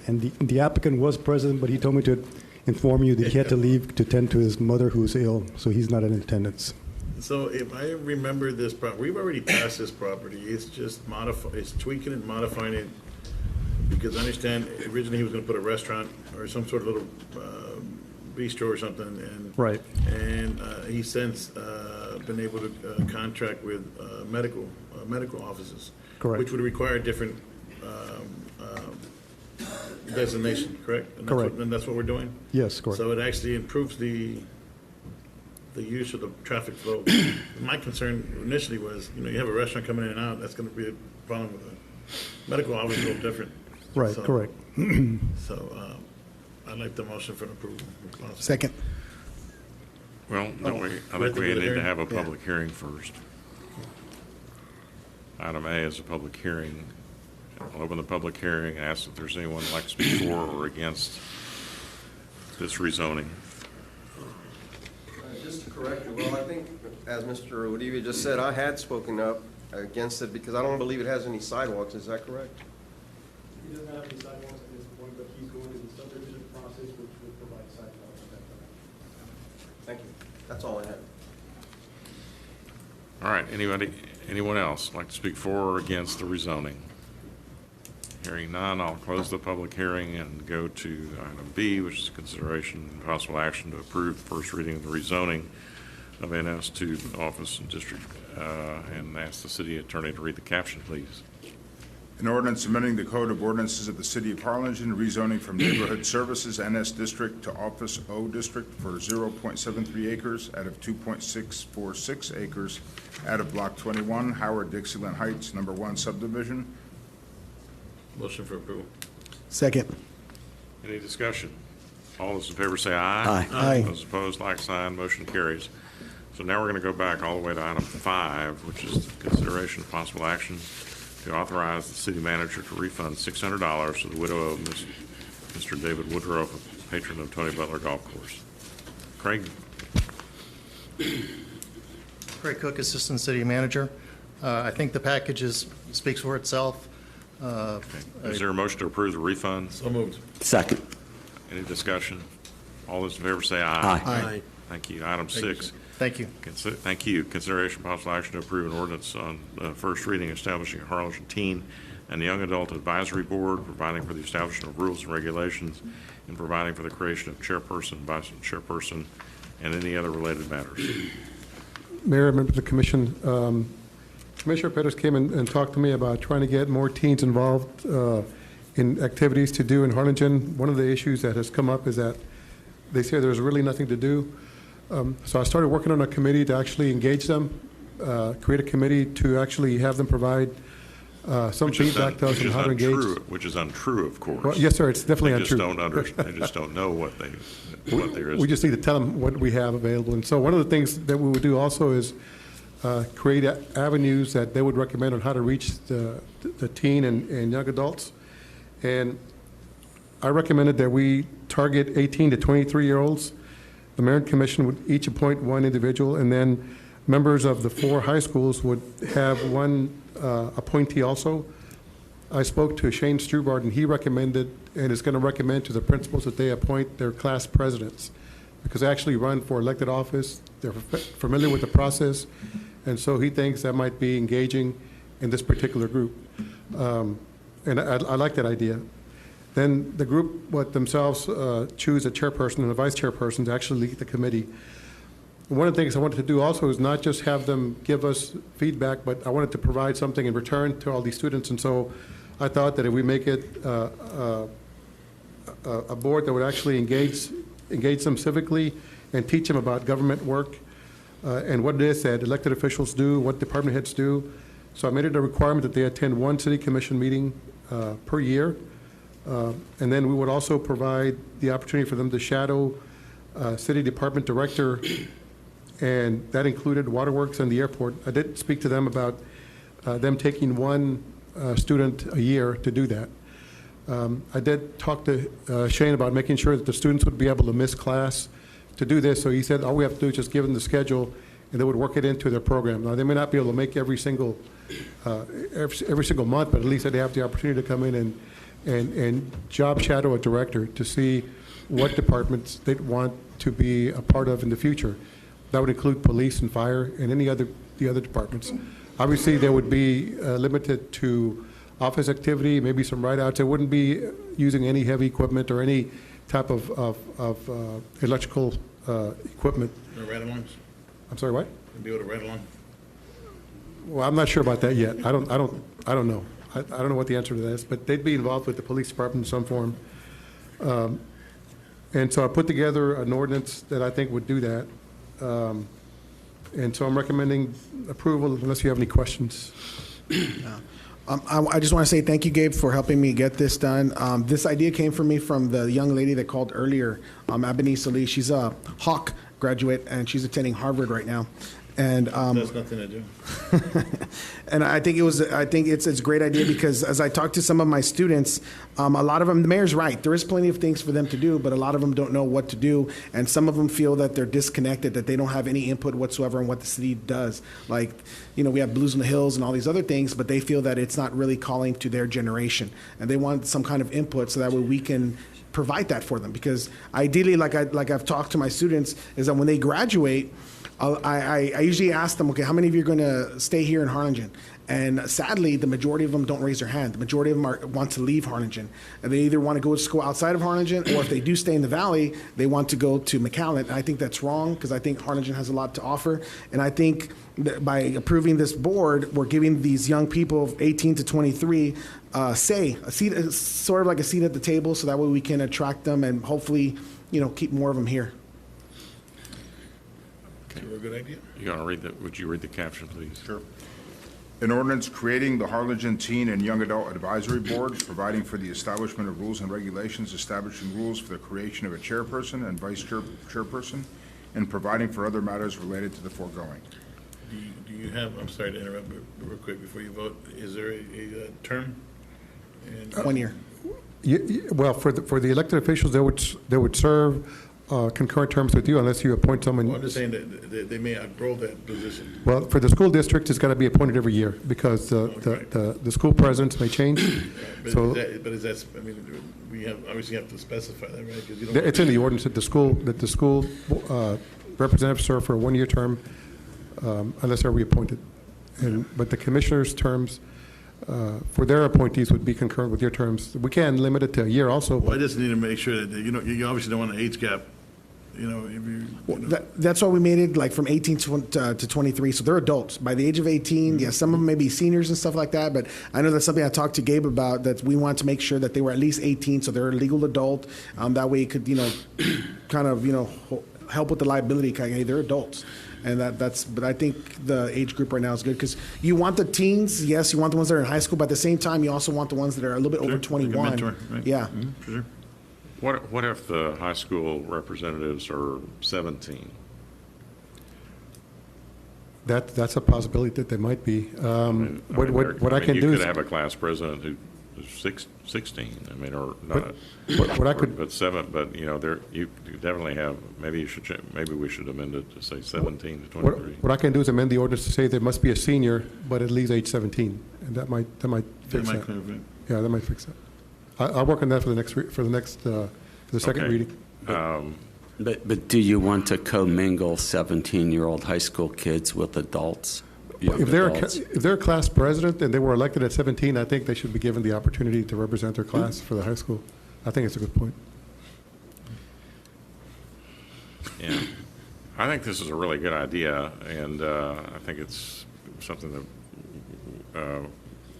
And the applicant was present, but he told me to inform you that he had to leave to tend to his mother who's ill, so he's not in attendance. So if I remember this we've already passed this property. It's just it's tweaking and modifying it, because I understand originally he was going to put a restaurant or some sort of little bistro or something, and right. And he's since been able to contract with medical offices, correct, which would require different designation, correct? And correct. And that's what we're doing? Yes, correct. So it actually improves the use of the traffic flow. My concern initially was, you have a restaurant coming in and out, that's going to be a problem with a medical office, a little different. Right, So- correct. So I'd like the motion for approval. Second. Well, no, I think we need to have a public hearing first. Item A is a public hearing. I'll open the public hearing and ask if there's anyone who'd like to speak for or against this rezoning. Just to correct you, well, I think, as Mr. Odivi just said, I had spoken up against it because I don't believe it has any sidewalks. Is that correct? He doesn't have any sidewalks at this point, but he's going through the subdivision process, which would provide sidewalks at that time. Thank you. That's all I have. All right, anyone else like to speak for or against the rezoning? Hearing none, I'll close the public hearing and go to item B, which is consideration and possible action to approve first reading of the rezoning of NS to office and district, and ask the city attorney to read the caption, please. An ordinance amending the Code of Ordinances of the City of Harlingen, rezoning from Neighborhood Services NS District to Office O District for 0.73 acres out of 2.646 acres out of Block 21, Howard Dixieland Heights, Number 1 Subdivision. Motion for approval. Second. Any discussion? All those in favor say aye. Aye. Aye. Those opposed, like sign. Motion carries. So now we're going to go back all the way to item 5, which is consideration of possible action to authorize the city manager to refund $600 to the widow of Mr. David Woodruff, a patron of Tony Butler Golf Course. Craig? Craig Cook, Assistant City Manager. I think the package speaks for itself. Is there a motion to approve the refund? So moved. Second. Any discussion? All those in favor say aye. Aye. Aye. Thank you. Item 6. Thank you. Thank you. Consideration of possible action to approve an ordinance on first reading establishing a Harlingen Teen and Young Adult Advisory Board, providing for the establishment of rules and regulations, and providing for the creation of chairperson, vice chairperson, and any other related matters. Mayor, members of the commission, Commissioner Pettis came and talked to me about trying to get more teens involved in activities to do in Harlingen. One of the issues that has come up is that they say there's really nothing to do. So I started working on a committee to actually engage them, create a committee to actually have them provide some feedback to us on how to engage. Which is untrue, of course. Well, yes, sir, it's definitely untrue. They just don't know what there is. We just need to tell them what we have available. And so one of the things that we would do also is create avenues that they would recommend on how to reach the teen and young adults. And I recommended that we target 18 to 23-year-olds. The Mayor and Commission would each appoint one individual, and then members of the 4 high schools would have one appointee also. I spoke to Shane Strubart, and he recommended, and is going to recommend to the principals that they appoint their class presidents, because they actually run for elected office. They're familiar with the process, and so he thinks that might be engaging in this particular group. And I like that idea. Then the group would themselves choose a chairperson and a vice chairperson to actually lead the committee. One of the things I wanted to do also is not just have them give us feedback, but I wanted to provide something in return to all these students. And so I thought that if we make it a board that would actually engage them civically and teach them about government work and what it is that elected officials do, what department heads do. So I made it a requirement that they attend one city commission meeting per year. And then we would also provide the opportunity for them to shadow city department director, and that included waterworks and the airport. I did speak to them about them taking one student a year to do that. I did talk to Shane about making sure that the students would be able to miss class to do this. So he said all we have to do is just give them the schedule, and they would work it into their program. Now they may not be able to make every single month, but at least they have the opportunity to come in and job shadow a director to see what departments they'd want to be a part of in the future. That would include police and fire and the other departments. Obviously, they would be limited to office activity, maybe some write-outs. They wouldn't be using any heavy equipment or any type of electrical equipment. The red ones? I'm sorry, what? Deal with the red one? Well, I'm not sure about that yet. I don't know. I don't know what the answer to that is, but they'd be involved with the police department in some form. And so I put together an ordinance that I think would do that. And so I'm recommending approval unless you have any questions. I just want to say thank you, Gabe, for helping me get this done. This idea came from me from the young lady that called earlier, Abatement. She's a Hawk graduate, and she's attending Harvard right now. And That's nothing to do. and I think it's a great idea because as I talk to some of my students, a lot of them, the mayor's right. There is plenty of things for them to do, but a lot of them don't know what to do, and some of them feel that they're disconnected, that they don't have any input whatsoever on what the city does. Like, we have Blues on the Hills and all these other things, but they feel that it's not really calling to their generation, and they want some kind of input so that way we can provide that for them. Because ideally, like I've talked to my students, is that when they graduate, I usually ask them, okay, how many of you are going to stay here in Harlingen? And sadly, the majority of them don't raise their hand. The majority of them want to leave Harlingen. And they either want to go to school outside of Harlingen, or if they do stay in the valley, they want to go to McAllen. And I think that's wrong, because I think Harlingen has a lot to offer. And I think that by approving this board, we're giving these young people of 18 to 23 a seat, sort of like a seat at the table, so that way we can attract them and hopefully, keep more of them here. Okay. A good idea. Would you read the caption, please? Sure. An ordinance creating the Harlingen Teen and Young Adult Advisory Board, providing for the establishment of rules and regulations, establishing rules for the creation of a chairperson and vice chairperson, and providing for other matters related to the foregoing. Do you have, I'm sorry to interrupt, but real quick before you vote, is there a term? 1 year. Well, for the elected officials, they would serve concurrent terms with you unless you appoint someone. Well, I'm just saying that they may outgrow that position. Well, for the school district, it's got to be appointed every year because the school presidents may change. So is that, I mean, we obviously have to specify that, right? 'Cause you don't it's in the ordinance that the school representatives serve for a 1-year term unless they're reappointed. But the commissioners' terms for their appointees would be concurrent with your terms. We can limit it to a year also. Well, I just need to make sure that, you obviously don't want an age gap, if you. That's why we made it like from 18 to 23, so they're adults. By the age of 18, yes, some of them may be seniors and stuff like that, but I know that's something I talked to Gabe about, that we want to make sure that they were at least 18, so they're a legal adult. That way it could, kind of, help with the liability, hey, they're adults. And but I think the age group right now is good, because you want the teens, yes, you want the ones that are in high school, but at the same time, you also want the ones that are a little bit over 21. Like a mentor, right? Yeah. Mm-hmm. Sure. What if the high school representatives are 17? That's a possibility that they might be. What I can do is you could have a class president who's 16. I mean, or not. But seven. But you definitely have. Maybe we should amend it to say 17 to 23. What I can do is amend the ordinance to say there must be a senior, but at least age 17, and that might fix that. Yeah, that might fix that. I'll work on that for the second reading. But do you want to commingle 17-year-old high school kids with adults? If they're a class president and they were elected at 17, I think they should be given the opportunity to represent their class for the high school. I think it's a good point. Yeah, I think this is a really good idea, and I think it's something that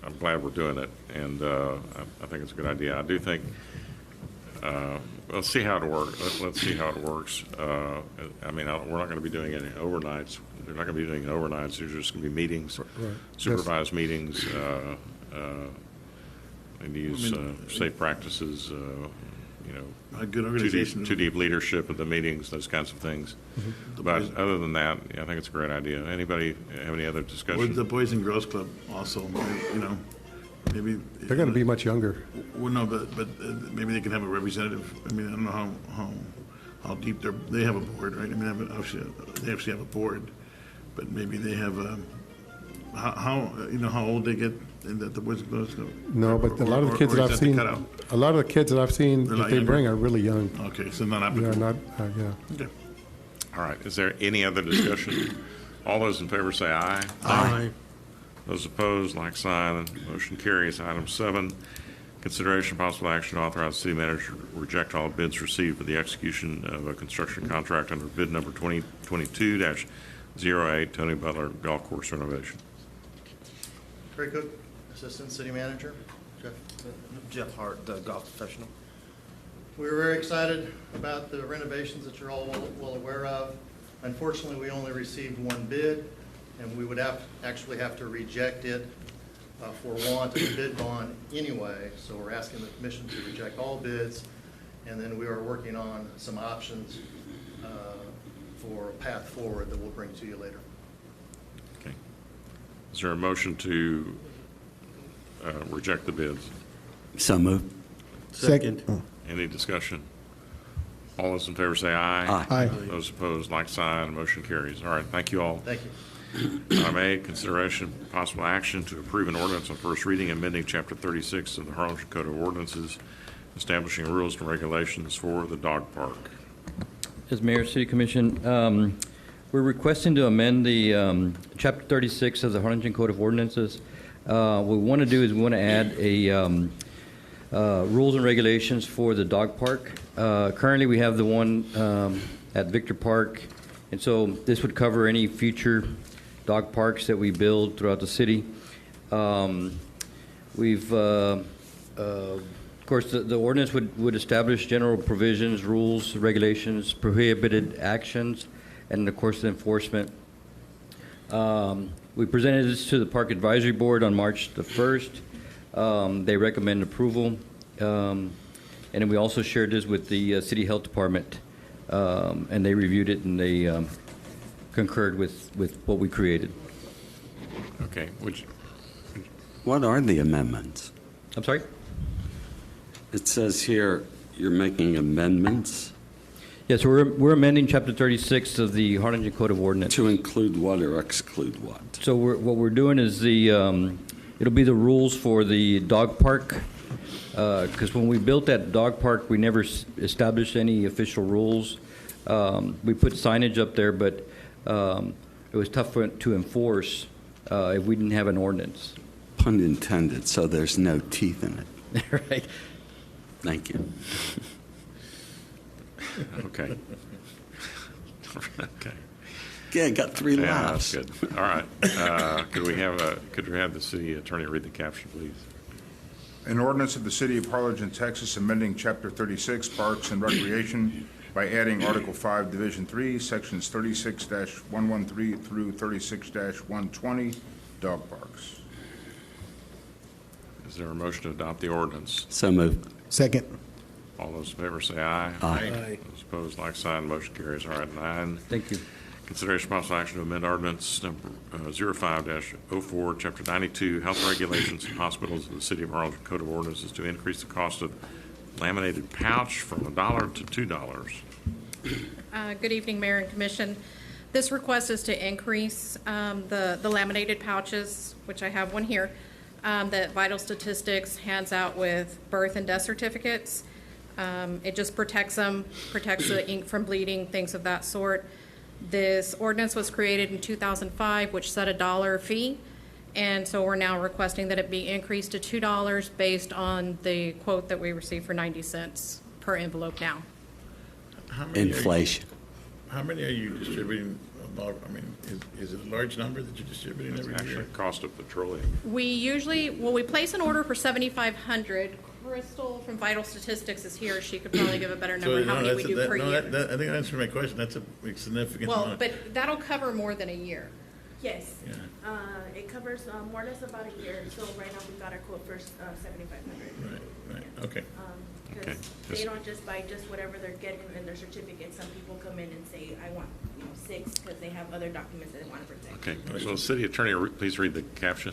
I'm glad we're doing it, and I think it's a good idea. I do think. Let's see how it works. Let's see how it works. I mean, we're not going to be doing any overnights. They're not going to be doing overnights. There's just going to be meetings, supervised meetings, and use safe practices. A good organization. Too deep leadership at the meetings, those kinds of things. Mm-hmm. But other than that, I think it's a great idea. Anybody have any other discussion? Or the Boys and Girls Club also, maybe they're going to be much younger. Well, no, but maybe they can have a representative. I mean, I don't know how deep they have a board, right? I mean, they actually have a board, but maybe they have how old they get in the Boys and Girls Club. No, but a lot of the kids that I've seen that they bring are really young. Okay, so not applicable. Yeah, yeah. Okay. All right. Is there any other discussion? All those in favor say aye. Aye. Those opposed, like sign. Motion carries. Item 7, consideration possible action to authorize the city manager to reject all bids received for the execution of a construction contract under bid number 2022-08, Tony Butler Golf Course renovation. Trey Cook, Assistant City Manager. Jeff Hart, the golf professional. We were very excited about the renovations that you're all well aware of. Unfortunately, we only received one bid, and we would actually have to reject it for want of a bid bond anyway. So we're asking the commission to reject all bids, and then we are working on some options for a path forward that we'll bring to you later. Is there a motion to reject the bids? So moved. Second. Any discussion? All those in favor say aye. Aye. Aye. Those opposed, like sign. Motion carries. All right, thank you all. Thank you. Item A, consideration possible action to approve an ordinance on first reading amending Chapter 36 of the Harlingen Code of Ordinances, establishing rules and regulations for the dog park. As Mayor, City Commission, we're requesting to amend the Chapter 36 of the Harlingen Code of Ordinances. What we want to do is we want to add a rules and regulations for the dog park. Currently, we have the one at Victor Park, and so this would cover any future dog parks that we build throughout the city. Of course, the ordinance would establish general provisions, rules, regulations, prohibited actions, and of course the enforcement. We presented this to the Park Advisory Board on March the 1st. They recommend approval. And then we also shared this with the City Health Department, and they reviewed it and they concurred with what we created. Okay. What are the amendments? I'm sorry? It says here you're making amendments. Yes, we're amending Chapter 36 of the Harlingen Code of Ordinance. To include what or exclude what? So what we're doing is it'll be the rules for the dog park, because when we built that dog park, we never established any official rules. We put signage up there, but it was tough to enforce if we didn't have an ordinance. Pun intended, so there's no teeth in it. Right. Thank you. Okay. Okay. Yeah, got 3 laughs. That's good. All right. Could we have the city attorney read the caption, please? An ordinance of the City of Harlingen, Texas, amending Chapter 36, Parks and Recreation by adding Article 5, Division 3, Sections 36-113 through 36-120, dog parks. Is there a motion to adopt the ordinance? So moved. Second. All those in favor say aye. Aye. Those opposed, like sign. Motion carries. All right, 9. Thank you. Consideration possible action to amend ordinance number 05-04, Chapter 92, Health Regulations in Hospitals of the City of Harlingen Code of Ordinances to increase the cost of laminated pouch from $1 to $2. Good evening, Mayor and Commission. This request is to increase the laminated pouches, which I have one here, that Vital Statistics hands out with birth and death certificates. It just protects them, protects the ink from bleeding, things of that sort. This ordinance was created in 2005, which set a $1 fee, and so we're now requesting that it be increased to $2 based on the quote that we received for 90 cents per envelope now. Inflation. How many are you distributing? I mean, is it a large number that you're distributing every Actually, year? cost of petroleum. We usually, we place an order for 7,500. Crystal from Vital Statistics is here. She could probably give a better number how many we do per year. I think that answered my question. That's a significant Well, amount. but that'll cover more than a year. Yes. Yeah. It covers more or less about a year. So right now we got our quote for 7,500. Right. Okay. Okay. Because they don't just buy just whatever they're getting in their certificate. Some people come in and say, I want 6 because they have other documents that they want to protect. Okay. So, City Attorney, please read the caption.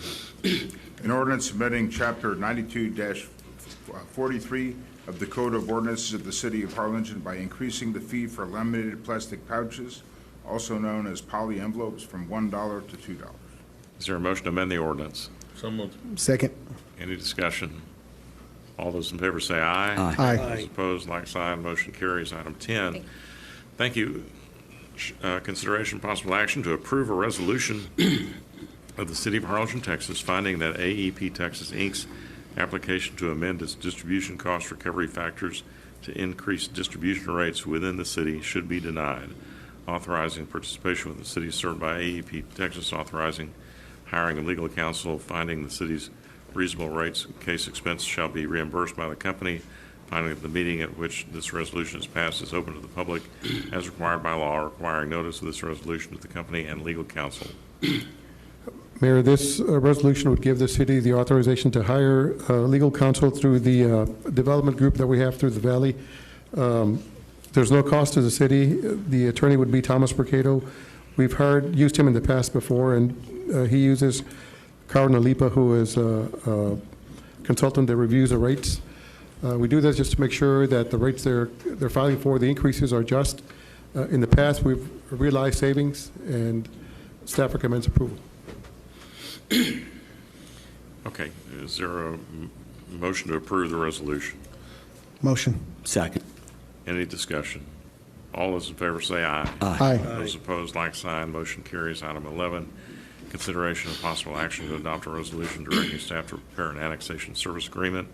An ordinance amending Chapter 92-43 of the Code of Ordinances of the City of Harlingen by increasing the fee for laminated plastic pouches, also known as poly envelopes, from $1 to $2. Is there a motion to amend the ordinance? So moved. Second. Any discussion? All those in favor say aye. Aye. Aye. Those opposed, like sign. Motion carries. Item 10. Thank you. Consideration possible action to approve a resolution of the City of Harlingen, Texas, finding that AEP Texas Inc.'s application to amend its distribution cost recovery factors to increase distribution rates within the city should be denied. Authorizing participation with the city served by AEP Texas, authorizing hiring of legal counsel, finding the city's reasonable rates in case expense shall be reimbursed by the company, finding that the meeting at which this resolution is passed is open to the public as required by law, requiring notice of this resolution to the company and legal counsel. Mayor, this resolution would give the city the authorization to hire legal counsel through the development group that we have through the valley. There's no cost to the city. The attorney would be Thomas Mercado. We've used him in the past before, and he uses Carl Nalipa, who is a consultant that reviews the rates. We do this just to make sure that the rates they're filing for, the increases are just. In the past, we've realized savings, and staff recommends approval. Okay, is there a motion to approve the resolution? Motion. Second. Any discussion? All those in favor say aye. Aye. Those opposed, like sign. Motion carries. Item 11, consideration of possible action to adopt a resolution directing staff to prepare an annexation service agreement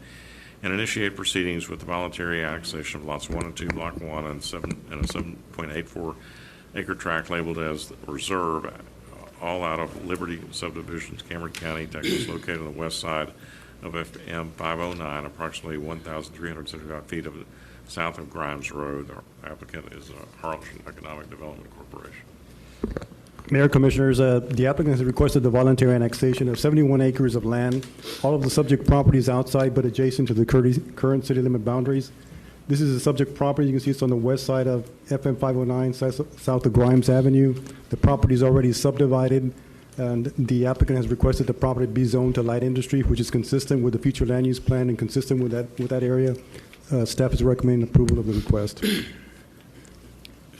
and initiate proceedings with the voluntary annexation of lots 1 and 2, Block 1, and a 7.84 acre tract labeled as reserve, all out of Liberty Subdivisions, Cameron County, Texas, located on the west side of FM 509, approximately 1,375 feet of south of Grimes Road. Our applicant is Harlingen Economic Development Corporation. Mayor, Commissioners, the applicant has requested the voluntary annexation of 71 acres of land. All of the subject property is outside but adjacent to the current city limit boundaries. This is the subject property. You can see it's on the west side of FM 509, south of Grimes Avenue. The property is already subdivided, and the applicant has requested the property be zoned to light industry, which is consistent with the future land use plan and consistent with that area. Staff is recommending approval of the request. Is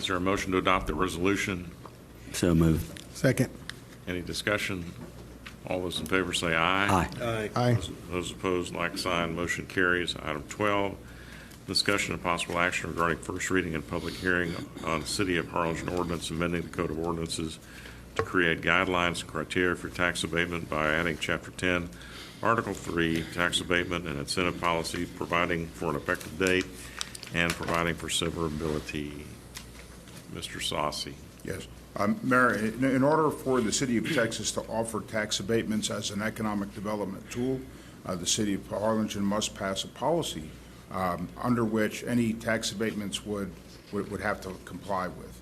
there a motion to adopt the resolution? So moved. Second. Any discussion? All those in favor say aye. Aye. Aye. Aye. Those opposed, like sign. Motion carries. Item 12, discussion of possible action regarding first reading and public hearing on City of Harlingen Ordinance amending the Code of Ordinances to create guidelines and criteria for tax abatement by adding Chapter 10, Article 3, tax abatement and incentive policy, providing for an effective date and providing for severability. Mr. Saucy. Yes. Mayor, in order for the City of Texas to offer tax abatements as an economic development tool, the City of Harlingen must pass a policy under which any tax abatements would have to comply with.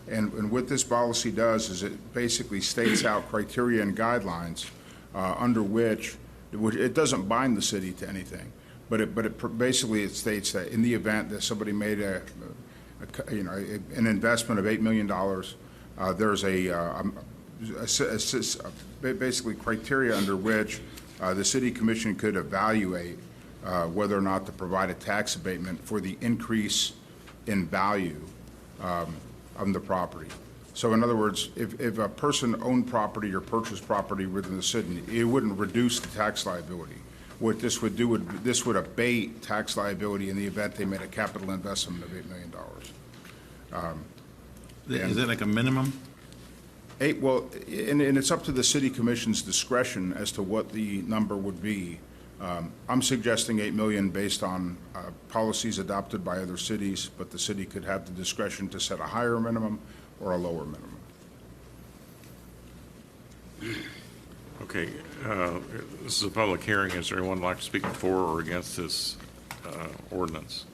And what this policy does is it basically states out criteria and guidelines under which it doesn't bind the city to anything, but it basically it states that in the event that somebody made an investment of $8 million, there's basically criteria under which the City Commission could evaluate whether or not to provide a tax abatement for the increase in value of the property. So in other words, if a person owned property or purchased property within the city, it wouldn't reduce the tax liability. What this would do this would abate tax liability in the event they made a capital investment of $8 million. Is that like a minimum? Well, and it's up to the City Commission's discretion as to what the number would be. I'm suggesting $8 million based on policies adopted by other cities, but the city could have the discretion to set a higher minimum or a lower minimum. Okay, this is a public hearing. Is there anyone who'd like to speak for or against this ordinance?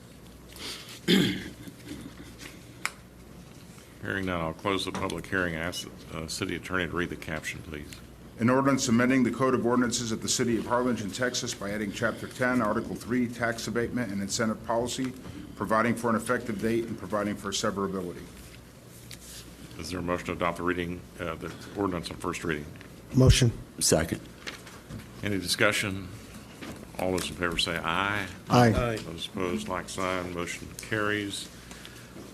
Hearing none, I'll close the public hearing. Ask the city attorney to read the caption, please. An ordinance amending the Code of Ordinances of the City of Harlingen, Texas by adding Chapter 10, Article 3, tax abatement and incentive policy, providing for an effective date and providing for severability. Is there a motion to adopt the ordinance on first reading? Motion. Second. Any discussion? All those in favor say aye. Aye. Aye. Those opposed, like sign. Motion carries.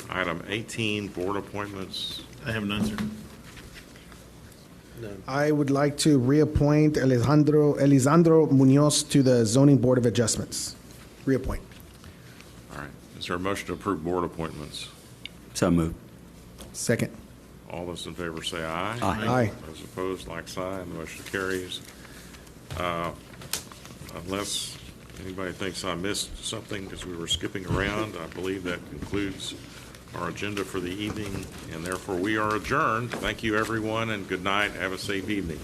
Item 18, board appointments. I have none, sir. I would like to reappoint Elisandro Munoz to the Zoning Board of Adjustments. Reappoint. All right. Is there a motion to approve board appointments? So moved. Second. All those in favor say aye. Aye. Aye. Those opposed, like sign. Motion carries. Unless anybody thinks I missed something because we were skipping around, I believe that concludes our agenda for the evening, and therefore we are adjourned. Thank you, everyone, and good night. Have a safe evening.